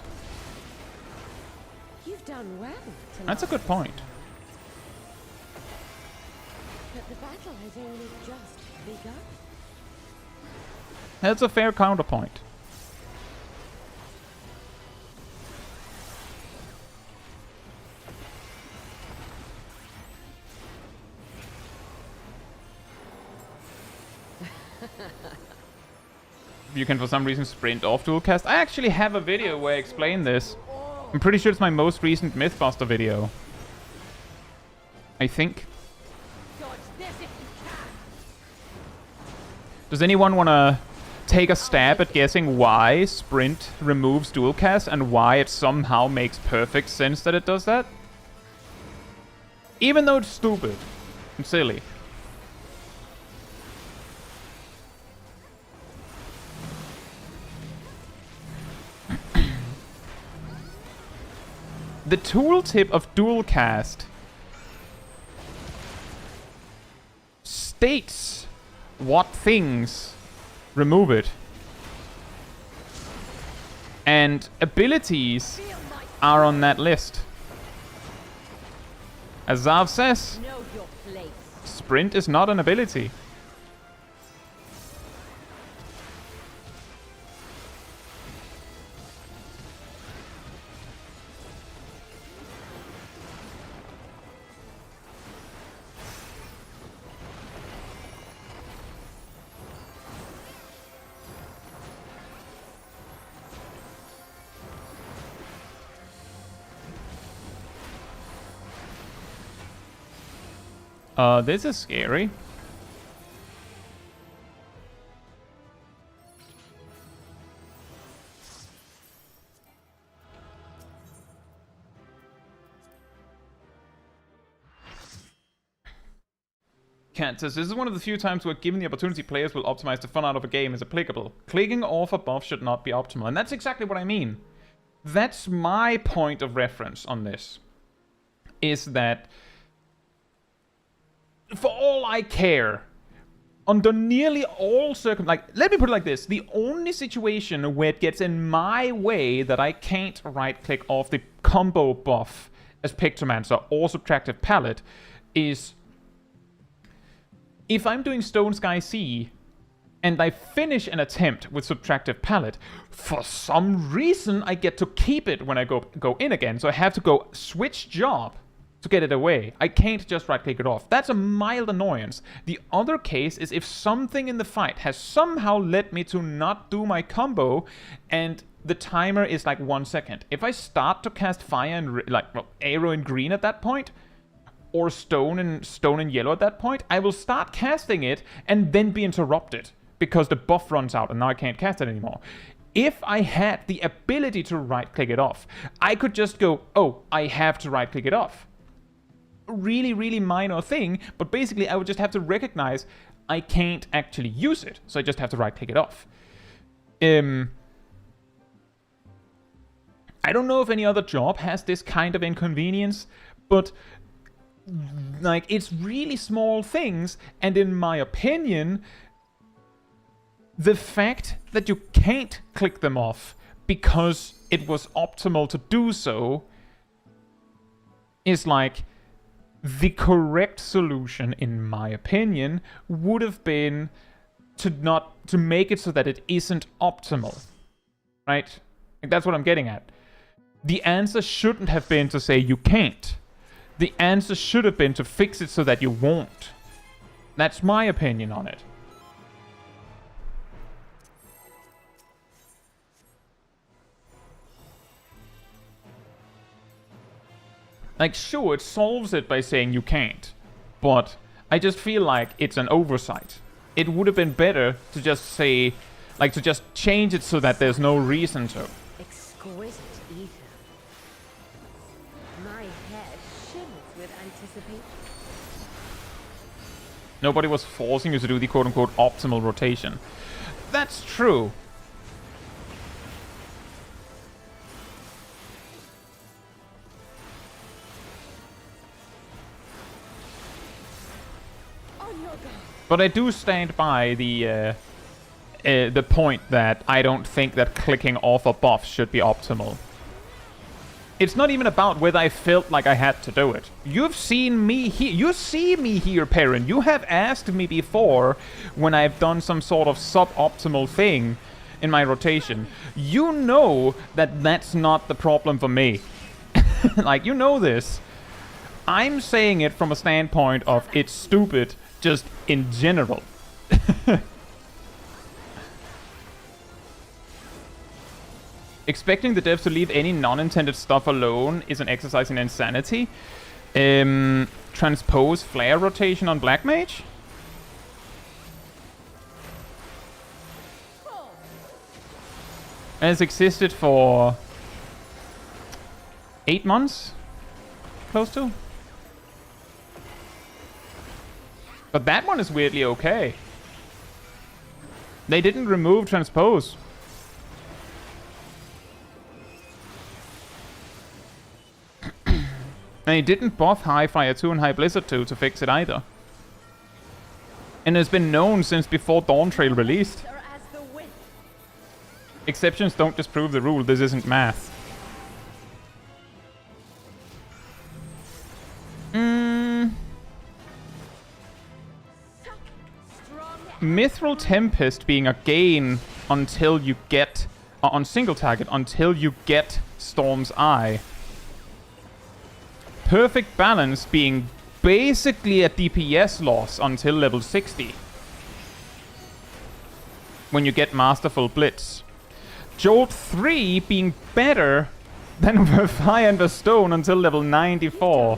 You've done well. That's a good point. But the battle has only just begun. That's a fair counterpoint. You can for some reason sprint off dual cast. I actually have a video where I explain this. I'm pretty sure it's my most recent Mythbuster video. I think. Does anyone want to take a stab at guessing why sprint removes dual cast and why it somehow makes perfect sense that it does that? Even though it's stupid and silly. The tooltip of dual cast states what things remove it. And abilities are on that list. As Zav says, sprint is not an ability. This is scary. Cat says, this is one of the few times where given the opportunity players will optimize the fun out of a game is applicable. Clicking off a buff should not be optimal. And that's exactly what I mean. That's my point of reference on this. Is that for all I care, under nearly all let me put it like this. The only situation where it gets in my way that I can't right-click off the combo buff as Pictomancer or Subtractive Palette is if I'm doing Stone Sky Sea and I finish an attempt with Subtractive Palette, for some reason I get to keep it when I go in again. So I have to go switch job to get it away. I can't just right-click it off. That's a mild annoyance. The other case is if something in the fight has somehow led me to not do my combo and the timer is like 1 second. If I start to cast fire and arrow in green at that point, or stone and yellow at that point, I will start casting it and then be interrupted because the buff runs out and now I can't cast it anymore. If I had the ability to right-click it off, I could just go, oh, I have to right-click it off. Really, really minor thing, but basically I would just have to recognize I can't actually use it, so I just have to right-click it off. I don't know if any other job has this kind of inconvenience, but like, it's really small things, and in my opinion, the fact that you can't click them off because it was optimal to do so is like, the correct solution, in my opinion, would have been to make it so that it isn't optimal, right? Like, that's what I'm getting at. The answer shouldn't have been to say you can't. The answer should have been to fix it so that you won't. That's my opinion on it. Like, sure, it solves it by saying you can't, but I just feel like it's an oversight. It would have been better to just say, like, to just change it so that there's no reason to. Exquisite ether. My head shimmers with anticipation. Nobody was forcing you to do the quote-unquote optimal rotation. That's true. But I do stand by the point that I don't think that clicking off a buff should be optimal. It's not even about whether I felt like I had to do it. You've seen me here. You see me here, Perrin. You have asked me before when I've done some sort of suboptimal thing in my rotation. You know that that's not the problem for me. Like, you know this. I'm saying it from a standpoint of it's stupid just in general. Expecting the devs to leave any non-intended stuff alone is an exercise in insanity. Transpose flare rotation on Black Mage? And it's existed for 8 months? Close to? But that one is weirdly okay. They didn't remove transpose. And they didn't buff High Fire 2 and High Blizzard 2 to fix it either. And it's been known since before Dawntrail released. Exceptions don't disprove the rule, this isn't math. Mithril Tempest being a gain until you get... on single target, until you get Storm's Eye. Perfect Balance being basically a DPS loss until level 60. When you get Masterful Blitz. Jolt 3 being better than Fire and the Stone until level 94.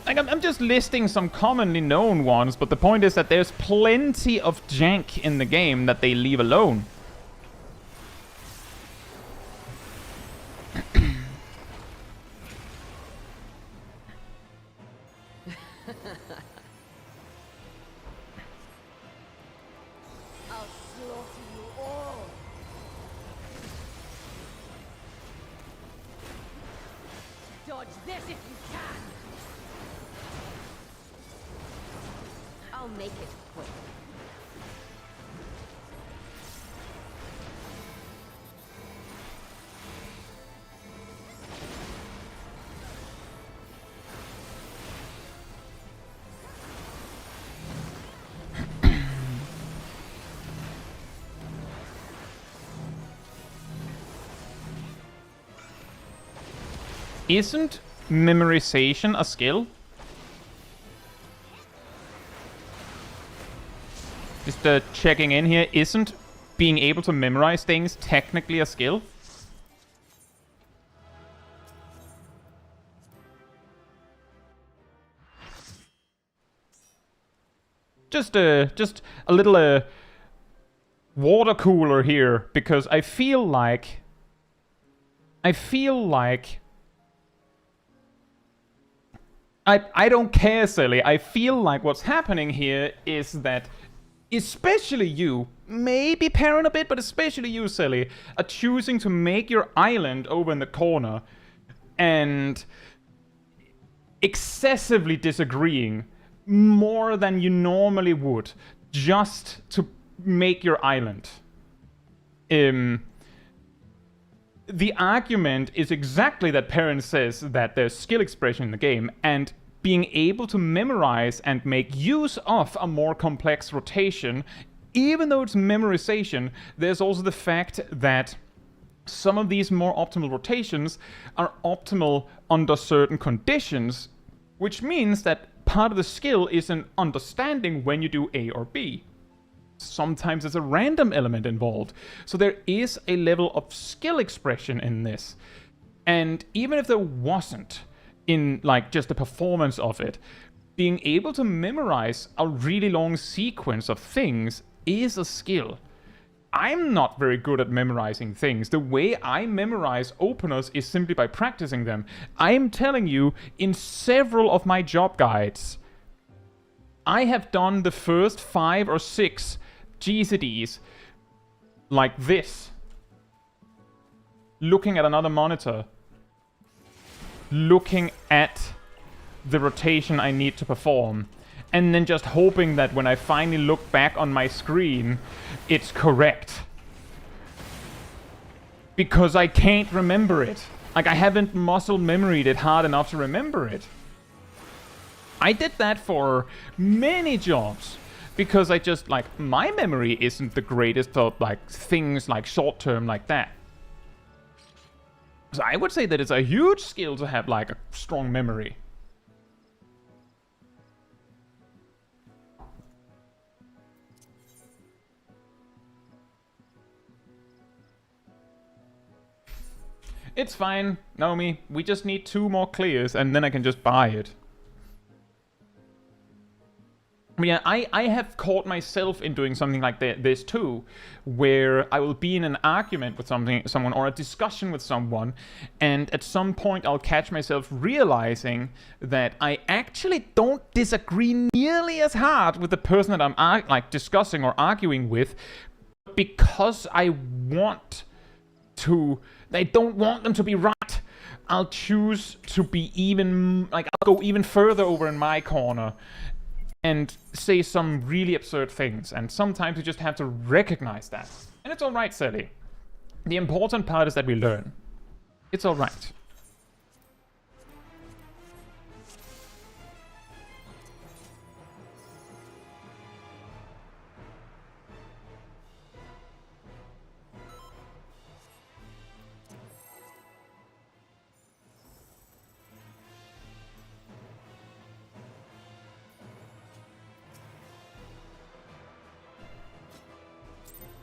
Like, I'm just listing some commonly known ones, but the point is that there's plenty of jank in the game that they leave alone. I'll slaughter you all. Dodge this if you can. I'll make it quick. Isn't memorization a skill? Just checking in here, isn't being able to memorize things technically a skill? Just a little water cooler here, because I feel like I don't care, silly. I feel like what's happening here is that especially you, maybe Perrin a bit, but especially you, silly, are choosing to make your island over in the corner and excessively disagreeing more than you normally would just to make your island. The argument is exactly that Perrin says that there's skill expression in the game, and being able to memorize and make use of a more complex rotation, even though it's memorization, there's also the fact that some of these more optimal rotations are optimal under certain conditions, which means that part of the skill is an understanding when you do A or B. Sometimes there's a random element involved. So there is a level of skill expression in this. And even if there wasn't, in like just the performance of it, being able to memorize a really long sequence of things is a skill. I'm not very good at memorizing things. The way I memorize openers is simply by practicing them. I'm telling you, in several of my job guides, I have done the first 5 or 6 GCDs like this. Looking at another monitor. Looking at the rotation I need to perform. And then just hoping that when I finally look back on my screen, it's correct. Because I can't remember it. Like, I haven't muscle memoried it hard enough to remember it. I did that for many jobs. Because I just, like, my memory isn't the greatest for, like, things like short term like that. So I would say that it's a huge skill to have, like, a strong memory. It's fine, Naomi. We just need 2 more clears and then I can just buy it. Yeah, I have caught myself in doing something like this too, where I will be in an argument with someone or a discussion with someone, and at some point I'll catch myself realizing that I actually don't disagree nearly as hard with the person that I'm discussing or arguing with, because I don't want them to be right. I'll choose to be even, like, I'll go even further over in my corner and say some really absurd things, and sometimes you just have to recognize that. And it's alright, Sally. The important part is that we learn. It's alright.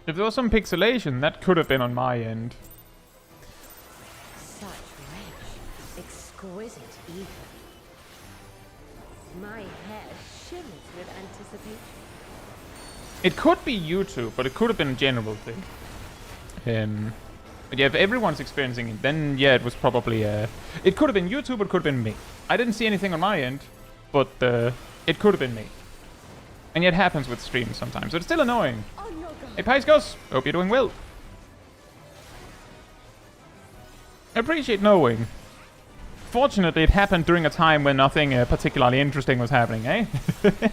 If there was some pixelation, that could have been on my end. Such rich, exquisite ether. My head shimmers with anticipation. It could be YouTube, but it could have been a general thing. But yeah, if everyone's experiencing it, then yeah, it was probably it could have been YouTube, or it could have been me. I didn't see anything on my end, but it could have been me. And yet it happens with streams sometimes, so it's still annoying. Hey, Piscos! Hope you're doing well. I appreciate knowing. Fortunately, it happened during a time when nothing particularly interesting was happening, eh? Try this.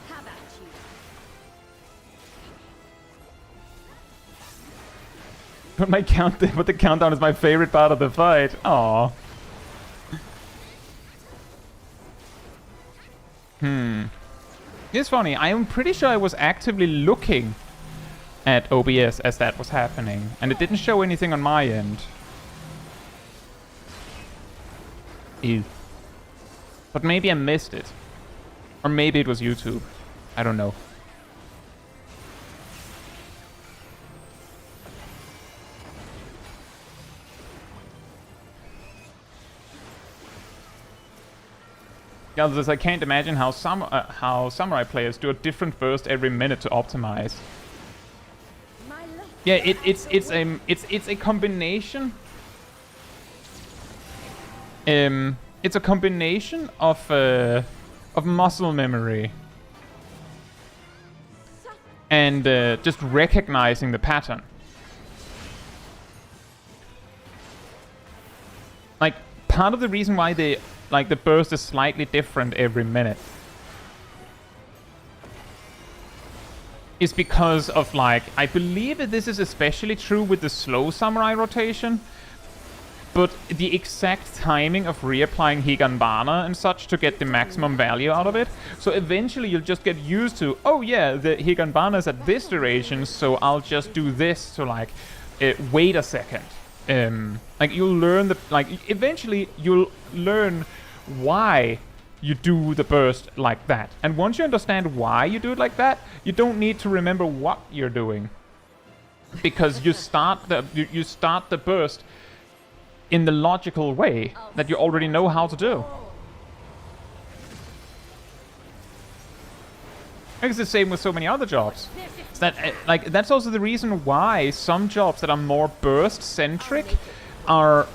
Have at you. But the countdown is my favorite part of the fight. Aww. It's funny, I am pretty sure I was actively looking at OBS as that was happening, and it didn't show anything on my end. Ew. But maybe I missed it. Or maybe it was YouTube. I don't know. Yeah, I can't imagine how samurai players do a different burst every minute to optimize. Yeah, it's a combination. It's a combination of muscle memory and just recognizing the pattern. Like, part of the reason why the burst is slightly different every minute is because of, like, I believe that this is especially true with the slow samurai rotation, but the exact timing of reapplying Higanbana and such to get the maximum value out of it. So eventually you'll just get used to, oh yeah, the Higanbana is at this duration, so I'll just do this to, like, wait a second. Like, you'll learn eventually you'll learn why you do the burst like that. And once you understand why you do it like that, you don't need to remember what you're doing. Because you start the burst in the logical way that you already know how to do. It's the same with so many other jobs. That's also the reason why some jobs that are more burst-centric are...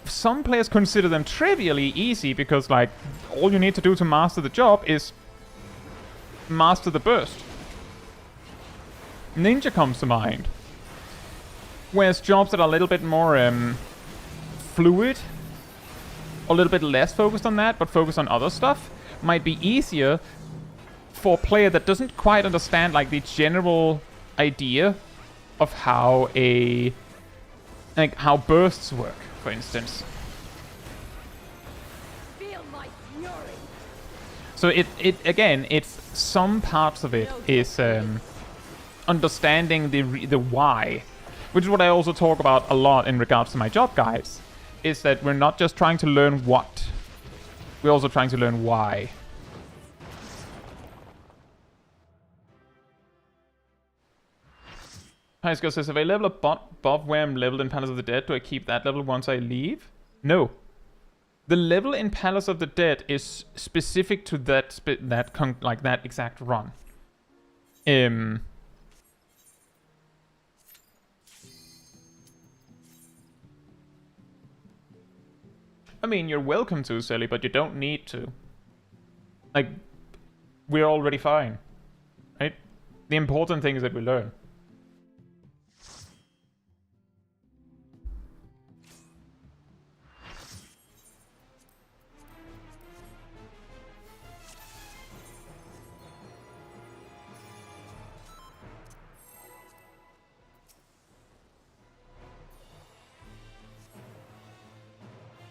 Some players consider them trivially easy because, like, all you need to do to master the job is master the burst. Ninja comes to mind. Whereas jobs that are a little bit more fluid, a little bit less focused on that, but focused on other stuff, might be easier for a player that doesn't quite understand, like, the general idea of how how bursts work, for instance. Feel my fury. So it's some parts of it is understanding the why, which is what I also talk about a lot in regards to my job guides, is that we're not just trying to learn what, we're also trying to learn why. Highscore says, if I level above where I'm leveled in Palace of the Dead, do I keep that level once I leave? No. The level in Palace of the Dead is specific to that exact run. I mean, you're welcome to, Sally, but you don't need to. Like, we're already fine. Right? The important thing is that we learn.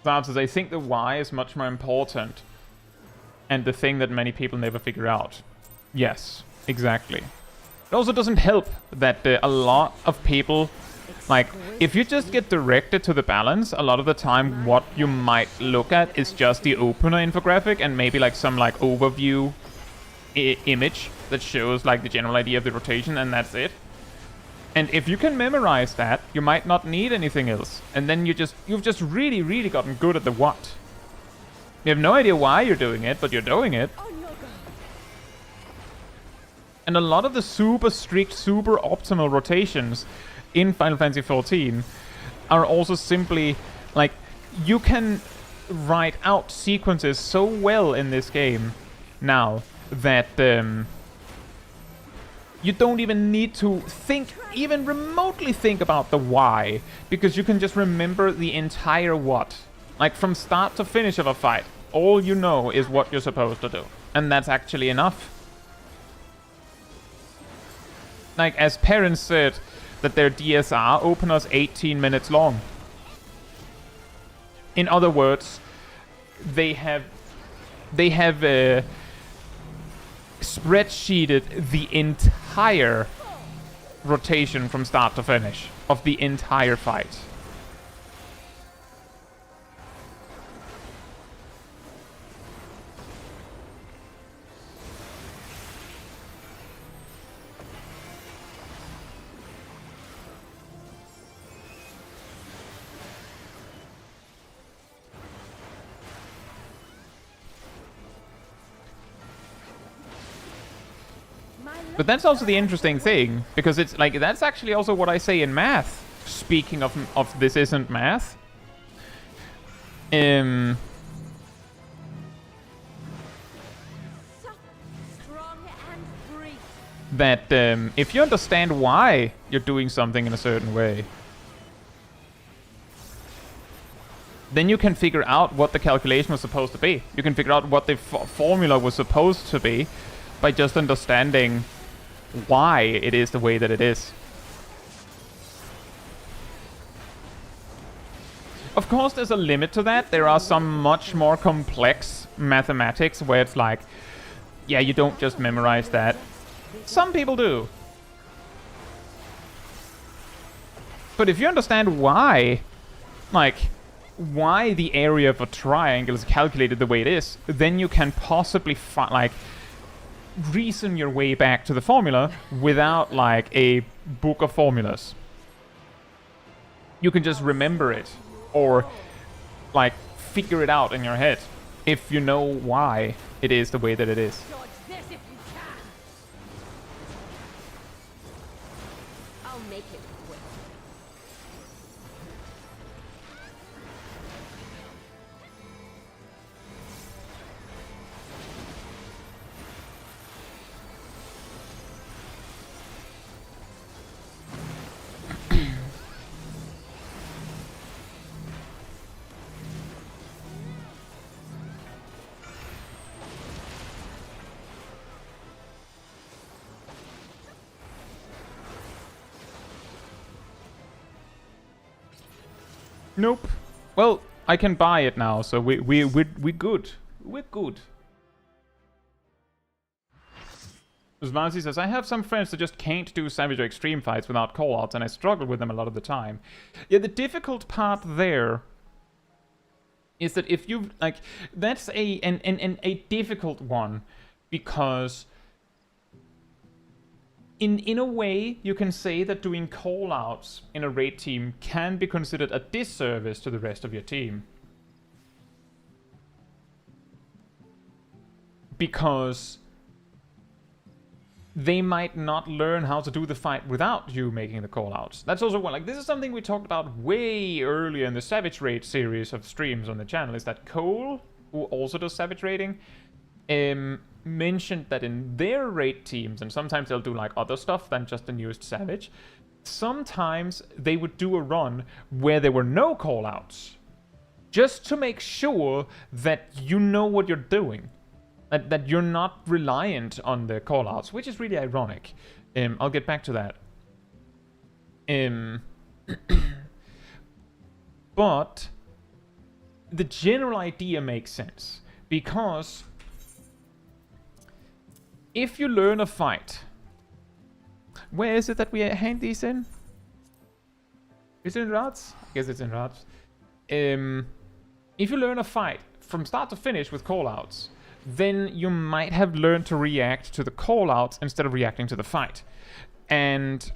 Says, I think the why is much more important, and the thing that many people never figure out. Yes, exactly. It also doesn't help that a lot of people, like, if you just get directed to the balance, a lot of the time what you might look at is just the opener infographic and maybe like some like overview image that shows like the general idea of the rotation, and that's it. And if you can memorize that, you might not need anything else. And then you've just really, really gotten good at the what. You have no idea why you're doing it, but you're doing it. And a lot of the super strict, super optimal rotations in Final Fantasy XIV are also simply, like, you can write out sequences so well in this game now that you don't even need to even remotely think about the why, because you can just remember the entire what. Like, from start to finish of a fight, all you know is what you're supposed to do. And that's actually enough. Like, as parents said, that their DSR opener's 18 minutes long. In other words, they have spreadsheeted the entire rotation from start to finish of the entire fight. But that's also the interesting thing, because it's like, that's actually also what I say in math. Speaking of this isn't math. Strong and free. That if you understand why you're doing something in a certain way, then you can figure out what the calculation was supposed to be. You can figure out what the formula was supposed to be by just understanding why it is the way that it is. Of course, there's a limit to that. There are some much more complex mathematics where it's like, yeah, you don't just memorize that. Some people do. But if you understand why, like, why the area of a triangle is calculated the way it is, then you can possibly, reason your way back to the formula without, like, a book of formulas. You can just remember it. Or, like, figure it out in your head if you know why it is the way that it is. Dodge this if you can. I'll make it quick. Nope. Well, I can buy it now, so we're good. We're good. Zvanzi says, I have some friends that just can't do Savage or Extreme fights without callouts, and I struggle with them a lot of the time. Yeah, the difficult part there is that if you, like, that's a difficult one, because in a way, you can say that doing callouts in a raid team can be considered a disservice to the rest of your team. Because they might not learn how to do the fight without you making the callouts. That's also one, like, this is something we talked about way earlier in the Savage Raid series of streams on the channel, is that Cole, who also does Savage Raiding, mentioned that in their raid teams, and sometimes they'll do like other stuff than just the newest Savage, sometimes they would do a run where there were no callouts, just to make sure that you know what you're doing, that you're not reliant on the callouts, which is really ironic. I'll get back to that. But the general idea makes sense, because if you learn a fight... Where is it that we hand these in? Is it in Rats? I guess it's in Rats. If you learn a fight from start to finish with callouts, then you might have learned to react to the callouts instead of reacting to the fight. And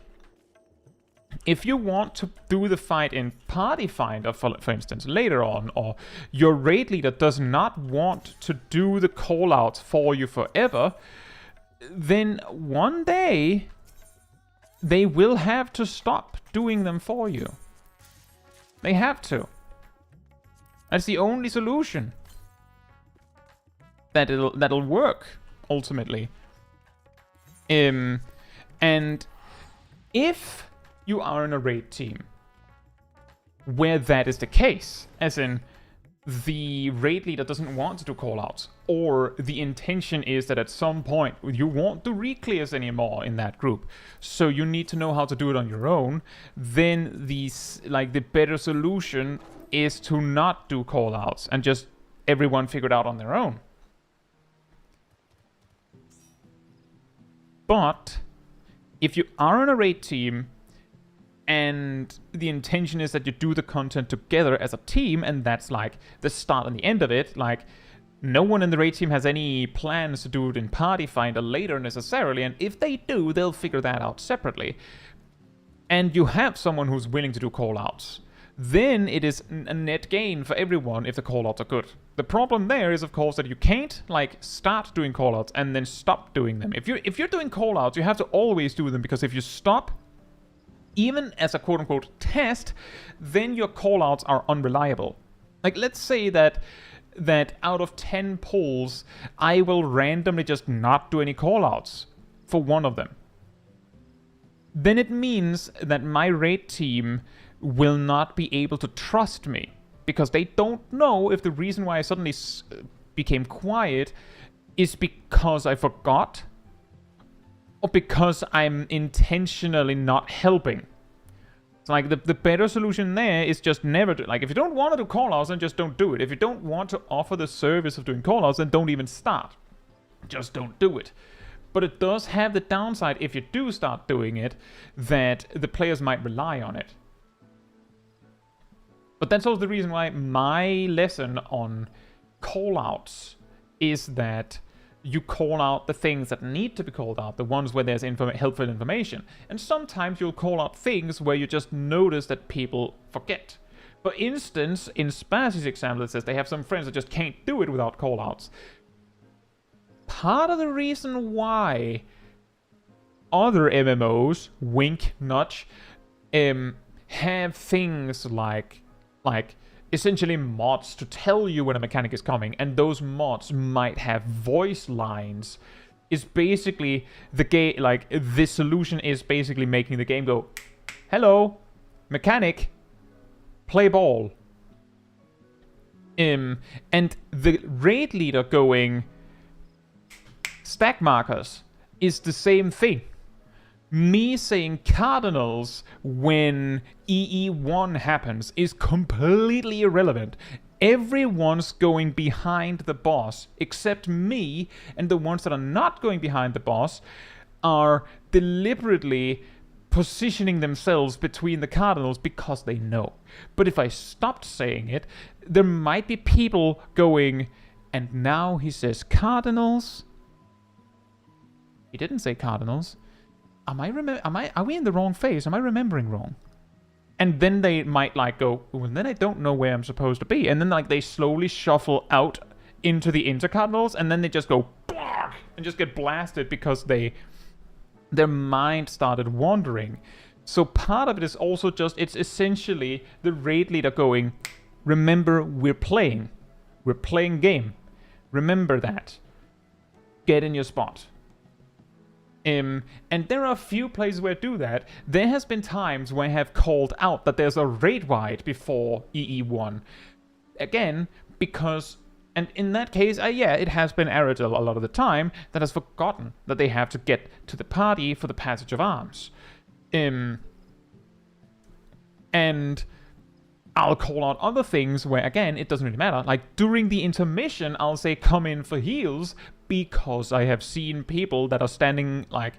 if you want to do the fight in Party Finder, for instance, later on, or your raid leader does not want to do the callouts for you forever, then one day they will have to stop doing them for you. They have to. That's the only solution that'll work ultimately. And if you are in a raid team where that is the case, as in the raid leader doesn't want to do callouts, or the intention is that at some point you won't do re-clears anymore in that group, so you need to know how to do it on your own, then the better solution is to not do callouts and just everyone figure it out on their own. But if you are on a raid team and the intention is that you do the content together as a team, and that's like the start and the end of it, like no one in the raid team has any plans to do it in Party Finder later necessarily, and if they do, they'll figure that out separately. And you have someone who's willing to do callouts, then it is a net gain for everyone if the callouts are good. The problem there is, of course, that you can't like start doing callouts and then stop doing them. If you're doing callouts, you have to always do them, because if you stop, even as a quote-unquote test, then your callouts are unreliable. Like, let's say that out of 10 pulls, I will randomly just not do any callouts for one of them. Then it means that my raid team will not be able to trust me, because they don't know if the reason why I suddenly became quiet is because I forgot or because I'm intentionally not helping. So like the better solution there is just never do. Like, if you don't want to do callouts, then just don't do it. If you don't want to offer the service of doing callouts, then don't even start. Just don't do it. But it does have the downside, if you do start doing it, that the players might rely on it. But that's also the reason why my lesson on callouts is that you call out the things that need to be called out, the ones where there's helpful information. And sometimes you'll call out things where you just notice that people forget. For instance, in Spazzy's example, it says they have some friends that just can't do it without callouts. Part of the reason why other MMOs, wink, nudge, have things like essentially mods to tell you when a mechanic is coming, and those mods might have voice lines, is basically the game. Like, this solution is basically making the game go, "Hello, mechanic, play ball." And the raid leader going, "Stack markers," is the same thing. Me saying cardinals when EE1 happens is completely irrelevant. Everyone's going behind the boss except me, and the ones that are not going behind the boss are deliberately positioning themselves between the cardinals because they know. But if I stopped saying it, there might be people going, "And now he says cardinals." He didn't say cardinals. Are we in the wrong phase? Am I remembering wrong? And then they might like go, "Well, then I don't know where I'm supposed to be." And then like they slowly shuffle out into the intercardinals, and then they just go bark, and just get blasted because their mind started wandering. So part of it is also just, it's essentially the raid leader going, "Remember, we're playing game. Remember that. Get in your spot." And there are a few places where I do that. There has been times where I have called out that there's a raid wide before EE1. Again, because, and in that case, yeah, it has been Aradil a lot of the time that has forgotten that they have to get to the party for the passage of arms. And I'll call out other things where, again, it doesn't really matter. Like, during the intermission, I'll say, "Come in for heals," because I have seen people that are standing, like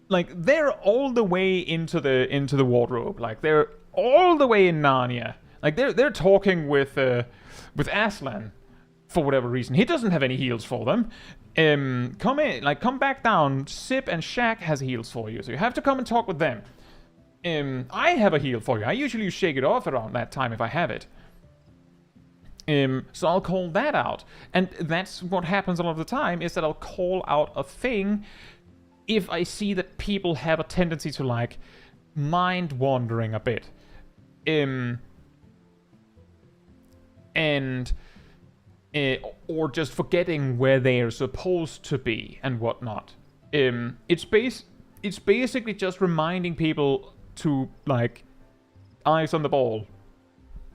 they're all the way into the wardrobe. Like, they're all the way in Narnia. Like, they're talking with Aslan for whatever reason. He doesn't have any heals for them. Come in, like, come back down. Sip and Shaq has heals for you, so you have to come and talk with them. I have a heal for you. I usually shake it off around that time if I have it. So I'll call that out. And that's what happens a lot of the time, is that I'll call out a thing if I see that people have a tendency to, like, mind wandering a bit. Or just forgetting where they are supposed to be and whatnot. It's basically just reminding people to, like, eyes on the ball.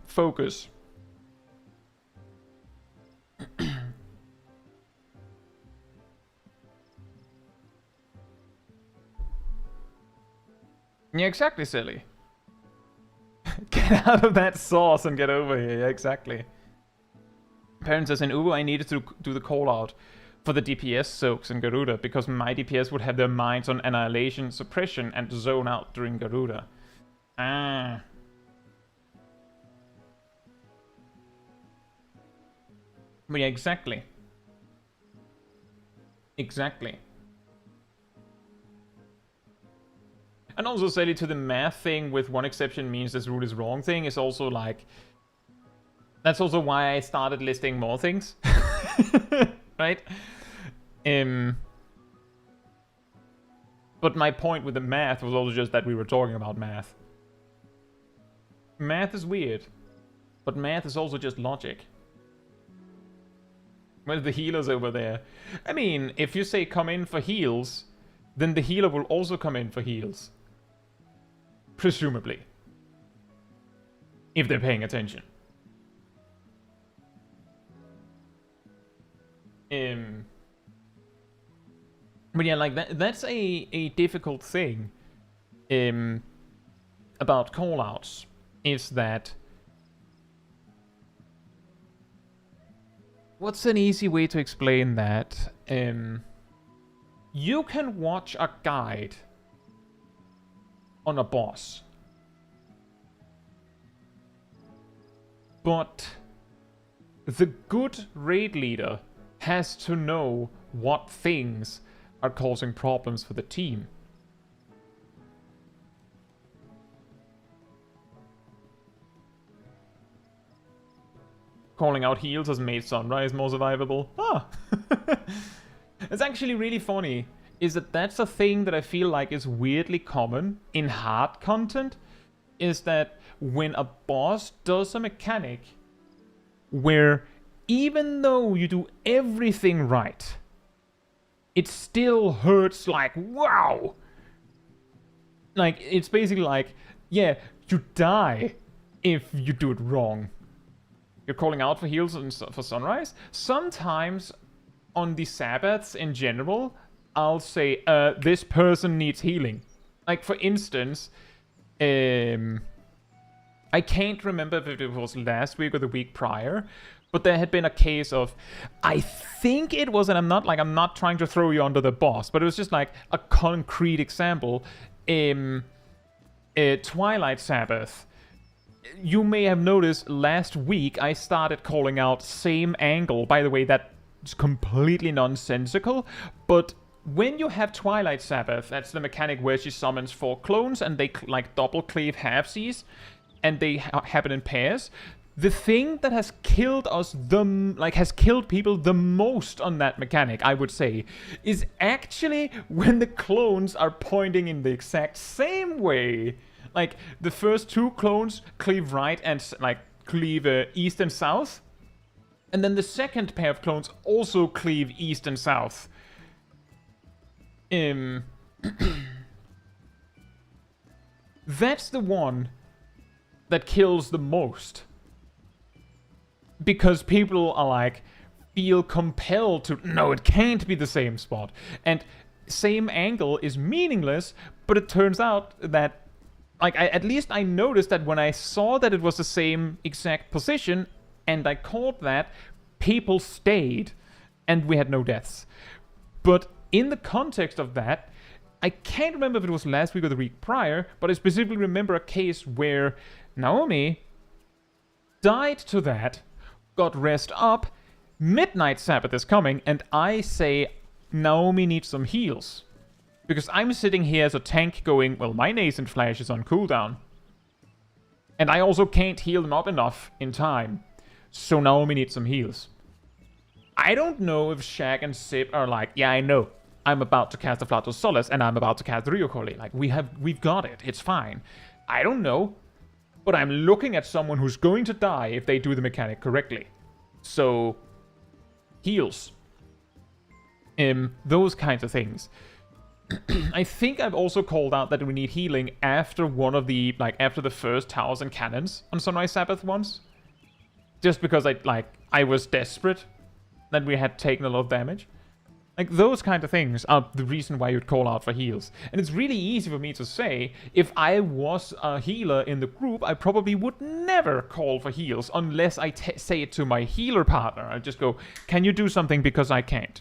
Focus. Yeah, exactly, silly. Get out of that sauce and get over here. Yeah, exactly. Parent says, "In Ubu, I needed to do the call out for the DPS soaks in Garuda, because my DPS would have their minds on annihilation, suppression, and zone out during Garuda." Ah. But yeah, exactly. And also, Sally, to the math thing with one exception means this rule is wrong thing is also like... That's also why I started listing more things. Right? But my point with the math was also just that we were talking about math. Math is weird. But math is also just logic. Well, the healer's over there. I mean, if you say come in for heals, then the healer will also come in for heals. Presumably. If they're paying attention. But yeah, like that's a difficult thing about callouts, is that... What's an easy way to explain that? You can watch a guide on a boss. But the good raid leader has to know what things are causing problems for the team. Calling out heals has made Sunrise more survivable. Ah! It's actually really funny, is that that's a thing that I feel like is weirdly common in hard content, is that when a boss does a mechanic where even though you do everything right, it still hurts like, wow! Like, it's basically like, yeah, you die if you do it wrong. You're calling out for heals for Sunrise. Sometimes on the Sabbaths in general, I'll say, this person needs healing. Like, for instance, I can't remember if it was last week or the week prior, but there had been a case of, I think it was, and I'm not trying to throw you under the bus, but it was just like a concrete example. Twilight Sabbath. You may have noticed last week I started calling out same angle. By the way, that's completely nonsensical, but when you have Twilight Sabbath, that's the mechanic where she summons 4 clones and they like double cleave halfsies, and they happen in pairs. The thing that has killed us, has killed people the most on that mechanic, I would say, is actually when the clones are pointing in the exact same way. Like, the first 2 clones cleave right and, like, cleave east and south. And then the second pair of clones also cleave east and south. That's the one that kills the most. Because people are like, feel compelled to, no, it can't be the same spot. And same angle is meaningless, but it turns out that, like, at least I noticed that when I saw that it was the same exact position, and I called that, people stayed, and we had no deaths. But in the context of that, I can't remember if it was last week or the week prior, but I specifically remember a case where Naomi died to that, got rest up, Midnight Sabbath is coming, and I say Naomi needs some heals. Because I'm sitting here as a tank going, well, my Nascent Flash is on cooldown. And I also can't heal them up enough in time. So Naomi needs some heals. I don't know if Shaq and Sib are like, yeah, I know. I'm about to cast the Flato Solace and I'm about to cast Ryokoli. Like, we've got it. It's fine. I don't know. But I'm looking at someone who's going to die if they do the mechanic correctly. So, heals. Those kinds of things. I think I've also called out that we need healing after one of the, after the first towers and cannons on Sunrise Sabbath once. Just because I was desperate that we had taken a lot of damage. Like, those kind of things are the reason why you'd call out for heals. And it's really easy for me to say, if I was a healer in the group, I probably would never call for heals unless I say it to my healer partner. I'd just go, can you do something because I can't?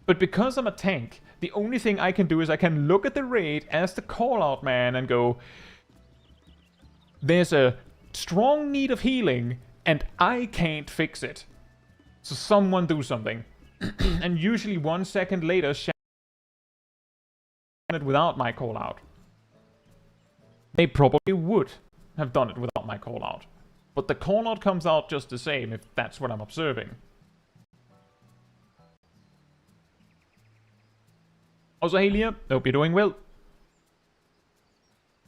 But because I'm a tank, the only thing I can do is I can look at the raid as the call-out man and go, there's a strong need of healing, and I can't fix it. So someone do something. And usually 1 second later, it without my call out. they probably would have done it without my callout. But the callout comes out just the same if that's what I'm observing. Also, hey Leah, hope you're doing well.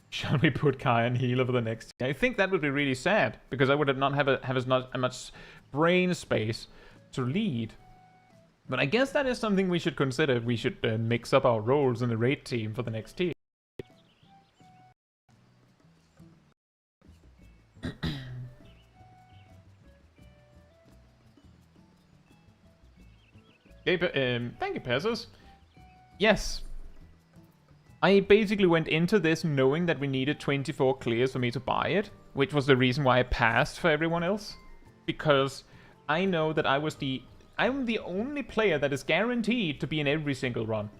Shall we put Kai in healer for the next? I think that would be really sad, because I would not have as much brain space to lead. But I guess that is something we should consider. We should mix up our roles in the raid team for the next team. Okay, thank you, Pesos. Yes. I basically went into this knowing that we needed 24 clears for me to buy it, which was the reason why I passed for everyone else. Because I know that I'm the only player that is guaranteed to be in every single run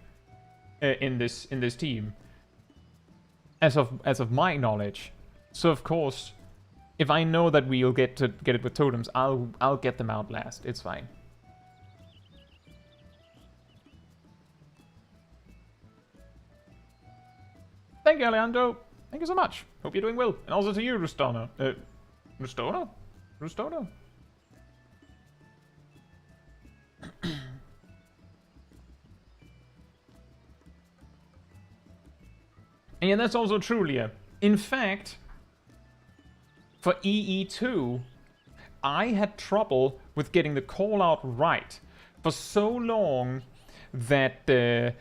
in this team. As of my knowledge. So of course, if I know that we'll get it with totems, I'll get them out last. It's fine. Thank you, Alejandro. Thank you so much. Hope you're doing well. And also to you, Rustano. Rustano? Rustano? And yeah, that's also true, Leah. In fact, for EE2, I had trouble with getting the call-out right for so long that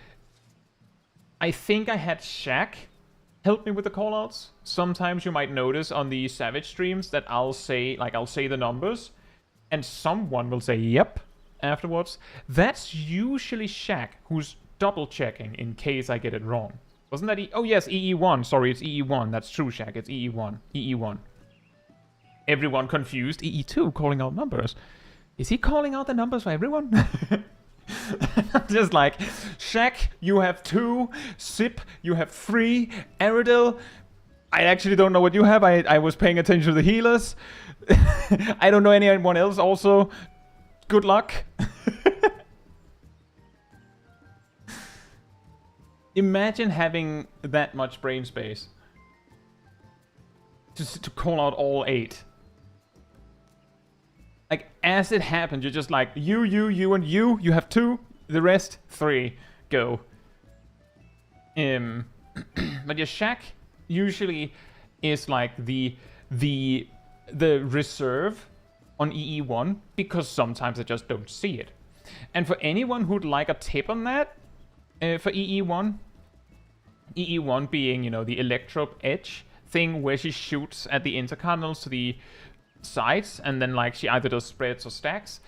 I think I had Shaq help me with the callouts. Sometimes you might notice on the Savage streams that I'll say the numbers, and someone will say yep afterwards. That's usually Shaq who's double checking in case I get it wrong. Wasn't that oh yes, EE1. Sorry, it's EE1. That's true, Shaq. It's EE1. EE1. Everyone confused. EE2 calling out numbers. Is he calling out the numbers for everyone? Just like, Shaq, you have 2, Sip, you have 3, Aerodil, I actually don't know what you have, I was paying attention to the healers. I don't know anyone else also. Good luck. Imagine having that much brain space. Just to call out all 8. Like, as it happened, you're just like, you, and you. You have 2, the rest, 3. Go. But your Shaq usually is like the reserve on EE1, because sometimes I just don't see it. And for anyone who'd like a tip on that, for EE1 being, you know, the Electro Edge thing where she shoots at the intercardinals to the sides, and then like she either does spreads or stacks.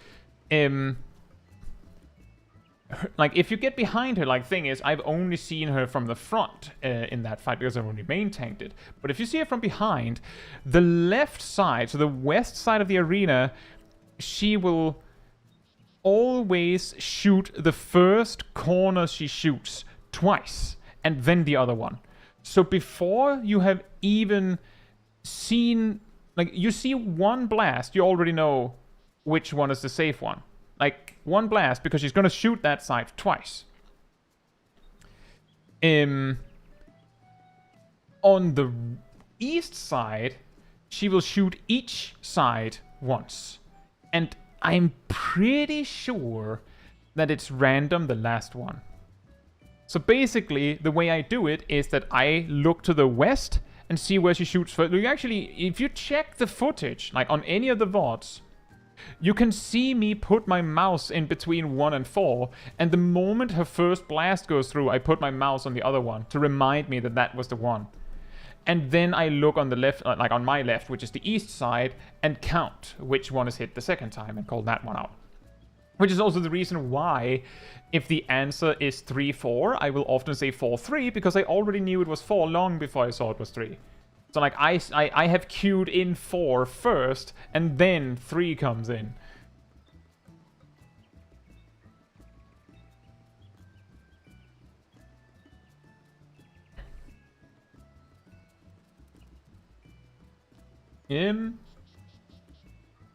Like if you get behind her, like thing is, I've only seen her from the front in that fight because I've only main tanked it. But if you see her from behind, the left side, so the west side of the arena, she will always shoot the first corner she shoots twice, and then the other one. So before you have even seen, like, you see one blast, you already know which one is the safe one. Like, one blast, because she's going to shoot that side twice. On the east side, she will shoot each side once. And I'm pretty sure that it's random, the last one. So basically, the way I do it is that I look to the west and see where she shoots first. You actually, if you check the footage, like on any of the VODs, you can see me put my mouse in between 1 and 4, and the moment her first blast goes through, I put my mouse on the other one to remind me that that was the one. And then I look on the left, like on my left, which is the east side, and count which one is hit the second time and call that one out. Which is also the reason why, if the answer is 3-4, I will often say 4-3, because I already knew it was 4 long before I saw it was 3. So like I have queued in 4 first, and then 3 comes in.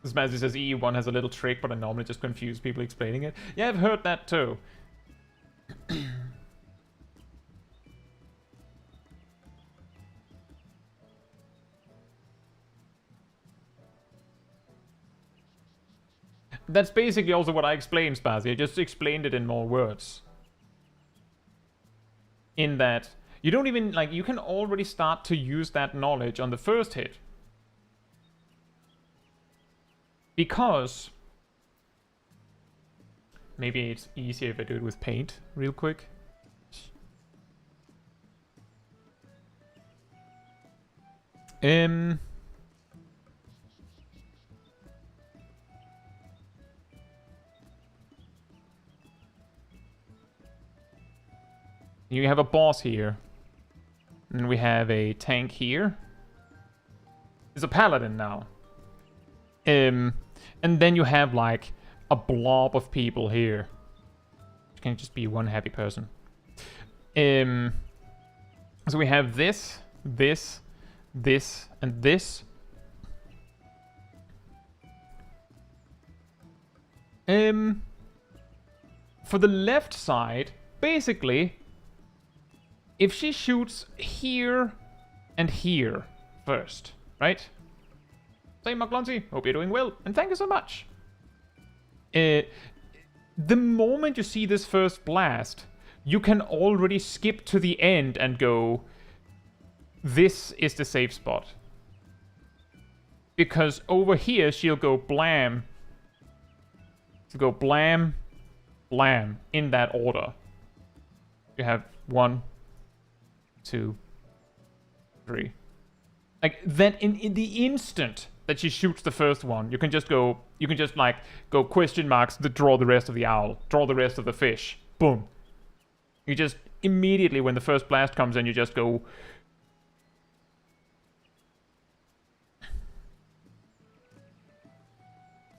This Mazzy says EE1 has a little trick, but I normally just confuse people explaining it. Yeah, I've heard that too. That's basically also what I explained, Spazzy. I just explained it in more words. In that, you don't even, like, you can already start to use that knowledge on the first hit. Because... maybe it's easier if I do it with paint real quick. You have a boss here. And we have a tank here. It's a paladin now. And then you have like a blob of people here. It can just be one happy person. So we have this, this, this, and this. For the left side, basically, if she shoots here and here first, right? Say, McLunsey, hope you're doing well, and thank you so much. The moment you see this first blast, you can already skip to the end and go, this is the safe spot. Because over here, she'll go blam. She'll go blam, blam, in that order. You have 1, 2, 3. Like, then in the instant that she shoots the first one, you can just like, go question marks, draw the rest of the owl, draw the rest of the fish. Boom. You just, immediately when the first blast comes in, you just go...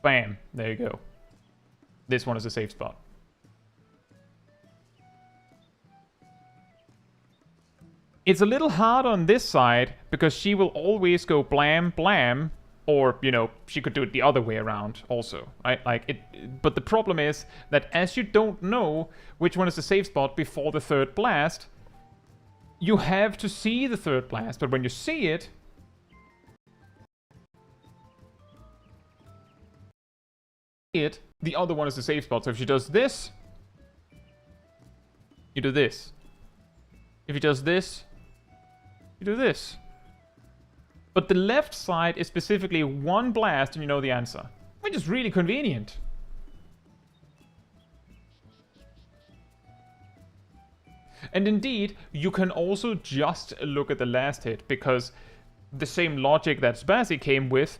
bam. There you go. This one is a safe spot. It's a little hard on this side, because she will always go blam, blam, or, you know, she could do it the other way around also, right? Like, but the problem is that as you don't know which one is the safe spot before the third blast, you have to see the third blast, but when you see it, the other one is the safe spot. So if she does this, you do this. If he does this, you do this. But the left side is specifically one blast and you know the answer, which is really convenient. And indeed, you can also just look at the last hit, because the same logic that Spazzy came with,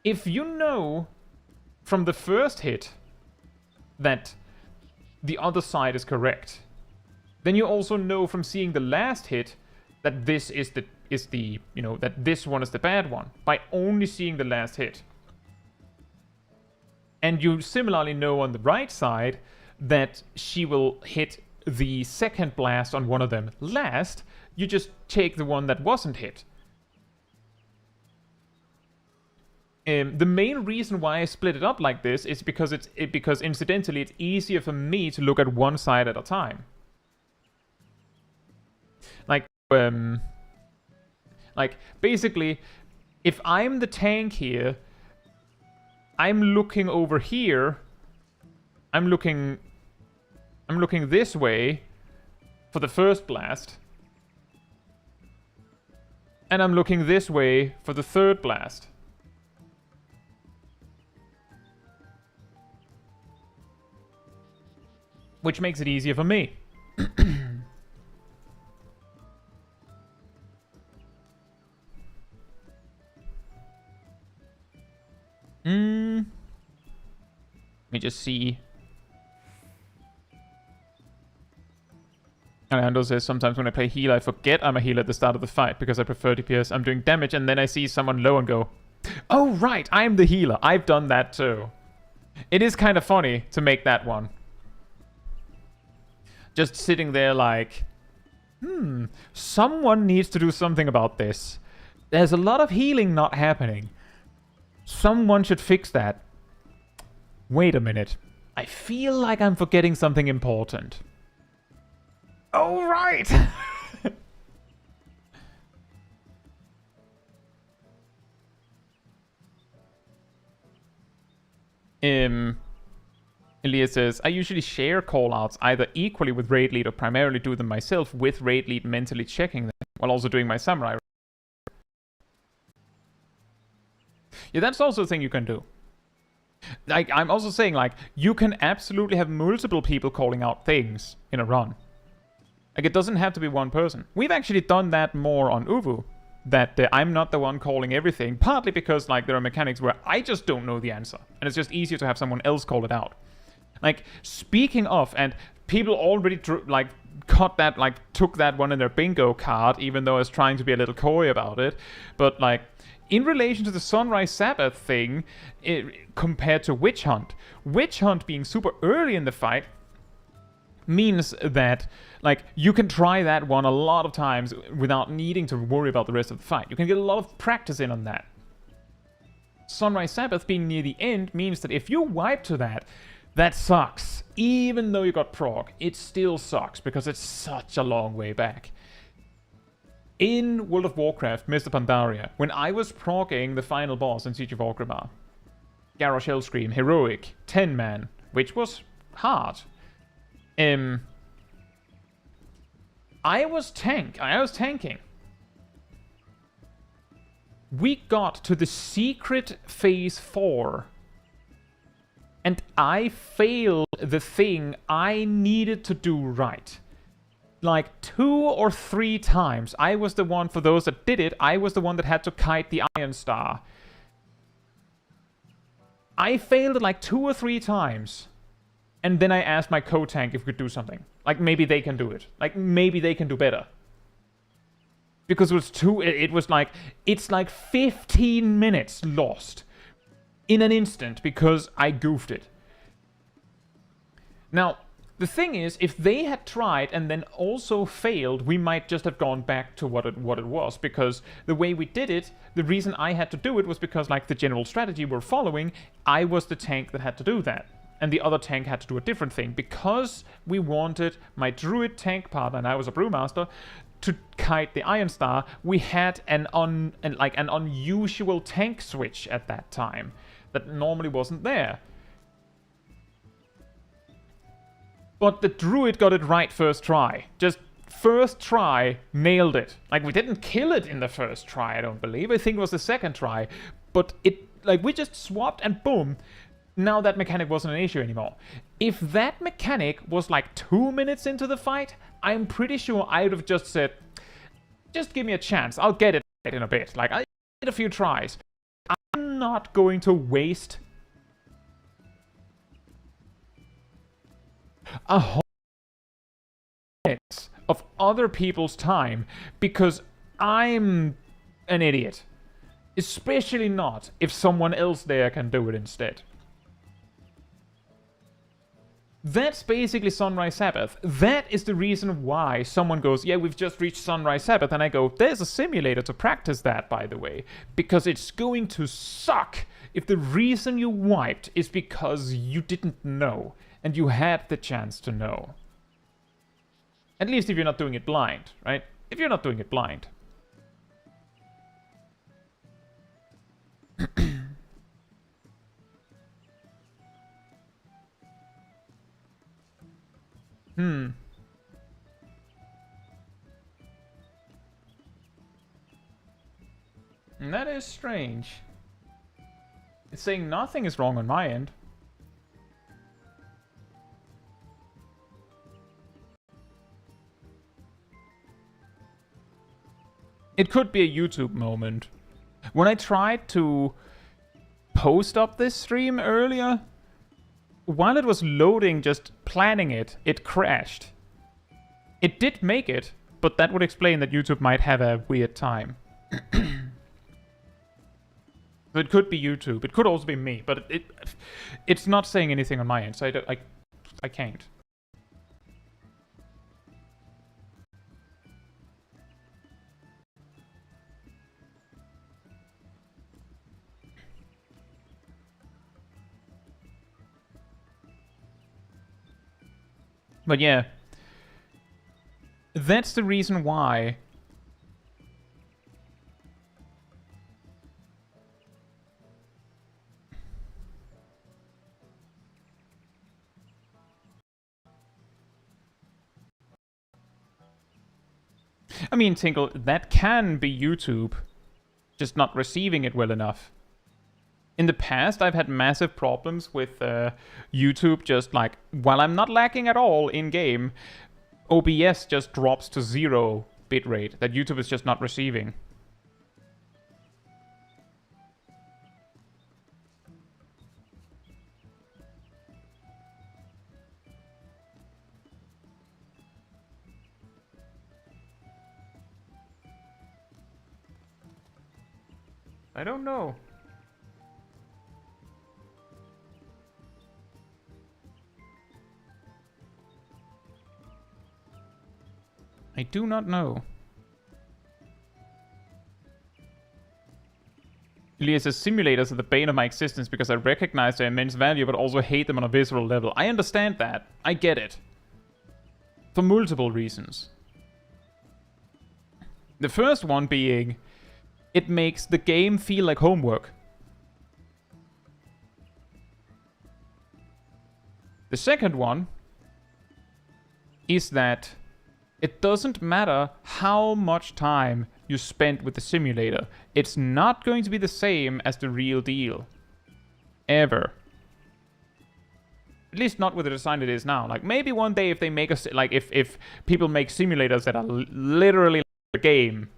if you know from the first hit that the other side is correct, then you also know from seeing the last hit that this is the you know, that this one is the bad one, by only seeing the last hit. And you similarly know on the right side that she will hit the second blast on one of them last. You just take the one that wasn't hit. The main reason why I split it up like this is because because incidentally it's easier for me to look at one side at a time. Like basically, if I'm the tank here, I'm looking over here. I'm looking this way for the first blast. And I'm looking this way for the third blast. Which makes it easier for me. Let me just see. Alejandro says, sometimes when I play healer, I forget I'm a healer at the start of the fight because I prefer DPS. I'm doing damage and then I see someone low and go, oh right, I'm the healer. I've done that too. It is kind of funny to make that one. Just sitting there like, someone needs to do something about this. There's a lot of healing not happening. Someone should fix that. Wait a minute. I feel like I'm forgetting something important. Oh, right! Elias says, I usually share callouts either equally with raid lead or primarily do them myself with raid lead mentally checking them while also doing my samurai. Yeah, that's also a thing you can do. Like, I'm also saying, like, you can absolutely have multiple people calling out things in a run. Like, it doesn't have to be one person. We've actually done that more on Uvu. That I'm not the one calling everything, partly because, like, there are mechanics where I just don't know the answer. And it's just easier to have someone else call it out. Like, speaking of, and people already, caught that, like, took that one in their bingo card, even though I was trying to be a little coy about it. But, like, in relation to the Sunrise Sabbath thing, compared to Witch Hunt being super early in the fight means that, like, you can try that one a lot of times without needing to worry about the rest of the fight. You can get a lot of practice in on that. Sunrise Sabbath being near the end means that if you wipe to that, that sucks. Even though you got prog, it still sucks because it's such a long way back. In World of Warcraft, Mr. Pandaria, when I was progging the final boss in Siege of Orgrimmar, Garrosh Hellscream, Heroic, 10-man, which was hard. I was tanking. We got to the secret phase 4. And I failed the thing I needed to do right. Like 2 or 3 times. I was the one, for those that did it, I was the one that had to kite the Iron Star. I failed it like 2 or 3 times. And then I asked my co-tank if we could do something. Like, maybe they can do it. Like, maybe they can do better. Because it was like, it's like 15 minutes lost. In an instant, because I goofed it. Now, the thing is, if they had tried and then also failed, we might just have gone back to what it was. Because the way we did it, the reason I had to do it was because, like, the general strategy we're following, I was the tank that had to do that. And the other tank had to do a different thing. Because we wanted my druid tank partner, and I was a brewmaster, to kite the Iron Star, we had an unusual tank switch at that time that normally wasn't there. But the druid got it right first try. Just first try, nailed it. Like, we didn't kill it in the first try, I don't believe. I think it was the second try. But it, like, we just swapped and boom. Now that mechanic wasn't an issue anymore. If that mechanic was like 2 minutes into the fight, I'm pretty sure I would have just said, just give me a chance. I'll get it in a bit. Like, I'll get a few tries. I'm not going to waste a whole minute of other people's time because I'm an idiot. Especially not if someone else there can do it instead. That's basically Sunrise Sabbath. That is the reason why someone goes, yeah, we've just reached Sunrise Sabbath. And I go, there's a simulator to practice that, by the way. Because it's going to suck if the reason you wiped is because you didn't know. And you had the chance to know. At least if you're not doing it blind, right? If you're not doing it blind. And that is strange. It's saying nothing is wrong on my end. It could be a YouTube moment. When I tried to post up this stream earlier, while it was loading, just planning it, it crashed. It did make it, but that would explain that YouTube might have a weird time. So it could be YouTube. It could also be me, but it's not saying anything on my end, so I can't. But yeah, that's the reason why I mean, Tinkle, that can be YouTube just not receiving it well enough. In the past, I've had massive problems with YouTube just like, while I'm not lacking at all in-game, OBS just drops to 0 bitrate that YouTube is just not receiving. I don't know. I do not know. Julia says, simulators are the bane of my existence because I recognize their immense value but also hate them on a visceral level. I understand that. I get it. For multiple reasons. The first one being, it makes the game feel like homework. The second one is that it doesn't matter how much time you spend with the simulator. It's not going to be the same as the real deal. Ever. At least not with the design it is now. Like, maybe one day if they make a... Like, if people make simulators that are literally like a game.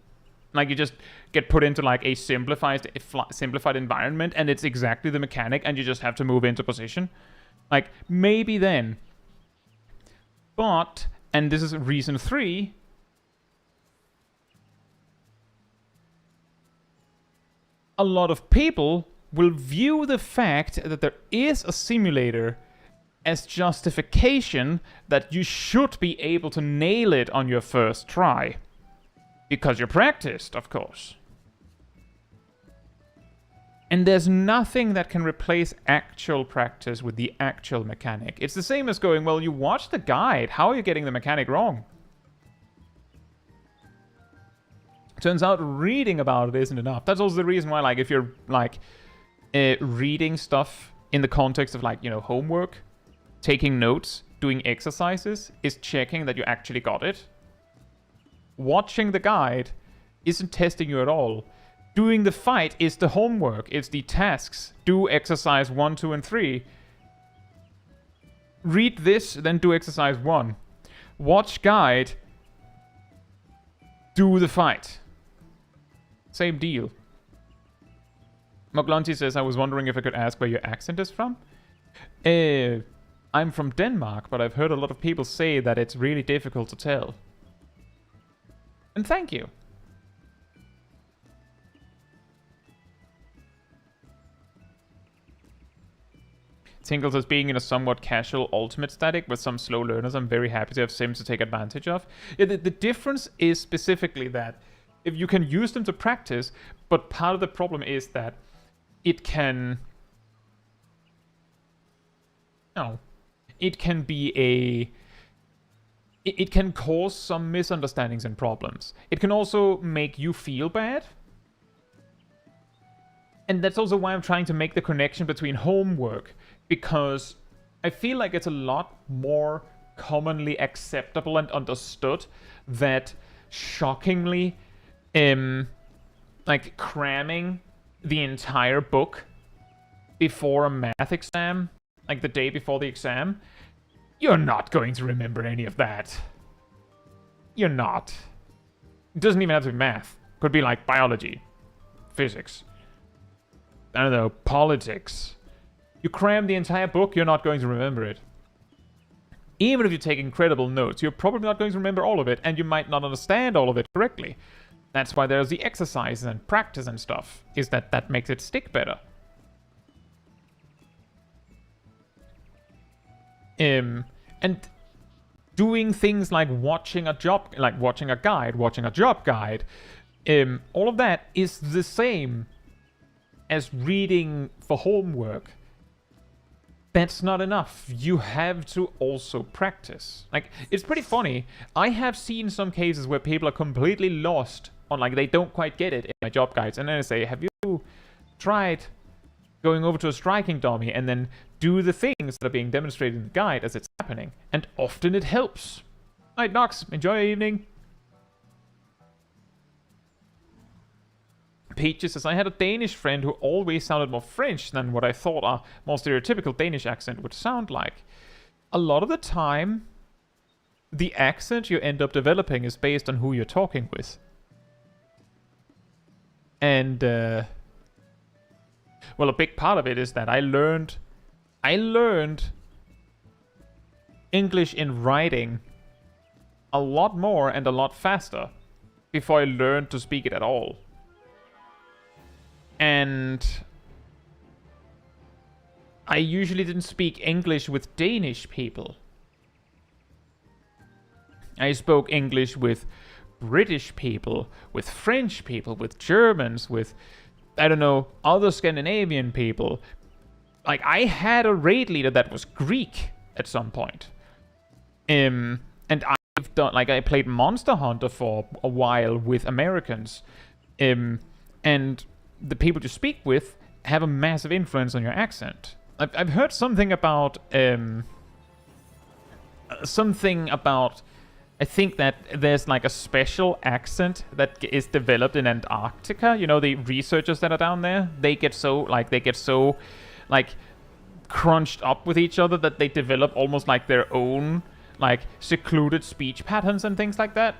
Like, you just get put into, like, a simplified environment, and it's exactly the mechanic, and you just have to move into position. Like, maybe then. But... And this is reason 3. A lot of people will view the fact that there is a simulator as justification that you should be able to nail it on your first try. Because you're practiced, of course. And there's nothing that can replace actual practice with the actual mechanic. It's the same as going, well, you watch the guide. How are you getting the mechanic wrong? Turns out reading about it isn't enough. That's also the reason why, like, if you're, like, reading stuff in the context of, like, you know, homework, taking notes, doing exercises, is checking that you actually got it. Watching the guide isn't testing you at all. Doing the fight is the homework. It's the tasks. Do exercise 1, 2, and 3. Read this, then do exercise 1. Watch guide. Do the fight. Same deal. Moglonti says, I was wondering if I could ask where your accent is from. I'm from Denmark, but I've heard a lot of people say that it's really difficult to tell. And thank you. Tinkle says, being in a somewhat casual ultimate static with some slow learners, I'm very happy to have sims to take advantage of. Yeah, the difference is specifically that if you can use them to practice, but part of the problem is that it can... No. It can be a... It can cause some misunderstandings and problems. It can also make you feel bad. And that's also why I'm trying to make the connection between homework, because I feel like it's a lot more commonly acceptable and understood that shockingly, like cramming the entire book before a math exam, like the day before the exam, you're not going to remember any of that. You're not. It doesn't even have to be math. Could be like biology, physics, I don't know, politics. You cram the entire book, you're not going to remember it. Even if you take incredible notes, you're probably not going to remember all of it, and you might not understand all of it correctly. That's why there's the exercises and practice and stuff, is that makes it stick better. And doing things like watching a job, like watching a guide, watching a job guide, all of that is the same as reading for homework. That's not enough. You have to also practice. Like, it's pretty funny. I have seen some cases where people are completely lost on, like, they don't quite get it in my job guides. And then I say, have you tried going over to a striking dummy and then do the things that are being demonstrated in the guide as it's happening? And often it helps. Alright, Nox, enjoy your evening. Peaches says, I had a Danish friend who always sounded more French than what I thought a more stereotypical Danish accent would sound like. A lot of the time, the accent you end up developing is based on who you're talking with. And, well, a big part of it is that I learned English in writing a lot more and a lot faster before I learned to speak it at all. And I usually didn't speak English with Danish people. I spoke English with British people, with French people, with Germans, with, I don't know, other Scandinavian people. Like, I had a raid leader that was Greek at some point. And I've done, like, I played Monster Hunter for a while with Americans. And the people you speak with have a massive influence on your accent. I've heard something about, I think that there's like a special accent that is developed in Antarctica. You know, the researchers that are down there, they get so crunched up with each other that they develop almost like their own, like, secluded speech patterns and things like that.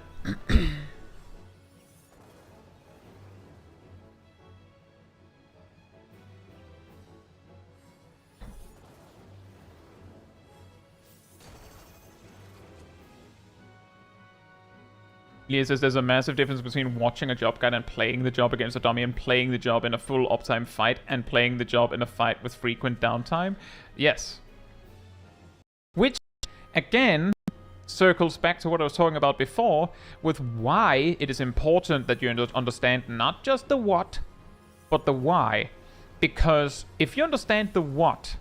Leah says there's a massive difference between watching a job guide and playing the job against a dummy, and playing the job in a full uptime fight and playing the job in a fight with frequent downtime. Yes. Which, again, circles back to what I was talking about before, with why it is important that you understand not just the what, but the why. Because if you understand the what,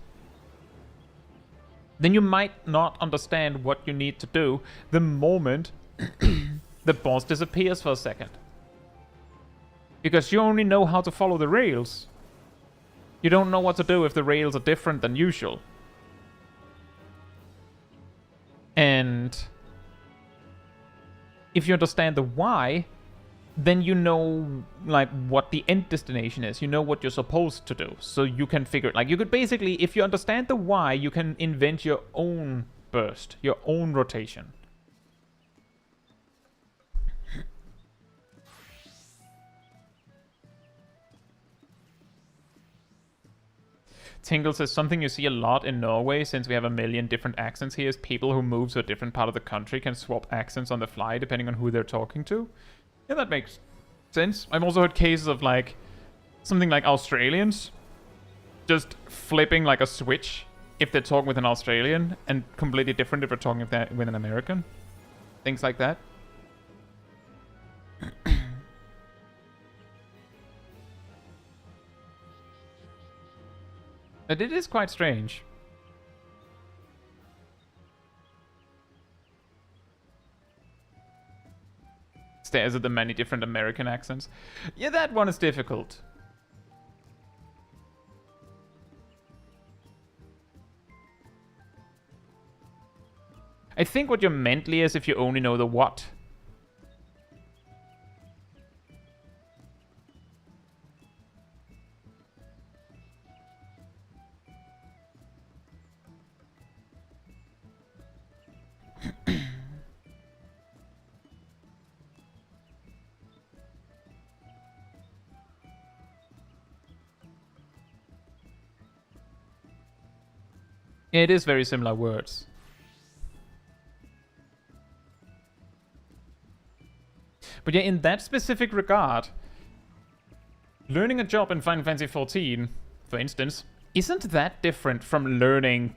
then you might not understand what you need to do the moment the boss disappears for a second. Because you only know how to follow the rails. You don't know what to do if the rails are different than usual. And if you understand the why, then you know, like, what the end destination is. You know what you're supposed to do. So you can figure, like, you could basically, if you understand the why, you can invent your own burst, your own rotation. Tingle says something you see a lot in Norway, since we have a million different accents here, is people who move to a different part of the country can swap accents on the fly depending on who they're talking to. Yeah, that makes sense. I've also heard cases of, like, something like Australians just flipping like a switch if they're talking with an Australian, and completely different if they're talking with an American. Things like that. But it is quite strange. Stares at the many different American accents. Yeah, that one is difficult. I think what you're mentally is if you only know the what. It is very similar words. But yeah, in that specific regard, learning a job in Final Fantasy XIV, for instance, isn't that different from learning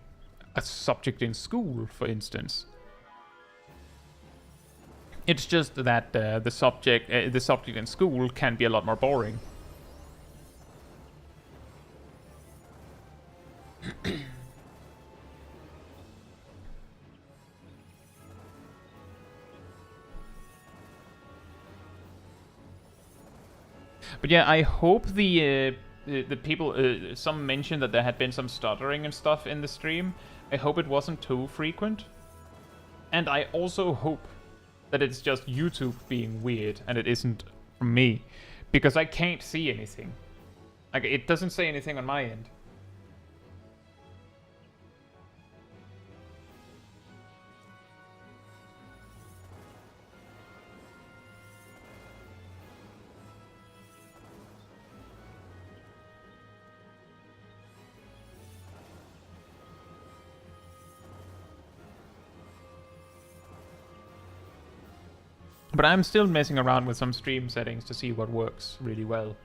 a subject in school, for instance. It's just that the subject in school can be a lot more boring. But yeah, I hope the people, some mentioned that there had been some stuttering and stuff in the stream. I hope it wasn't too frequent. And I also hope that it's just YouTube being weird and it isn't from me. Because I can't see anything. Like, it doesn't say anything on my end. But I'm still messing around with some stream settings to see what works really well.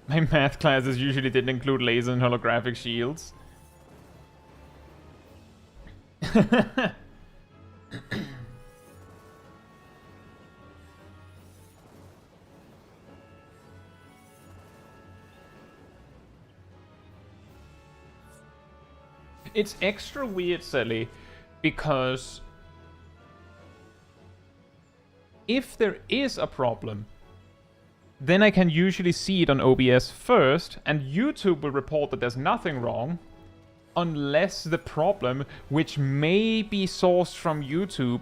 My math classes usually didn't include laser and holographic shields. It's extra weird, Sally, because if there is a problem, then I can usually see it on OBS first, and YouTube will report that there's nothing wrong, unless the problem, which may be sourced from YouTube,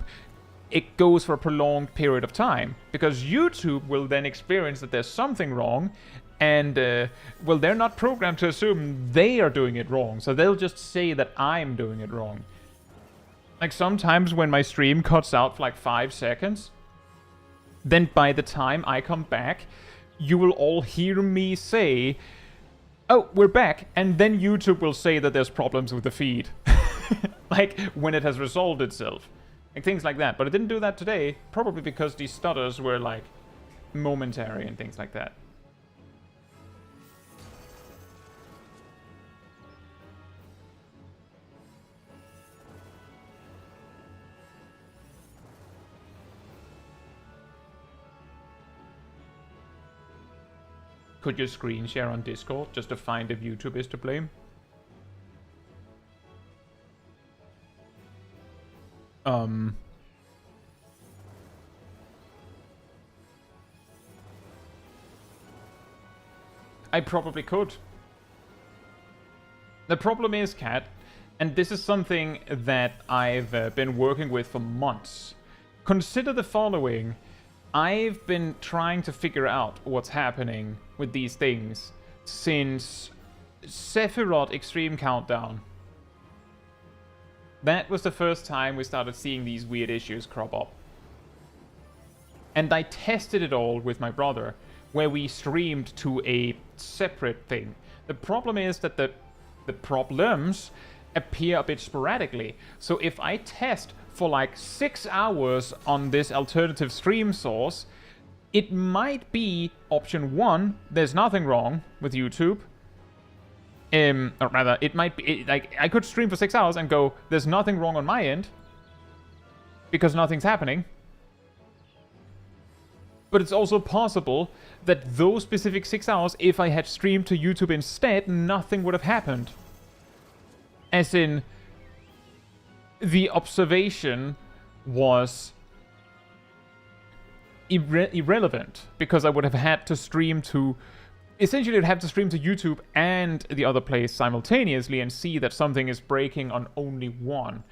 it goes for a prolonged period of time. Because YouTube will then experience that there's something wrong, and, well, they're not programmed to assume they are doing it wrong, so they'll just say that I'm doing it wrong. Like, sometimes when my stream cuts out for like 5 seconds, then by the time I come back, you will all hear me say, "Oh, we're back," and then YouTube will say that there's problems with the feed. Like, when it has resolved itself. Like, things like that. But it didn't do that today, probably because these stutters were, like, momentary and things like that. Could you screen share on Discord just to find if YouTube is to blame? I probably could. The problem is, Cat, and this is something that I've been working with for months. Consider the following. I've been trying to figure out what's happening with these things since Sephiroth Extreme Countdown. That was the first time we started seeing these weird issues crop up. And I tested it all with my brother, where we streamed to a separate thing. The problem is that the problems appear a bit sporadically. So if I test for like 6 hours on this alternative stream source, it might be option 1, there's nothing wrong with YouTube. Or rather, it might be, like, I could stream for 6 hours and go, there's nothing wrong on my end, because nothing's happening. But it's also possible that those specific 6 hours, if I had streamed to YouTube instead, nothing would have happened. As in, the observation was irrelevant, because I would have had to stream to... Essentially, I'd have to stream to YouTube and the other place simultaneously and see that something is breaking on only one.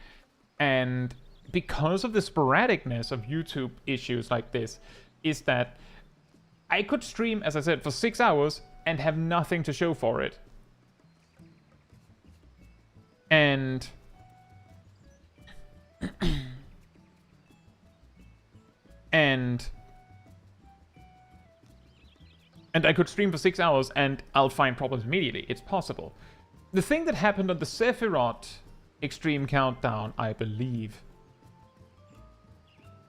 And because of the sporadicness of YouTube issues like this, is that I could stream, as I said, for 6 hours and have nothing to show for it. And... And I could stream for 6 hours and I'll find problems immediately. It's possible. The thing that happened on the Sephiroth Extreme Countdown, I believe,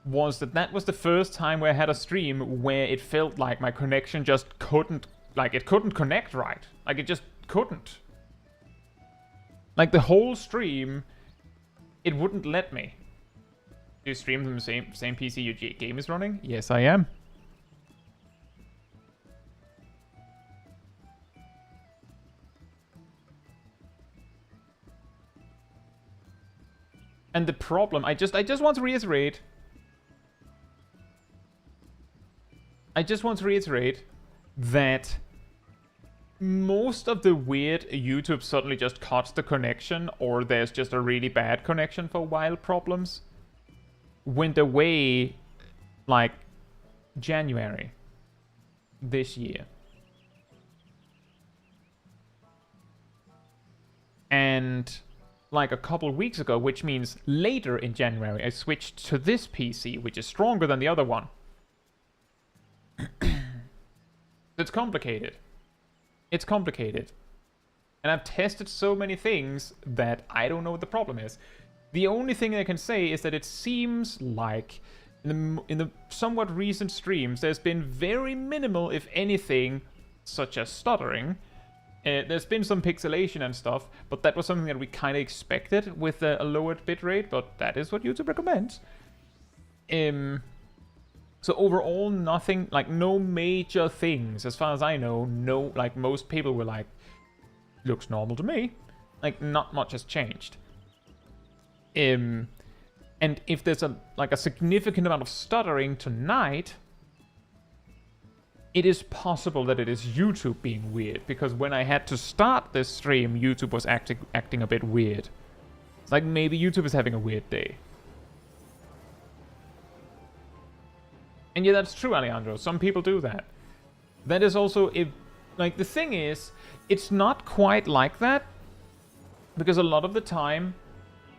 was that was the first time where I had a stream where it felt like my connection just couldn't, like, it couldn't connect right. Like, it just couldn't. Like, the whole stream, it wouldn't let me. Do you stream from the same PC your game is running? Yes, I am. And the problem, I just want to reiterate. I just want to reiterate that most of the weird YouTube suddenly just cuts the connection, or there's just a really bad connection for a while problems, went away like January this year. And like a couple weeks ago, which means later in January, I switched to this PC, which is stronger than the other one. It's complicated. It's complicated. And I've tested so many things that I don't know what the problem is. The only thing I can say is that it seems like in the somewhat recent streams, there's been very minimal, if anything, such as stuttering. There's been some pixelation and stuff, but that was something that we kind of expected with a lowered bitrate, but that is what YouTube recommends. So overall, nothing, like no major things, as far as I know. No, like most people were like, looks normal to me. Like not much has changed. And if there's a significant amount of stuttering tonight, it is possible that it is YouTube being weird, because when I had to start this stream, YouTube was acting a bit weird. It's like maybe YouTube is having a weird day. And yeah, that's true, Alejandro. Some people do that. That is also, like, the thing is, it's not quite like that, because a lot of the time,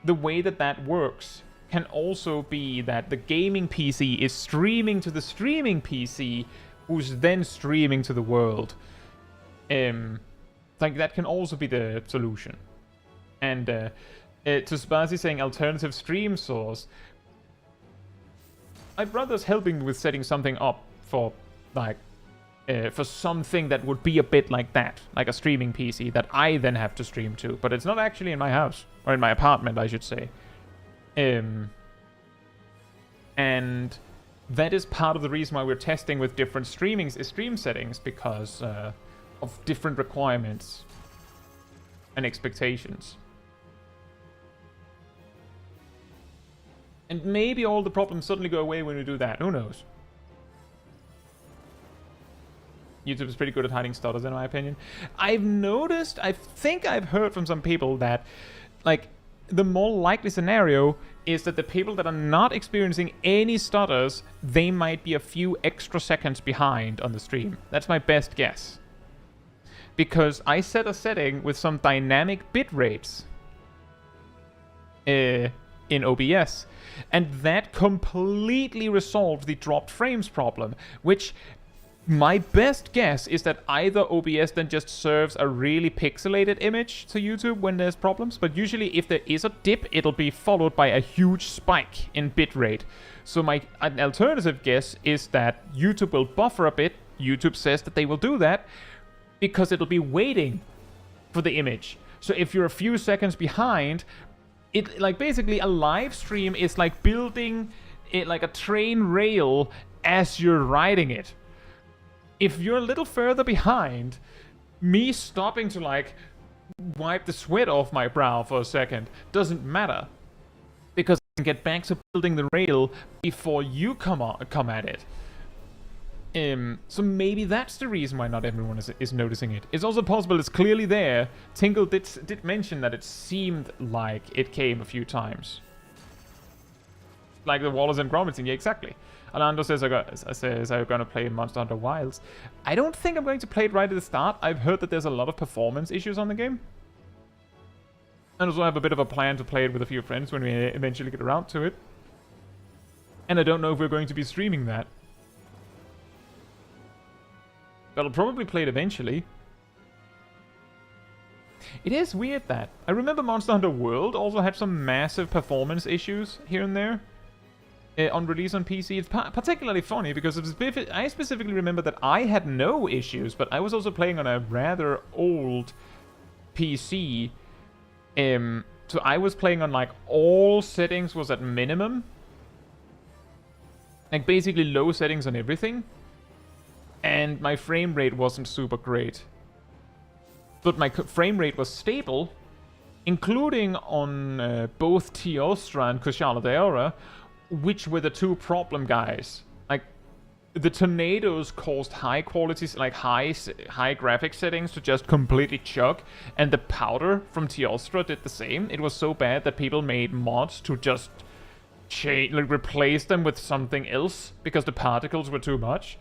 the way that that works can also be that the gaming PC is streaming to the streaming PC, who's then streaming to the world. Like, that can also be the solution. And to Spazzy saying alternative stream source, my brother's helping with setting something up for, like, for something that would be a bit like that, like a streaming PC that I then have to stream to, but it's not actually in my house, or in my apartment, I should say. And that is part of the reason why we're testing with different stream settings, because of different requirements and expectations. And maybe all the problems suddenly go away when we do that. Who knows? YouTube is pretty good at hiding stutters, in my opinion. I've noticed, I think I've heard from some people that, like, the more likely scenario is that the people that are not experiencing any stutters, they might be a few extra seconds behind on the stream. That's my best guess. Because I set a setting with some dynamic bit rates in OBS, and that completely resolved the dropped frames problem, which my best guess is that either OBS then just serves a really pixelated image to YouTube when there's problems, but usually if there is a dip, it'll be followed by a huge spike in bitrate. So an alternative guess is that YouTube will buffer a bit. YouTube says that they will do that because it'll be waiting for the image. So if you're a few seconds behind, it, like, basically a live stream is like building it like a train rail as you're riding it. If you're a little further behind, me stopping to, like, wipe the sweat off my brow for a second doesn't matter, because I can get back to building the rail before you come at it. So maybe that's the reason why not everyone is noticing it. It's also possible it's clearly there. Tingle did mention that it seemed like it came a few times. Like the Wallace and Gromit thing, yeah, exactly. Alando says I'm going to play Monster Hunter Wilds. I don't think I'm going to play it right at the start. I've heard that there's a lot of performance issues on the game. And also I have a bit of a plan to play it with a few friends when we eventually get around to it. And I don't know if we're going to be streaming that. But I'll probably play it eventually. It is weird that. I remember Monster Hunter World also had some massive performance issues here and there. On release on PC. It's particularly funny because I specifically remember that I had no issues, but I was also playing on a rather old PC. So I was playing on, like, all settings was at minimum. Like, basically low settings on everything. And my frame rate wasn't super great. But my frame rate was stable, including on both Teostra and Kushala Daora, which were the two problem guys. Like, the tornadoes caused high qualities, like high graphic settings to just completely chuck, and the powder from Teostra did the same. It was so bad that people made mods to just replace them with something else because the particles were too much.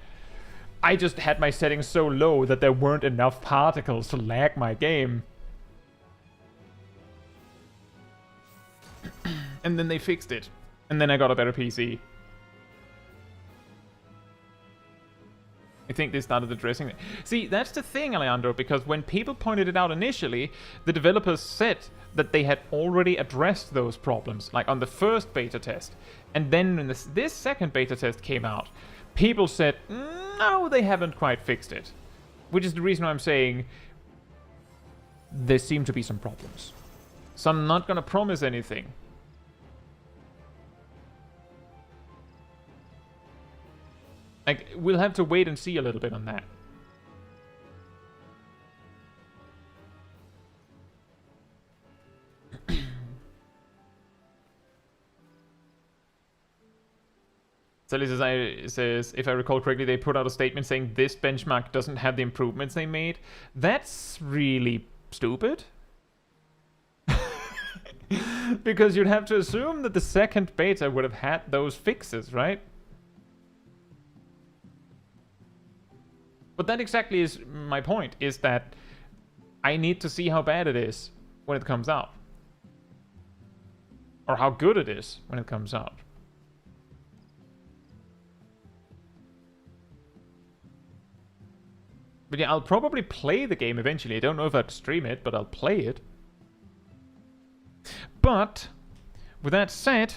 I just had my settings so low that there weren't enough particles to lag my game. And then they fixed it. And then I got a better PC. I think they started addressing it. See, that's the thing, Alejandro, because when people pointed it out initially, the developers said that they had already addressed those problems, like on the first beta test. And then when this second beta test came out, people said, no, they haven't quite fixed it. Which is the reason why I'm saying there seem to be some problems. So I'm not going to promise anything. Like, we'll have to wait and see a little bit on that. Sally says, if I recall correctly, they put out a statement saying this benchmark doesn't have the improvements they made. That's really stupid. Because you'd have to assume that the second beta would have had those fixes, right? But that exactly is my point, is that I need to see how bad it is when it comes out. Or how good it is when it comes out. But yeah, I'll probably play the game eventually. I don't know if I'd stream it, but I'll play it. But, with that said,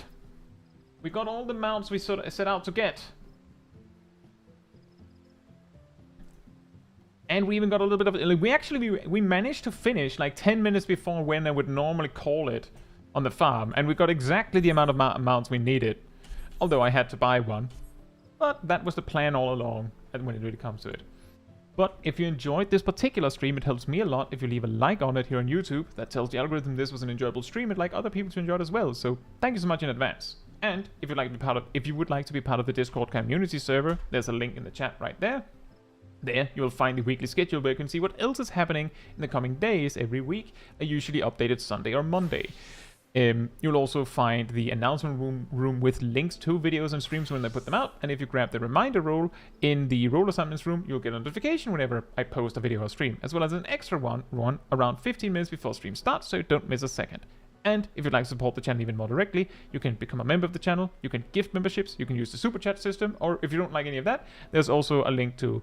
we got all the mounts we sort of set out to get. And we even got a little bit of... Like, we managed to finish like 10 minutes before when I would normally call it on the farm. And we got exactly the amount of mounts we needed. Although I had to buy one. But that was the plan all along when it really comes to it. But if you enjoyed this particular stream, it helps me a lot if you leave a like on it here on YouTube. That tells the algorithm this was an enjoyable stream and like other people to enjoy it as well. So thank you so much in advance. And if you'd like to be part of, if you would like to be part of the Discord community server, there's a link in the chat right there. There, you'll find the weekly schedule where you can see what else is happening in the coming days every week, usually updated Sunday or Monday. You'll also find the announcement room with links to videos and streams when I put them out. And if you grab the reminder role in the role assignments room, you'll get a notification whenever I post a video or stream, as well as an extra one around 15 minutes before stream starts, so you don't miss a second. And if you'd like to support the channel even more directly, you can become a member of the channel, you can gift memberships, you can use the super chat system, or if you don't like any of that, there's also a link to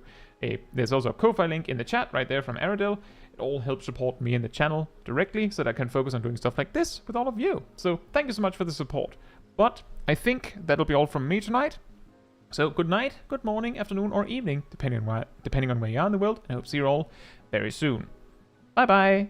there's also a Ko-Fi link in the chat right there from Aradel. It all helps support me and the channel directly so that I can focus on doing stuff like this with all of you. So thank you so much for the support. But I think that'll be all from me tonight. So good night, good morning, afternoon, or evening, depending on where you are in the world. And I hope to see you all very soon. Bye bye.